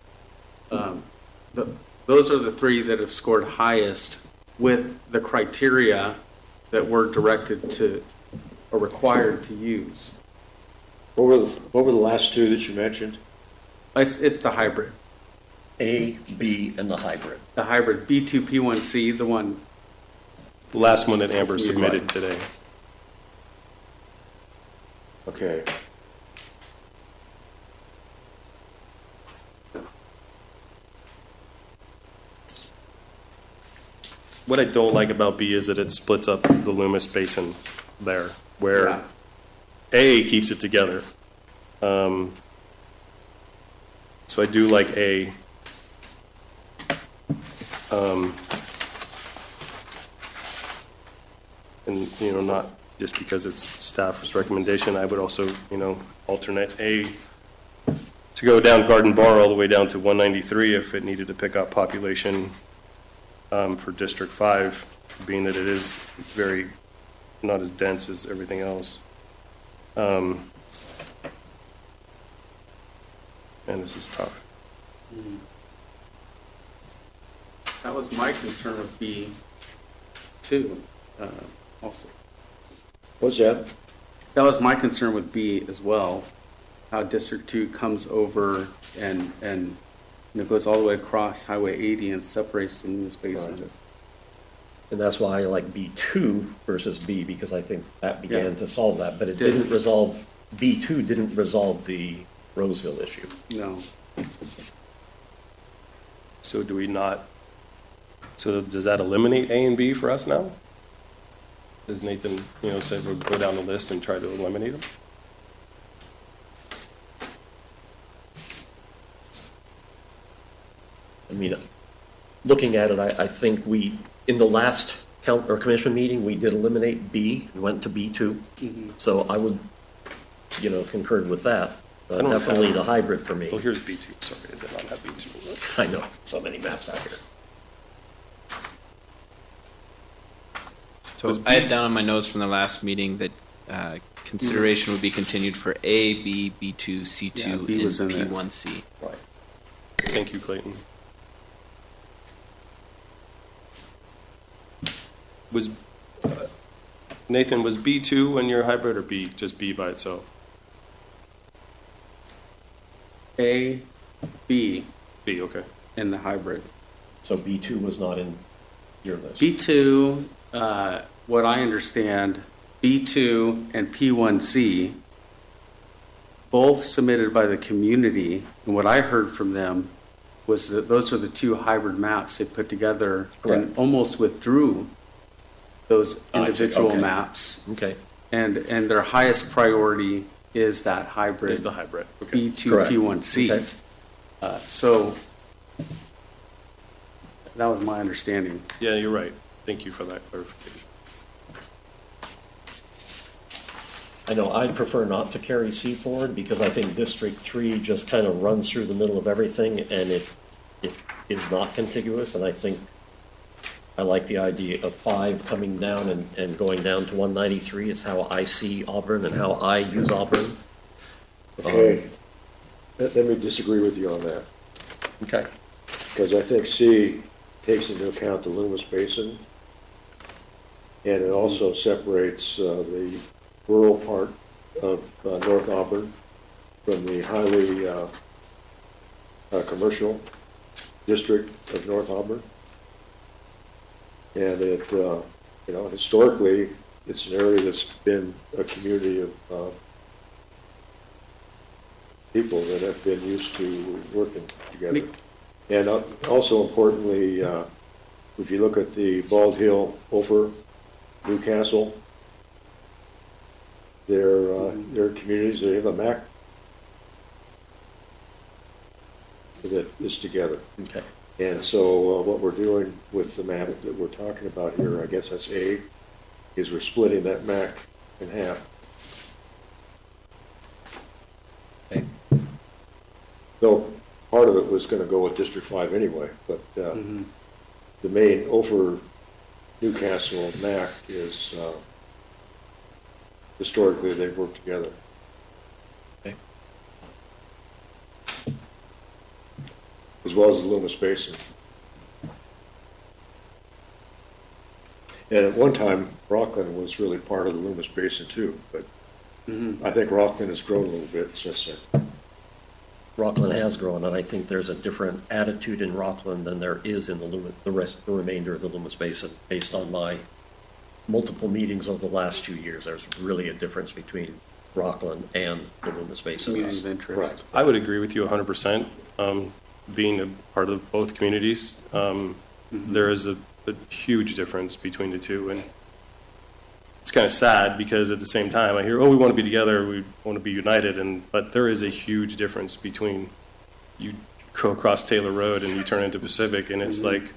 Those are the 3 that have scored highest with the criteria that we're directed to or required to use. What were the last 2 that you mentioned? It's the hybrid. A, B, and the hybrid. The hybrid, B2, P1C, the one. The last one that Amber submitted today. Okay. What I don't like about B is that it splits up the Loomis Basin there, where A keeps it together. So I do like A. And, not just because it's staff's recommendation, I would also, alternate A to go down Garden Bar all the way down to 193 if it needed to pick up population for District 5, being that it is very not as dense as everything else. And this is tough. That was my concern with B too, also. What's that? That was my concern with B as well, how District 2 comes over and it goes all the way across Highway 80 and separates the Loomis Basin. Right. And that's why I like B2 versus B, because I think that began to solve that, but it didn't resolve, B2 didn't resolve the Roseville issue. No. So do we not, so does that eliminate A and B for us now? Does Nathan, said we'll go down the list and try to eliminate them? I mean, looking at it, I think in the last commission meeting, we did eliminate B and went to B2. Mm-hmm. So I would, concur with that. Definitely the hybrid for me. Well, here's B2. Sorry, I did not have B2. I know, so many maps out here. So I had down on my notes from the last meeting that consideration would be continued for A, B, B2, C2, and P1C. Right. Thank you, Clayton. Nathan, was B2 in your hybrid or B, just B by itself? A, B. B, okay. In the hybrid. So B2 was not in your list? B2, what I understand, B2 and P1C, both submitted by the community, and what I heard from them was that those are the 2 hybrid maps they put together. Correct. And almost withdrew those individual okay. maps. Okay. And their highest priority is that hybrid. Is the hybrid. Okay. B2, Correct. P1C. Okay. So that was my understanding. Yeah, you're right. Thank you for that clarification. I know I'd prefer not to carry C forward because I think District 3 just kind of runs through the middle of everything and it is not contiguous, and I think I like the idea of 5 coming down and going down to 193 is how I see Auburn and how I use Auburn. Okay. Let me disagree with you on that. Okay. Because I think C takes into account the Loomis Basin, and it also separates the rural part of North Auburn from the highly commercial district of North Auburn. And it, historically, it's an area that's been a community of people that have been used to working together. And also importantly, if you look at the Bald Hill, Ophir, Newcastle, their communities, they have a map that is together. Okay. And so what we're doing with the map that we're talking about here, I guess that's A, is we're splitting that map in half. Okay. Though part of it was going to go with District 5 anyway, but the main Ophir, Newcastle, and Mac is historically they've worked together. Okay. As well as the Loomis Basin. And at one time, Rockland was really part of the Loomis Basin too, but I think Rockland has grown a little bit since then. Rockland has grown, and I think there's a different attitude in Rockland than there is in the remainder of the Loomis Basin. Based on my multiple meetings over the last 2 years, there's really a difference between Rockland and the Loomis Basin. Communities of interest. I would agree with you 100%. Being a part of both communities, there is a huge difference between the two, and it's kind of sad because at the same time I hear, oh, we want to be together, we want to be united, but there is a huge difference between you go across Taylor Road and you turn into Pacific, and it's like,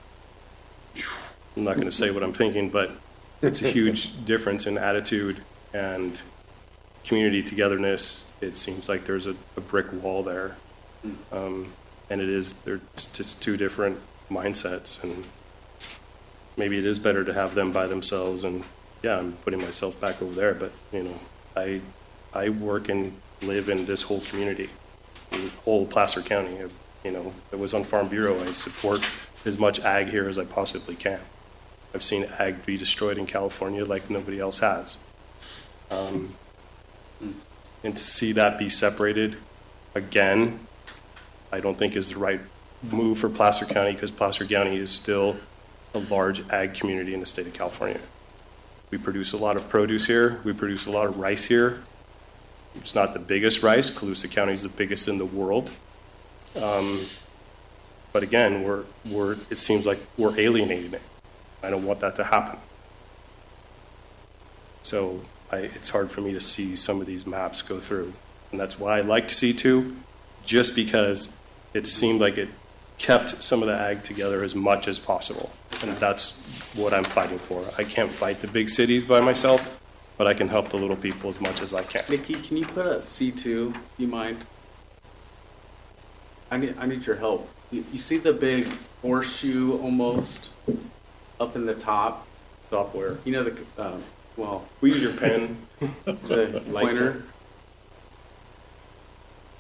I'm not going to say what I'm thinking, but it's a huge difference in attitude and community togetherness. It seems like there's a brick wall there, and they're just two different mindsets, and maybe it is better to have them by themselves. And yeah, I'm putting myself back over there, but I work and live in this whole community, in the whole Placer County. It was on Farm Bureau. I support as much ag here as I possibly can. I've seen ag be destroyed in California like nobody else has. And to see that be separated again, I don't think is the right move for Placer County, because Placer County is still a large ag community in the state of California. We produce a lot of produce here. We produce a lot of rice here. It's not the biggest rice. Colusa County is the biggest in the world. But again, it seems like we're alienating it. I don't want that to happen. So it's hard for me to see some of these maps go through. And that's why I like C2, just because it seemed like it kept some of the ag together as much as possible. And that's what I'm fighting for. I can't fight the big cities by myself, but I can help the little people as much as I can. Nikki, can you put a C2, do you mind? I need your help. You see the big horseshoe almost up in the top? Top where? You know we use your pen. The pointer.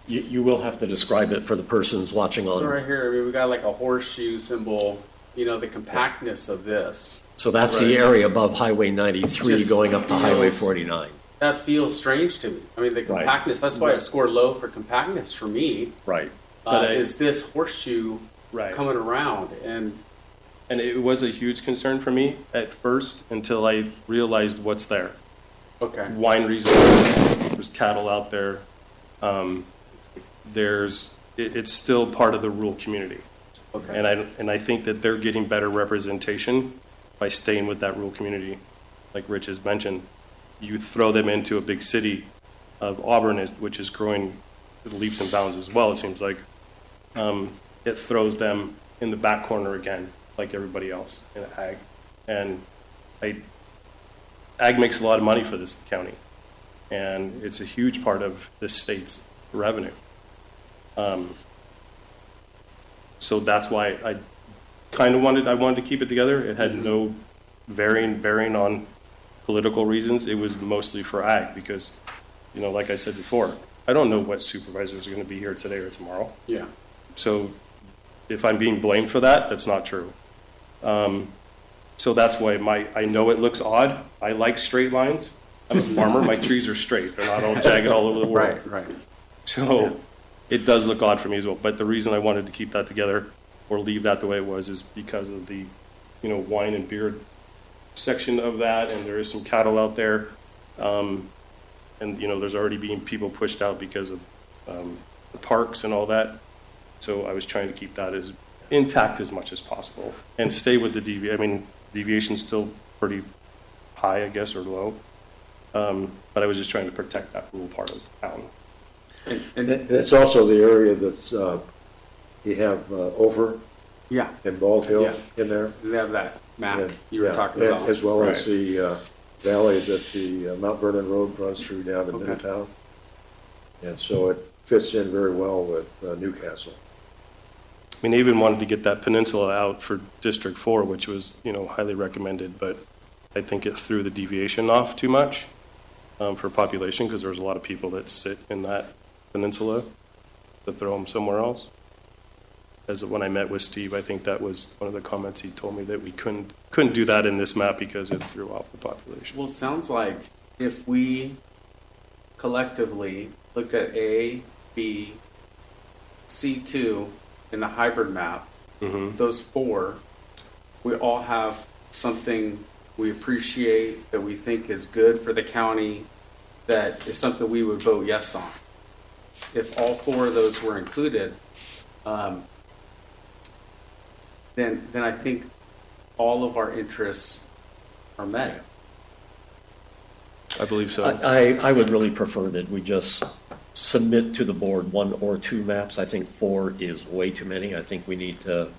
You will have to describe it for the persons watching on. So right here, we got like a horseshoe symbol, the compactness of this. So that's the area above Highway 93 going up to Highway 49. That feels strange to me. I mean, the compactness, that's why I scored low for compactness for me. Right. Is this horseshoe coming around? And it was a huge concern for me at first until I realized what's there. Okay. Wineries, there's cattle out there. It's still part of the rural community. Okay. And I think that they're getting better representation by staying with that rural community. Like Rich has mentioned, you throw them into a big city of Auburn, which is growing leaps and bounds as well, it seems like. It throws them in the back corner again, like everybody else in ag. And ag makes a lot of money for this county, and it's a huge part of this state's revenue. So that's why I wanted to keep it together. It had no bearing on political reasons. It was mostly for ag because, like I said before, I don't know what supervisors are going to be here today or tomorrow. Yeah. So if I'm being blamed for that, that's not true. So that's why I know it looks odd. I like straight lines. I'm a farmer. My trees are straight. They're not all jagged all over the world. Right. So it does look odd for me as well. But the reason I wanted to keep that together or leave that the way it was is because of the, wine and beer section of that. And there is some cattle out there. And, there's already been people pushed out because of the parks and all that. So I was trying to keep that as intact as much as possible and stay with the deviation's still pretty high, I guess, or low. But I was just trying to protect that rural part of town. And it's also the area that's, you have Over Yeah, and Bald Hill Yeah. in there. they have that map And- you were yeah, talking and about. as well as Right. the valley that the Mount Vernon Road runs through down to Okay. Middletown. And so it fits in very well with Newcastle. I mean, they even wanted to get that peninsula out for District 4, which was, highly recommended, but I think it threw the deviation off too much for population, because there's a lot of people that sit in that peninsula to throw them somewhere else. As when I met with Steve, I think that was one of the comments he told me, that we couldn't do that in this map because it threw off the population. Well, it sounds like if we collectively looked at A, B, C2 in the hybrid map, those four, we all have something we appreciate that we think is good for the county, that is something we would vote yes on. If all four of those were included, then I think all of our interests are met. I believe so. I would really prefer that we just submit to the board 1 or 2 maps. I think 4 is way too many. I think we need to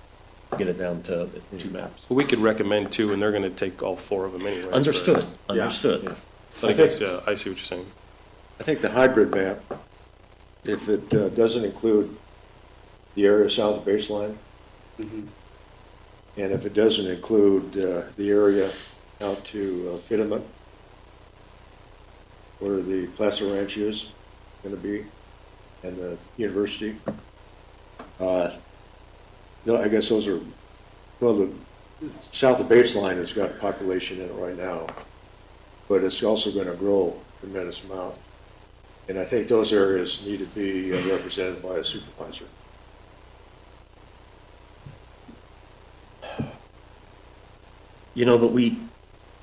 get it down to 2 maps. Well, we could recommend 2, and they're going to take all 4 of them anyway. Understood, but- understood. Yeah. But I guess, yeah, I see what you're saying. I think the hybrid map, if it doesn't include the area south of baseline, and if it doesn't include the area out to Fitterman, where the Plaza Ranch is going to be, and the university, I guess those are, well, the south of baseline has got population in it right now, but it's also going to grow a tremendous amount. And I think those areas need to be represented by a supervisor. But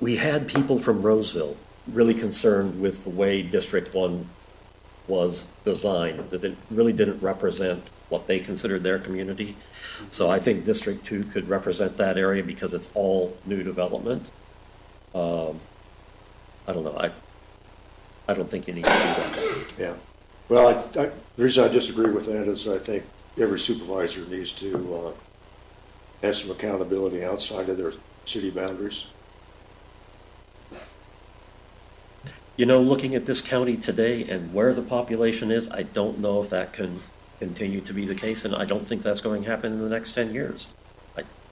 we had people from Roseville really concerned with the way District 1 was designed, that it really didn't represent what they considered their community. So I think District 2 could represent that area because it's all new development. I don't know. I don't think you need to do that. Yeah. Well, the reason I disagree with that is I think every supervisor needs to have some accountability outside of their city boundaries. Looking at this county today and where the population is, I don't know if that can continue to be the case, and I don't think that's going to happen in the next 10 years.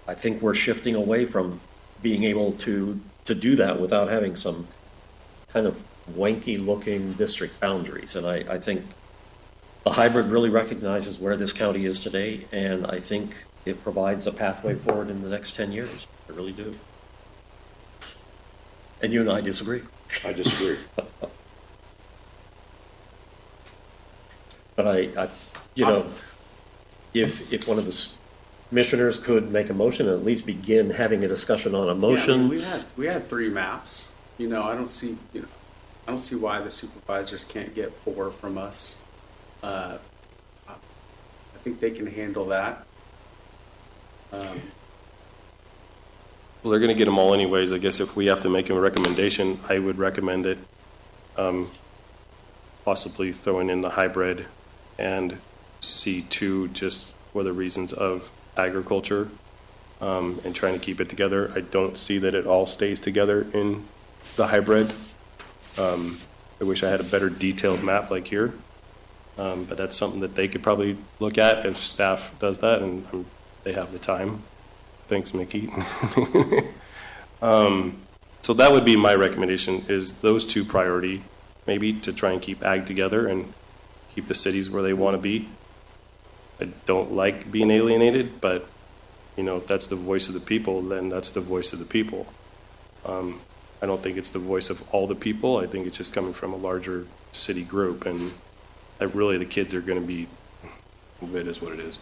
I think we're shifting away from being able to do that without having some kind of wanky-looking district boundaries. And I think the hybrid really recognizes where this county is today, and I think it provides a pathway forward in the next 10 years. I really do. And you and I disagree. I disagree. But if one of the commissioners could make a motion and at least begin having a discussion on a motion. Yeah, we had 3 maps. I don't see why the supervisors can't get 4 from us. I think they can handle that. Well, they're going to get them all anyways. I guess if we have to make a recommendation, I would recommend it, possibly throwing in the hybrid and C2 just for the reasons of agriculture, and trying to keep it together. I don't see that it all stays together in the hybrid. I wish I had a better detailed map like here, but that's something that they could probably look at if staff does that, and they have the time. Thanks, Mickey. So that would be my recommendation, is those 2 priority, maybe, to try and keep ag together and keep the cities where they want to be. I don't like being alienated, but, if that's the voice of the people, then that's the voice of the people. I don't think it's the voice of all the people. I think it's just coming from a larger city group, and really the kids are going to be, it is what it is.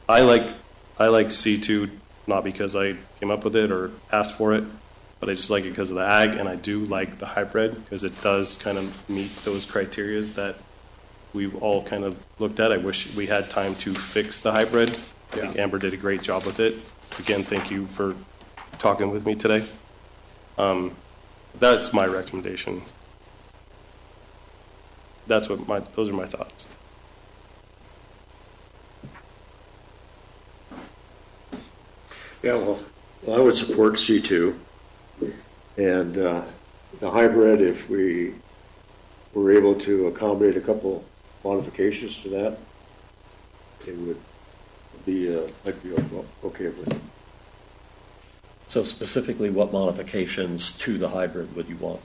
I like C2, not because I came up with it or asked for it, but I just like it because of the ag, and I do like the hybrid because it does kind of meet those criterias that we've all kind of looked at. I wish we had time to fix the hybrid. I think Amber did a great job with it. Again, thank you for talking with me today. That's my recommendation. Those are my thoughts. Yeah, well, I would support C2. And the hybrid, if we were able to accommodate a couple modifications to that, it would be, I'd be okay with it. So specifically, what modifications to the hybrid would you want?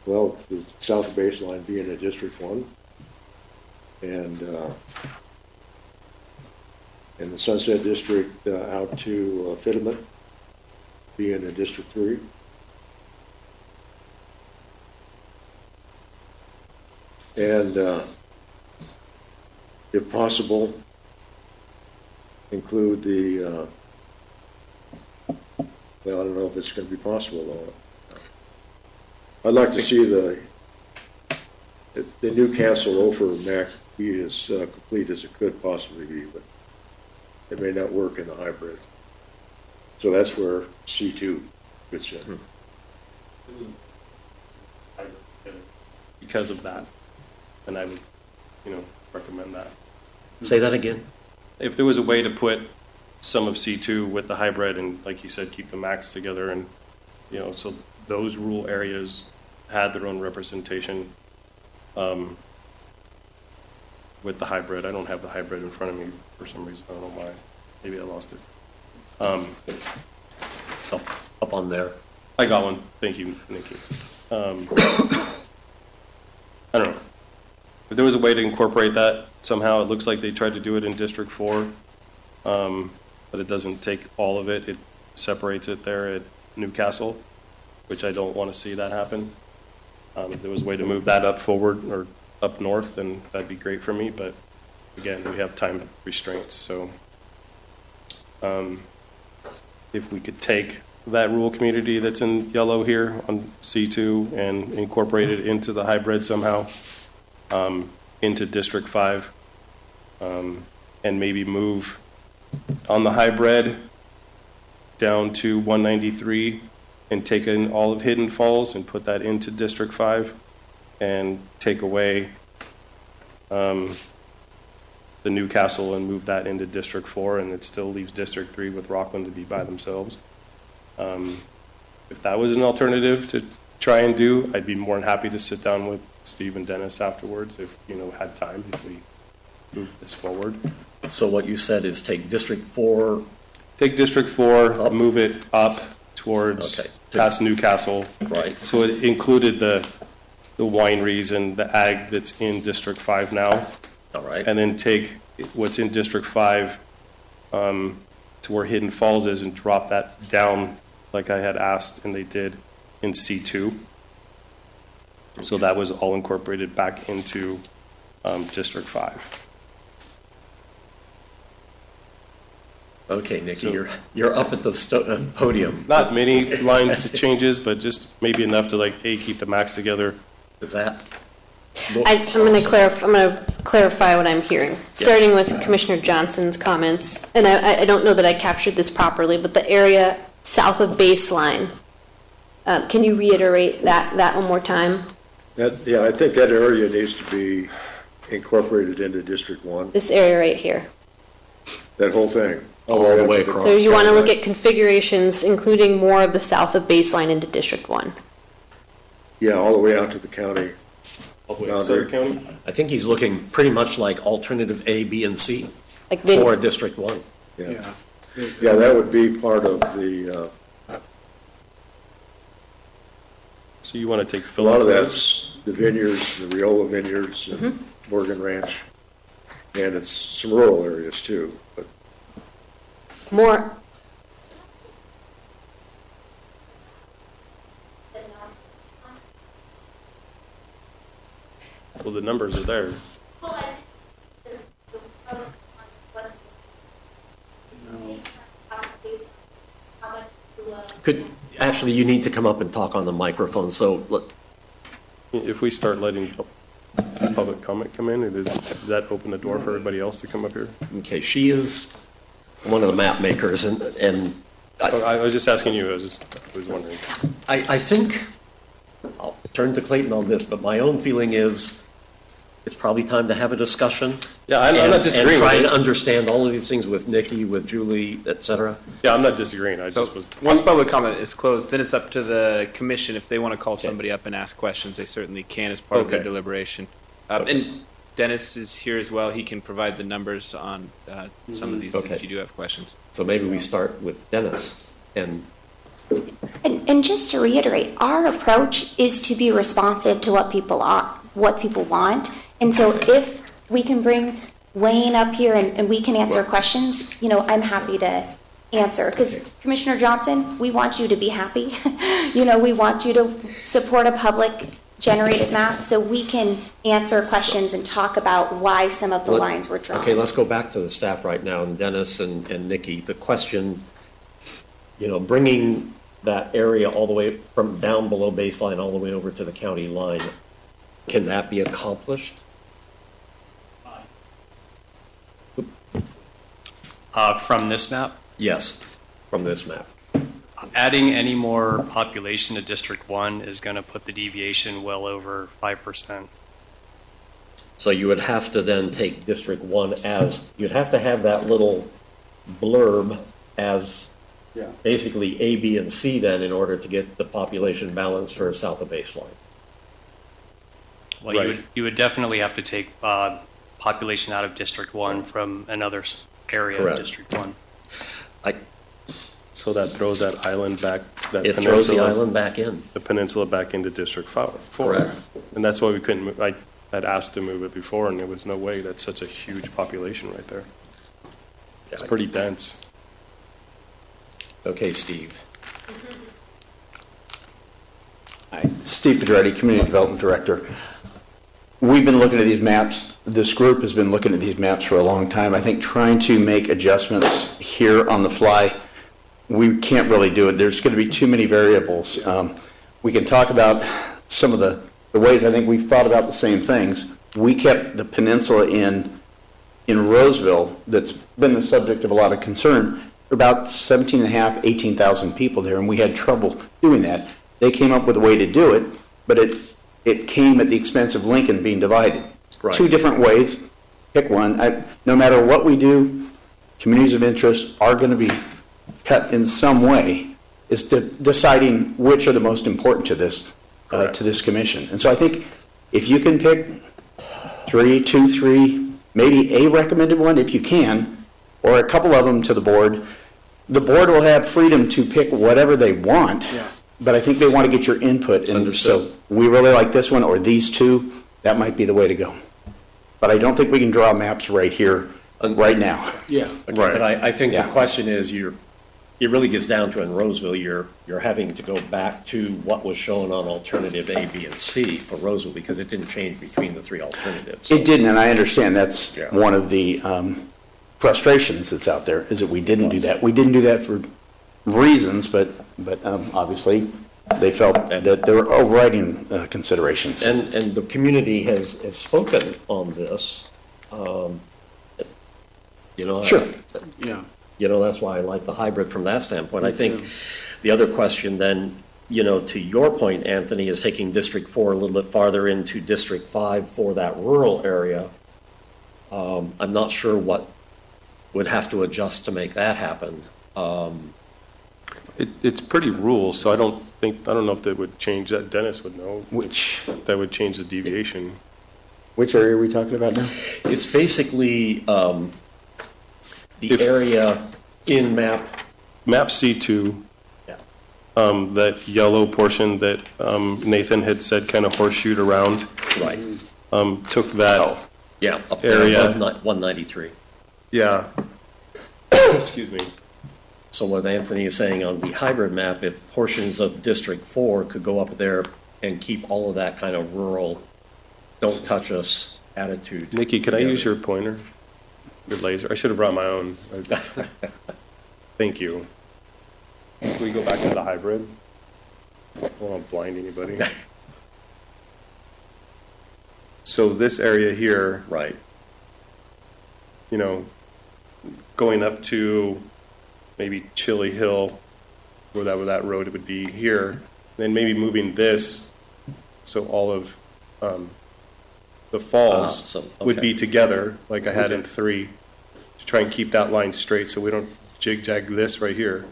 Well, the south baseline being a District 1, and the Sunset District out to Fittiman being a District 3. And if possible, include the, well, I don't know if it's going to be possible though. I'd like to see the Newcastle Ophir MAC be as complete as it could possibly be, but it may not work in the hybrid. So that's where C2 fits in. Because of that, and I would, recommend that. Say that again. If there was a way to put some of C2 with the hybrid and, like you said, keep the max together, and so those rural areas had their own representation with the hybrid. I don't have the hybrid in front of me for some reason. I don't know why. Maybe I lost it. Up on there. I got one. Thank you, Nikki. I don't know. If there was a way to incorporate that somehow, it looks like they tried to do it in District 4, but it doesn't take all of it. It separates it there at Newcastle, which I don't want to see that happen. If there was a way to move that up forward or up north, then that'd be great for me. But again, we have time restraints. So if we could take that rural community that's in yellow here on C2 and incorporate it into the hybrid somehow, into District 5, and maybe move on the hybrid down to 193 and take in all of Hidden Falls and put that into District 5 and take away the Newcastle and move that into District 4, and it still leaves District 3 with Rockland to be by themselves. If that was an alternative to try and do, I'd be more than happy to sit down with Steve and Dennis afterwards if, had time, if we move this forward. So what you said is take District 4. Take District 4, move it up towards past Newcastle. Right. So it included the wineries and the ag that's in District 5 now. All right. And then take what's in District 5 to where Hidden Falls is and drop that down like I had asked, and they did in C2. So that was all incorporated back into District 5. Okay, Nikki, you're up at the podium. Not many lines changes, but just maybe enough to keep the max together. Is that? I'm going to clarify what I'm hearing, starting with Commissioner Johnson's comments. And I don't know that I captured this properly, but the area south of baseline, can you reiterate that one more time? I think that area needs to be incorporated into District 1. This area right here. That whole thing. All the way across. So you want to look at configurations, including more of the south of baseline into District 1? Yeah, all the way out to the county. All the way to Sutter County? I think he's looking pretty much like alternative A, B, and C like for District 1. Yeah, that would be part of the... So you want to take a lot of that's the vineyards, the Riola vineyards, and Morgan Ranch, and it's some rural areas too. But more. Well, the numbers are there. Actually, you need to come up and talk on the microphone. So look. If we start letting public comment come in, does that open the door for everybody else to come up here? Okay, she is one of the map makers, and I was just asking you, I was wondering. I think, I'll turn to Clayton on this, but my own feeling is it's probably time to have a discussion. Yeah, I'm not disagreeing. And try with and it. understand all of these things with Nikki, with Julie, et cetera. Yeah, I'm not disagreeing. I So just was. once public comment is closed, then it's up to the commission. If they want to call somebody up and ask questions, they certainly can as part of their Okay. deliberation. And Dennis is here as well. He can provide the numbers on some of these Okay. if you do have questions. So maybe we start with Dennis and And just to reiterate, our approach is to be responsive to what people want. And so if we can bring Wayne up here and we can answer questions, I'm happy to answer. Because Commissioner Johnson, we want you to be happy. We want you to support a public generated map so we can answer questions and talk about why some of the lines were drawn. Okay, let's go back to the staff right now, and Dennis and Nikki. The question, bringing that area all the way from down below baseline all the way over to the county line, can that be accomplished? From this map? Yes, from this map. Adding any more population to District 1 is going to put the deviation well over 5%. So you would have to then take District 1 as, you'd have to have that little blurb as basically A, B, and C then in order to get the population balance for south of baseline. Well, you would definitely have to take population out of District 1 from another area Correct. of District 1. So that throws that island back, It throws the island back in. The peninsula back into District 4. Correct. And that's why we couldn't move. I had asked to move it before, and there was no way. That's such a huge population right there. It's pretty dense. Okay, Steve. Hi, Steve Pedretti, Community Development Director. We've been looking at these maps. This group has been looking at these maps for a long time. I think trying to make adjustments here on the fly, we can't really do it. There's going to be too many variables. We can talk about some of the ways I think we've thought about the same things. We kept the peninsula in Roseville, that's been the subject of a lot of concern, about 17,500, 18,000 people there, and we had trouble doing that. They came up with a way to do it, but it came at the expense of Lincoln being divided. Right. Two different ways, pick one. No matter what we do, communities of interest are going to be cut in some way. Is deciding which are the most important to this commission. And so I think if you can pick two, three, maybe a recommended one if you can, or a couple of them to the board will have freedom to pick whatever they want. Yeah. But I think they want to get your input. And Understood. So we really like this one or these two. That might be the way to go. But I don't think we can draw maps right here, right now. Yeah. Okay, right. But I think the question is, it really gets down to in Roseville, you're having to go back to what was shown on alternative A, B, and C for Roseville because it didn't change between the three alternatives. It didn't, and I understand that's one of the frustrations that's out there, is that we didn't do that. We didn't do that for reasons, but obviously they felt that there were overriding considerations. And the community has spoken on this. Sure. That's why I like the hybrid from that standpoint. I think the other question then, to your point, Anthony, is taking District 4 a little bit farther into District 5 for that rural area. I'm not sure what would have to adjust to make that happen. It's pretty rural, so I don't know if that would change that. Dennis would know which that would change the deviation. Which area are we talking about now? It's basically the area in map C2. Yeah. That yellow portion that Nathan had said kind of horseshoed around. Right. Took that. Up there area. Above 193. Yeah. Excuse me. So what Anthony is saying on the hybrid map, if portions of District 4 could go up there and keep all of that kind of rural, don't touch us attitude. Nikki, can I use your pointer? Your laser? I should have brought my own. Thank you. Can we go back to the hybrid? I don't want to blind anybody. So this area here. Right. Going up to maybe Chili Hill where that road would be here, then maybe moving this, so all of the falls would be together, like I had in 3, to try and keep that line straight so we don't jig-jag this right here,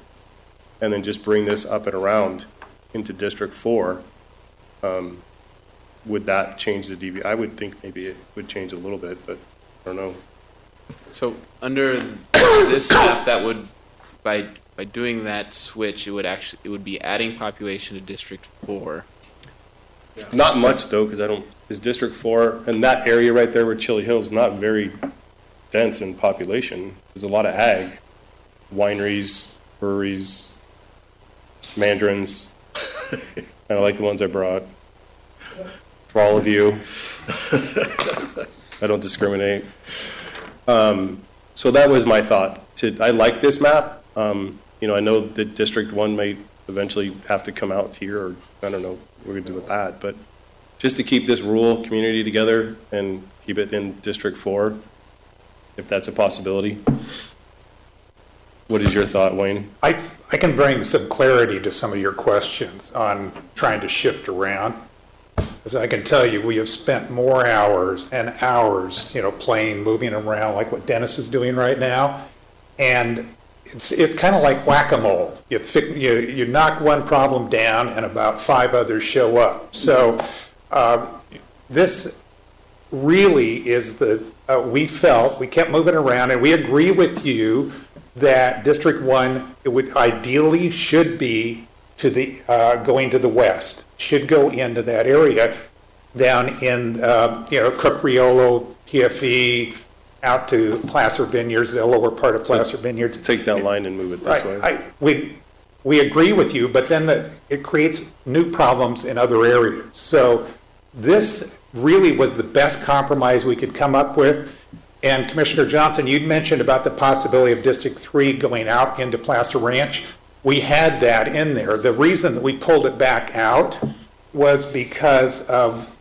and then just bring this up and around into District 4. Would that change the DB? I would think maybe it would change a little bit, but I don't know. So under this map, that would, by doing that switch, it would be adding population to District 4. Not much though, because District 4 and that area right there where Chili Hill is not very dense in population. There's a lot of ag, wineries, breweries, mandarins. I like the ones I brought for all of you. I don't discriminate. So that was my thought. I like this map. I know that District 1 may eventually have to come out here, or I don't know what we're going to do with that. But just to keep this rural community together and keep it in District 4, if that's a possibility. What is your thought, Wayne? I can bring some clarity to some of your questions on trying to shift around. As I can tell you, we have spent more hours and hours, playing, moving around like what Dennis is doing right now. And it's kind of like whack-a-mole. You knock one problem down and about 5 others show up. So this really is we kept moving around, and we agree with you that District 1, it would ideally should be to the going to the west, should go into that area down in Cook Riolo, PFE, out to Placer Vineyards, the lower part of Placer Vineyards. Take that line and move it this way. We agree with you, but then it creates new problems in other areas. So this really was the best compromise we could come up with. And Commissioner Johnson, you'd mentioned about the possibility of District 3 going out into Placer Ranch. We had that in there. The reason that we pulled it back out was because of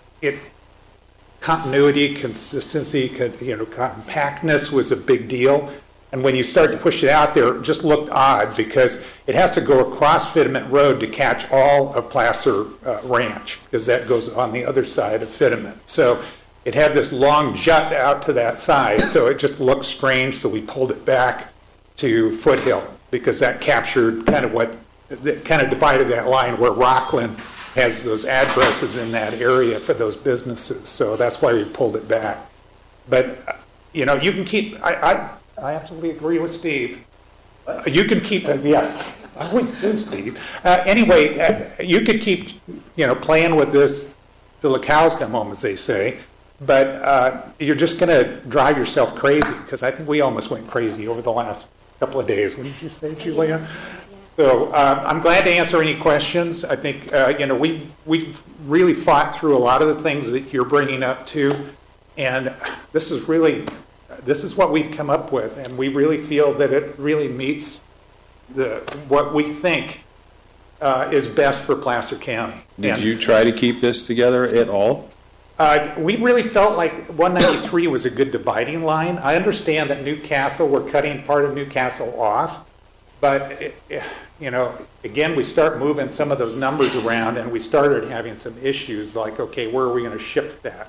continuity, consistency, compactness was a big deal. And when you start to push it out there, it just looked odd because it has to go across Fitiment Road to catch all of Placer Ranch, because that goes on the other side of Fitiment. So it had this long jut out to that side, so it just looked strange, so we pulled it back to Foothill, because that captured kind of divided that line where Rockland has those addresses in that area for those businesses. So that's why we pulled it back. But, you can keep, I absolutely agree with Steve. You can keep, yeah, I always do, Steve. Anyway, you could keep, playing with this till the cows come home, as they say. But you're just going to drive yourself crazy, because I think we almost went crazy over the last couple of days. What did you say, Julia? So I'm glad to answer any questions. I think, we've really fought through a lot of the things that you're bringing up too. And this is what we've come up with. And we really feel that it really meets what we think is best for Placer County. Did you try to keep this together at all? We really felt like 193 was a good dividing line. I understand that Newcastle, we're cutting part of Newcastle off, but again, we start moving some of those numbers around, and we started having some issues like, okay, where are we going to shift that?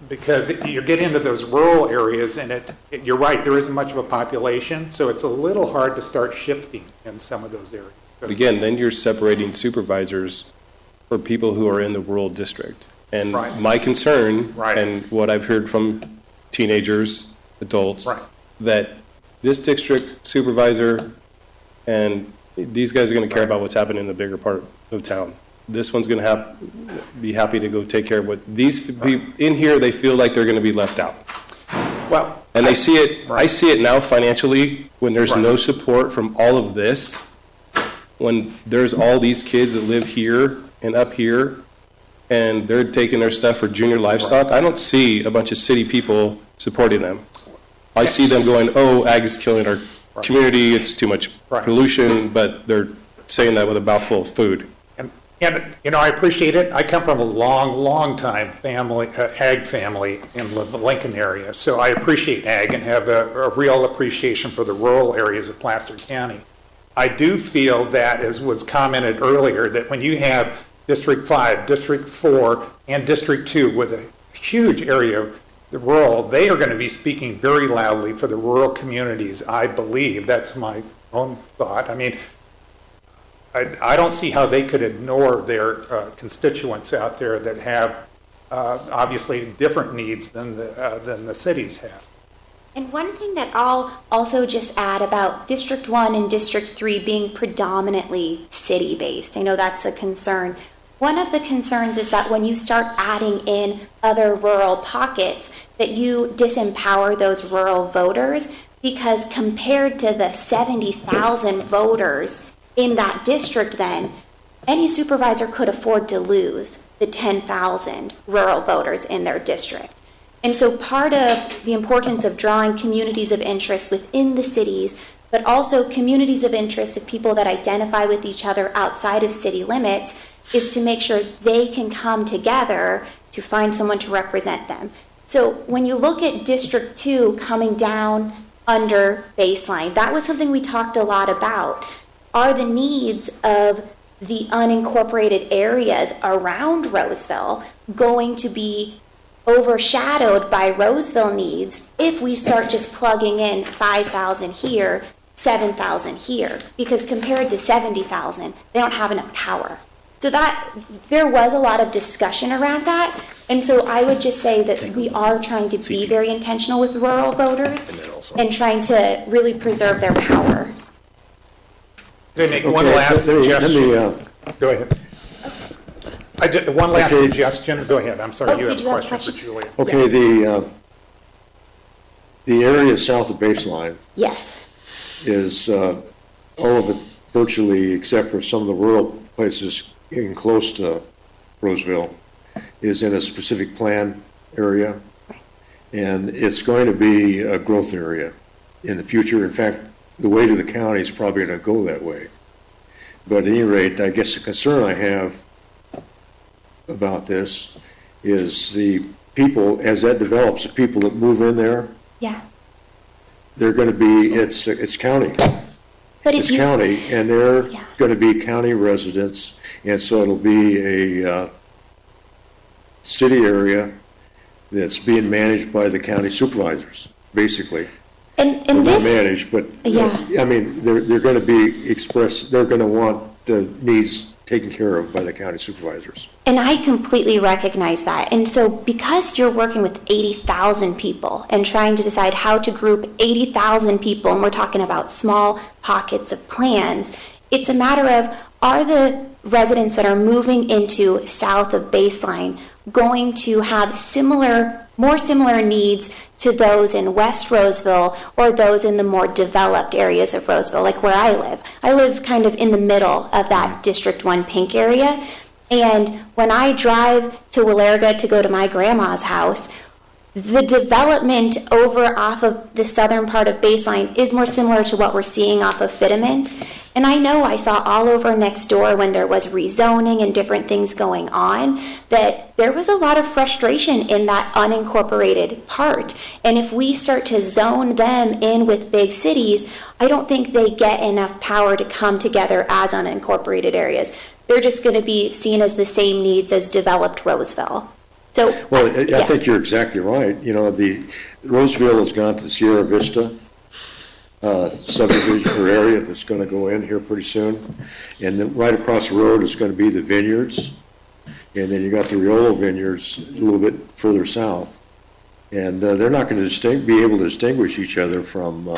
Because you get into those rural areas, and you're right, there isn't much of a population, so it's a little hard to start shifting in some of those areas. But again, then you're separating supervisors for people who are in the rural district. And my concern, and what I've heard from teenagers, adults, that this district supervisor and these guys are going to care about what's happening in the bigger part of town. This one's going to be happy to go take care of what these people in here, they feel like they're going to be left out. Well, and they see it. I see it now financially when there's no support from all of this. When there's all these kids that live here and up here, and they're taking their stuff for junior livestock, I don't see a bunch of city people supporting them. I see them going, oh, ag is killing our community, it's too much pollution, but they're saying that with a mouthful of food. And I appreciate it. I come from a long time family, ag family in the Lincoln area, so I appreciate ag and have a real appreciation for the rural areas of Placer County. I do feel that, as was commented earlier, that when you have District 5, District 4, and District 2 with a huge area of the rural, they are going to be speaking very loudly for the rural communities, I believe. That's my own thought. I mean, I don't see how they could ignore their constituents out there that have obviously different needs than the cities have. And one thing that I'll also just add about District 1 and District 3 being predominantly city-based, I know that's a concern. One of the concerns is that when you start adding in other rural pockets, that you disempower those rural voters, because compared to the 70,000 voters in that district, then any supervisor could afford to lose the 10,000 rural voters in their district. And so part of the importance of drawing communities of interest within the cities, but also communities of interest of people that identify with each other outside of city limits, is to make sure they can come together to find someone to represent them. So when you look at District 2 coming down under baseline, that was something we talked a lot about. Are the needs of the unincorporated areas around Roseville going to be overshadowed by Roseville needs if we start just plugging in 5,000 here, 7,000 here? Because compared to 70,000, they don't have enough power. So that there was a lot of discussion around that. And so I would just say that we are trying to be very intentional with rural voters and trying to really preserve their power. Can I make one last suggestion? Go ahead. One last suggestion. Go ahead. I'm sorry. You have a question for Julia. Okay, the area south of baseline. Yes. Is all of it virtually, except for some of the rural places getting close to Roseville, is in a specific plan area, and it's going to be a growth area in the future. In fact, the way to the county is probably going to go that way. But at any rate, I guess the concern I have about this is the people, as that develops, the people that move in there, yeah, they're going to be, it's county. But it's county, and they're going to be county residents, and so it'll be a city area that's being managed by the county supervisors, basically. And well, this, not managed, but I mean, they're going to be expressed. They're going to want the needs taken care of by the county supervisors. And I completely recognize that. And so because you're working with 80,000 people and trying to decide how to group 80,000 people, and we're talking about small pockets of plans, it's a matter of, are the residents that are moving into south of baseline going to have more similar needs to those in West Roseville or those in the more developed areas of Roseville, like where I live. I live kind of in the middle of that District 1 pink area. And when I drive to Willarga to go to my grandma's house, the development over off of the southern part of baseline is more similar to what we're seeing off of Fitiment. And I know I saw all over next door when there was rezoning and different things going on, that there was a lot of frustration in that unincorporated part. And if we start to zone them in with big cities, I don't think they get enough power to come together as unincorporated areas. They're just going to be seen as the same needs as developed Roseville. So, well, I think you're exactly right. You know, the Roseville has gone to Sierra Vista subdivision or area that's going to go in here pretty soon, and then right across the road is going to be the vineyards, and then you got the Riolo vineyards a little bit further south, and they're not going to be able to distinguish each other from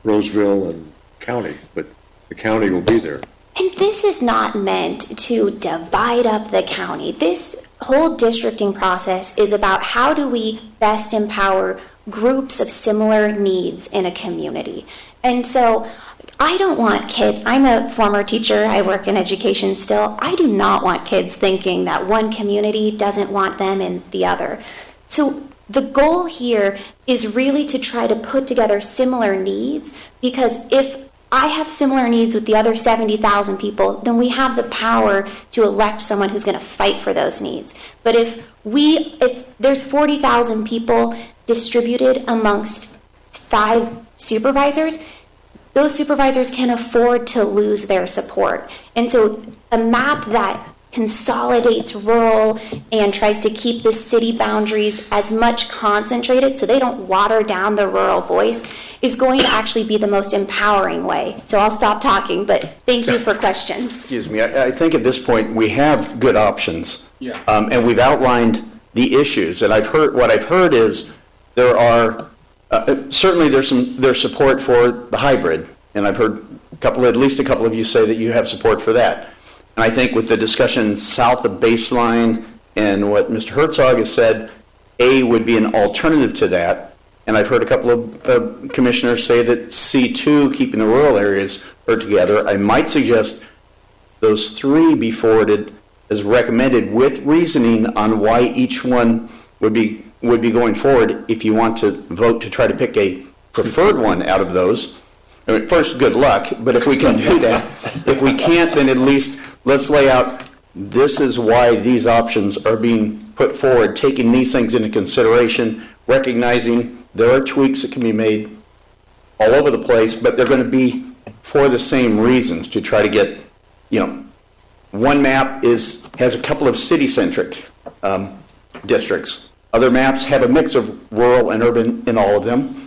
Roseville and county, but the county will be there. And this is not meant to divide up the county. This whole districting process is about how do we best empower groups of similar needs in a community. And so I don't want kids, I'm a former teacher, I work in education still, I do not want kids thinking that one community doesn't want them and the other. So the goal here is really to try to put together similar needs, because if I have similar needs with the other 70,000 people, then we have the power to elect someone who's going to fight for those needs. But if there's 40,000 people distributed amongst 5 supervisors, those supervisors can afford to lose their support. And so a map that consolidates rural and tries to keep the city boundaries as much concentrated so they don't water down the rural voice is going to actually be the most empowering way. So I'll stop talking, but thank you for questions. Excuse me, I think at this point we have good options. Yeah. And we've outlined the issues. And what I've heard is there are, certainly there's support for the hybrid. And I've heard at least a couple of you say that you have support for that. And I think with the discussion south of baseline and what Mr. Herzog has said, A would be an alternative to that. And I've heard a couple of commissioners say that C2, keeping the rural areas, are together. I might suggest those three be forwarded as recommended with reasoning on why each one would be going forward if you want to vote to try to pick a preferred one out of those. I mean, first, good luck, but if we can do that, if we can't, then at least let's lay out, this is why these options are being put forward, taking these things into consideration, recognizing there are tweaks that can be made all over the place, but they're going to be for the same reasons, to try to get, one map has a couple of city-centric districts. Other maps have a mix of rural and urban in all of them.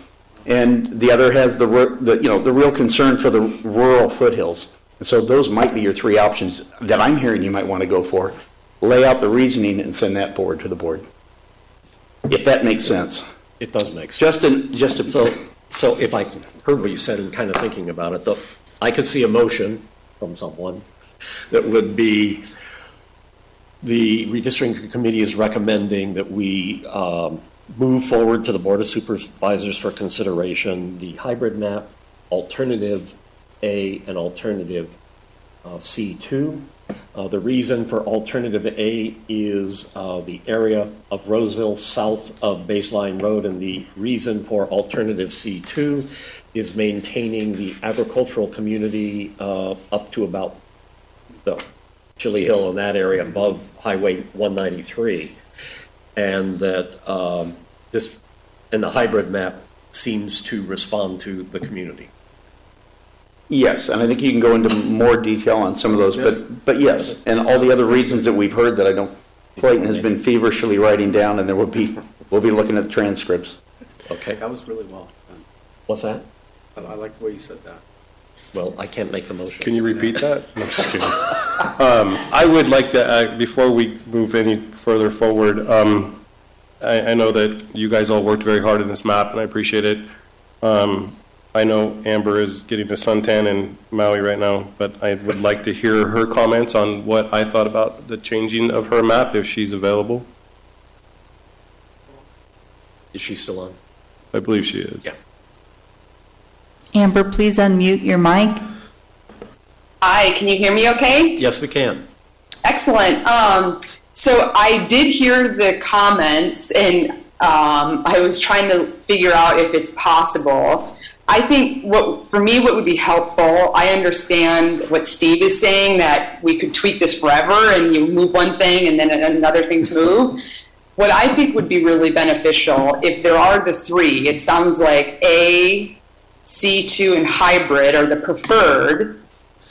And the other has the real concern for the rural foothills. And so those might be your three options that I'm hearing you might want to go for. Lay out the reasoning and send that forward to the board. If that makes sense. It does make sense. So if I heard what you said and kind of thinking about it, though, I could see a motion from someone that would be the redistricting committee is recommending that we move forward to the Board of Supervisors for consideration the hybrid map, alternative A and alternative C2. The reason for alternative A is the area of Roseville south of Baseline Road, and the reason for alternative C2 is maintaining the agricultural community up to about the Chili Hill in that area above Highway 193. And that the hybrid map seems to respond to the community. Yes, and I think you can go into more detail on some of those, but yes, and all the other reasons that we've heard that I don't, Clayton has been feverishly writing down, and we'll be looking at the transcripts. Okay. That was really well done. What's that? I like the way you said that. Well, I can't make the motion. Can you repeat that? No, just kidding. I would like to, before we move any further forward, I know that you guys all worked very hard on this map, and I appreciate it. I know Amber is getting a suntan in Maui right now, but I would like to hear her comments on what I thought about the changing of her map, if she's available. Is she still on? I believe she is. Yeah. Amber, please unmute your mic. Hi, can you hear me okay? Yes, we can. Excellent. So I did hear the comments, and I was trying to figure out if it's possible. I think what would be helpful, I understand what Steve is saying, that we could tweak this forever and you move one thing and then another things move. What I think would be really beneficial, if there are the three, it sounds like A, C2, and hybrid are the preferred.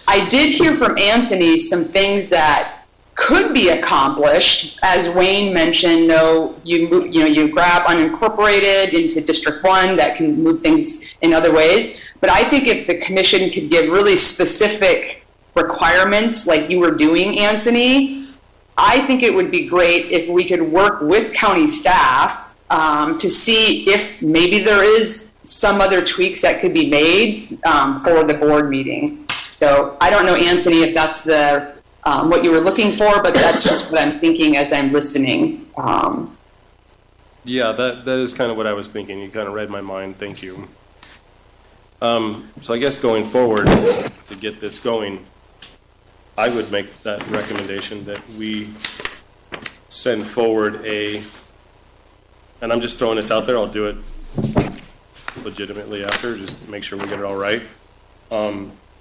I did hear from Anthony some things that could be accomplished, as Wayne mentioned. Though you grab unincorporated into District 1, that can move things in other ways. But I think if the commission could give really specific requirements, like you were doing, Anthony, I think it would be great if we could work with county staff to see if maybe there is some other tweaks that could be made for the board meeting. So I don't know, Anthony, if that's the what you were looking for, but that's just what I'm thinking as I'm listening. Yeah, that is kind of what I was thinking. You kind of read my mind. Thank you. So I guess going forward, to get this going, I would make that recommendation that we send forward and I'm just throwing this out there, I'll do it legitimately after, just make sure we get it all right,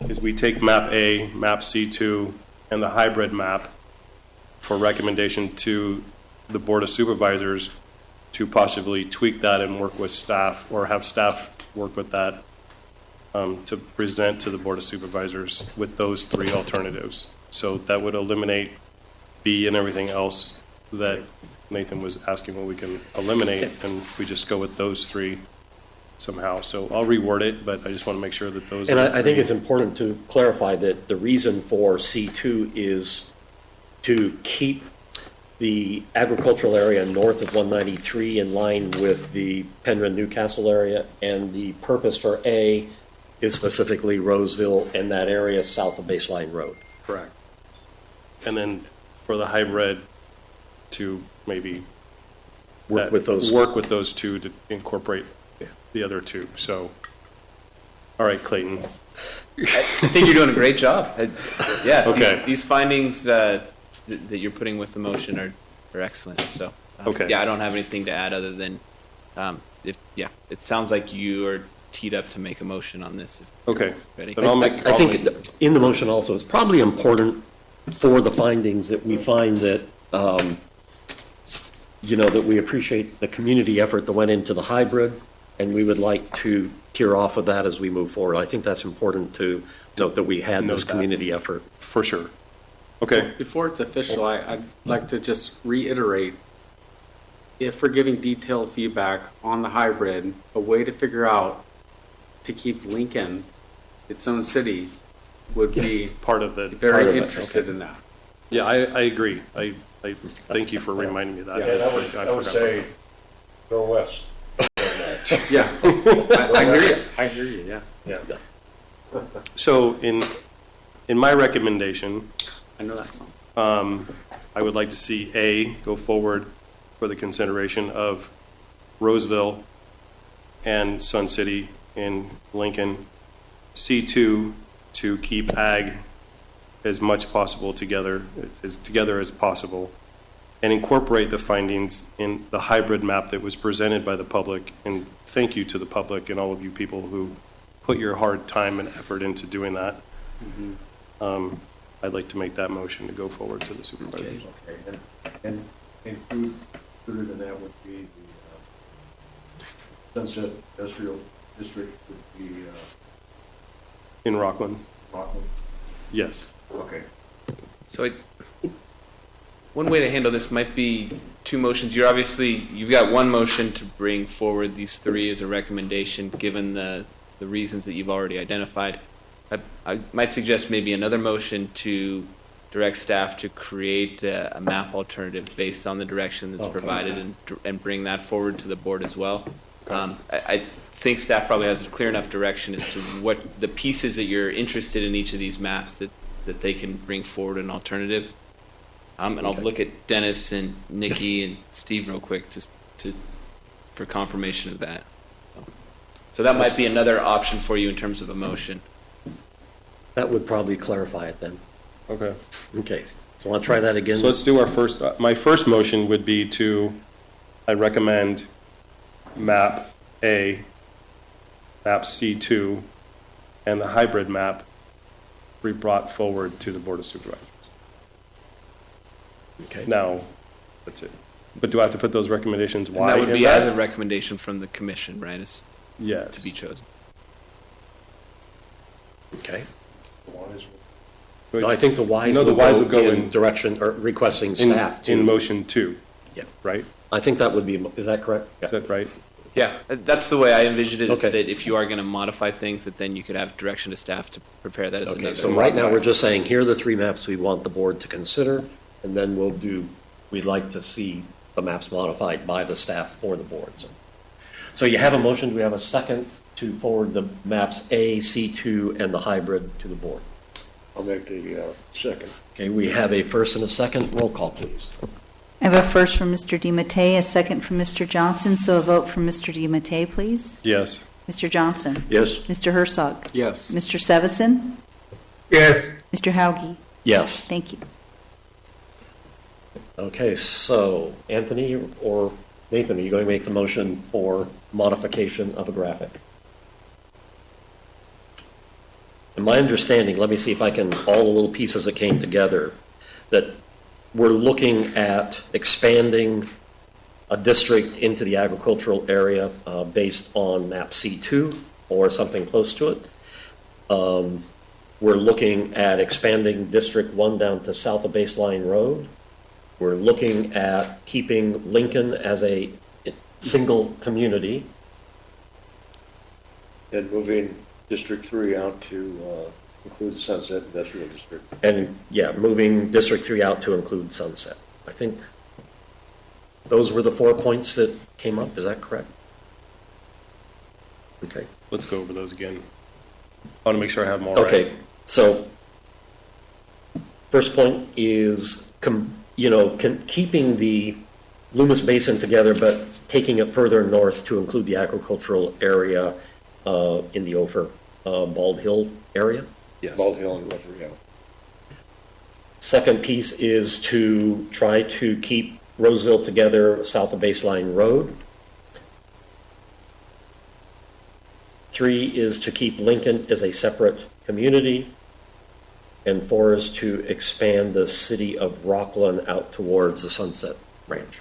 is we take map A, map C2, and the hybrid map for recommendation to the Board of Supervisors to possibly tweak that and work with staff, or have staff work with that to present to the Board of Supervisors with those three alternatives. So that would eliminate B and everything else that Nathan was asking what we can eliminate, and we just go with those three somehow. So I'll reword it, but I just want to make sure that those And are I think it's important to clarify that the reason for C2 is to keep the agricultural area north of 193 in line with the Penryn-Newcastle area, and the purpose for A is specifically Roseville and that area south of Baseline Road. correct. And then for the hybrid to maybe Work with those. work with those two to incorporate the other two. So, all right, Clayton. I think you're doing a great job. Yeah. Okay. These findings that you're putting with the motion are excellent. So, Okay. yeah, I don't have anything to add other than, it sounds like you are teed up to make a motion on this. Okay. Ready? Then I'll make. I think in the motion also, it's probably important for the findings that we find that, that we appreciate the community effort that went into the hybrid, and we would like to tear off of that as we move forward. I think that's important to note that we had this community effort. For sure. Okay. Before it's official, I'd like to just reiterate, if we're giving detailed feedback on the hybrid, a way to figure out to keep Lincoln its own city would be part of the very interested in that. Yeah, I agree. I thank you for reminding me of that. Yeah, I would say go west. Yeah, I hear you. I hear you. Yeah. So in my recommendation, I know that song. I would like to see A go forward for the consideration of Roseville and Sun City in Lincoln. C2 to keep ag as much possible together as possible, and incorporate the findings in the hybrid map that was presented by the public. And thank you to the public and all of you people who put your hard time and effort into doing that. Mm-hmm. I'd like to make that motion to go forward to the supervisors. Okay. And included in that would be the Sunset Industrial District would be In Rockland? Rockland? Yes. Okay. So one way to handle this might be two motions. You've got one motion to bring forward these three as a recommendation, given the reasons that you've already identified. I might suggest maybe another motion to direct staff to create a map alternative based on the direction that's provided and bring that forward to the board as well. I think staff probably has a clear enough direction as to what the pieces that you're interested in each of these maps that they can bring forward an alternative. And I'll look at Dennis and Nikki and Steve real quick for confirmation of that. So that might be another option for you in terms of a motion. That would probably clarify it then. Okay. Okay, so I'll try that again. So let's do our first, my first motion would be I recommend map A, map C2, and the hybrid map be brought forward to the Board of Supervisors. Okay. Now, that's it. But do I have to put those recommendations And why? that would in be as a recommendation from the commission, right? Yes. To be chosen. Okay. No, I think the Ys No, the will Ys will go in direction, or requesting staff to. In motion 2. Yeah. Right? I think that would be, is that correct? Is that right? Yeah, that's the way I envision it, is Okay. that if you are going to modify things, that then you could have direction to staff to prepare that as Okay, another. so right now, we're just saying, here are the three maps we want the board to consider, and then we'd like to see the maps modified by the staff for the board. So you have a motion, do we have a second to forward the maps A, C2, and the hybrid to the board? I'll make the second. Okay, we have a first and a second, roll call, please. I have a first from Mr. DiMattei, a second from Mr. Johnson, so a vote from Mr. DiMattei, please. Yes. Mr. Johnson? Yes. Mr. Herzog? Yes. Mr. Sevison? Yes. Mr. Hauge? Yes. Thank you. Okay, so Anthony or Nathan, are you going to make the motion for modification of a graphic? In my understanding, let me see if I can, all the little pieces that came together, that we're looking at expanding a district into the agricultural area based on map C2 or something close to it. We're looking at expanding District 1 down to south of Baseline Road. We're looking at keeping Lincoln as a single community. And moving District 3 out to include the Sunset Industrial District. And yeah, moving District 3 out to include Sunset. I think those were the 4 points that came up. Is that correct? Okay. Let's go over those again. I want to make sure I have them all right. Okay, so first point is, keeping the Loomis Basin together, but taking it further north to include the agricultural area in the Ophir, Bald Hill area. Yes. Bald Hill and Ophir, yeah. Second piece is to try to keep Roseville together south of Baseline Road. 3 is to keep Lincoln as a separate community. And 4 is to expand the city of Rockland out towards the Sunset Ranch.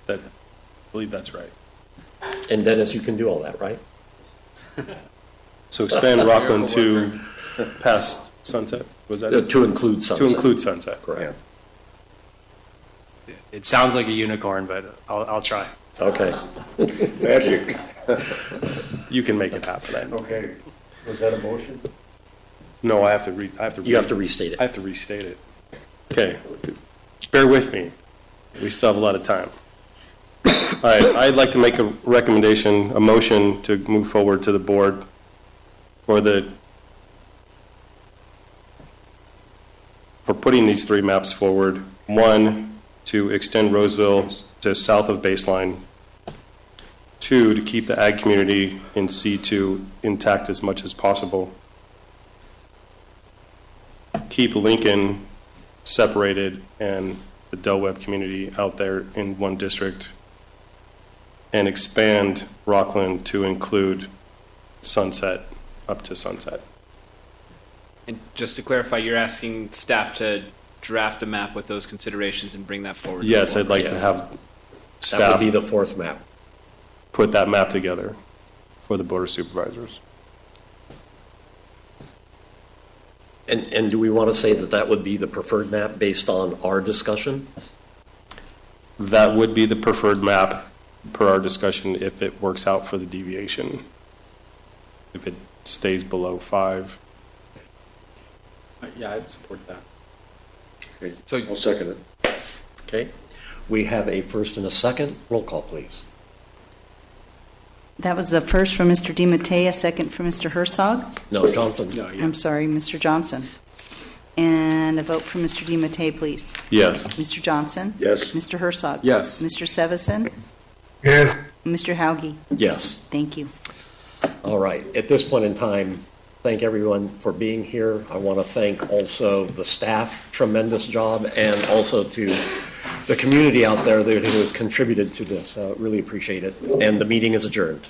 I believe that's right. And Dennis, you can do all that, right? So expand Rockland to past Sunset, was that it? To include Sunset. To include Sunset. Correct. It sounds like a unicorn, but I'll try. Okay. Magic. You can make it happen. Okay. Was that a motion? No, I have to You have to restate it. I have to restate it. Okay. Bear with me. We still have a lot of time. All right. I'd like to make a recommendation, a motion to move forward to the board for putting these 3 maps forward. 1, to extend Roseville to south of Baseline. 2, to keep the ag community in C2 intact as much as possible. Keep Lincoln separated and the Del Webb community out there in one district. And expand Rockland to include Sunset, up to Sunset. And just to clarify, you're asking staff to draft a map with those considerations and bring that forward? Yes, I'd like to have staff. That would be the 4th map. Put that map together for the Board of Supervisors. And do we want to say that that would be the preferred map based on our discussion? That would be the preferred map per our discussion if it works out for the deviation. If it stays below 5. Yeah, I'd support that. Okay, so I'll second it. Okay. We have a first and a second. Roll call, please. That was the first from Mr. DiMattei, a second from Mr. Herzog. No, Johnson. No, yeah. I'm sorry, Mr. Johnson. And a vote for Mr. DiMattei, please. Yes. Mr. Johnson? Yes. Mr. Herzog? Yes. Mr. Sevison? Yes. Mr. Hauge? Yes. Thank you. All right. At this point in time, thank everyone for being here. I want to thank also the staff, tremendous job, and also to the community out there that has contributed to this. Really appreciate it. And the meeting is adjourned.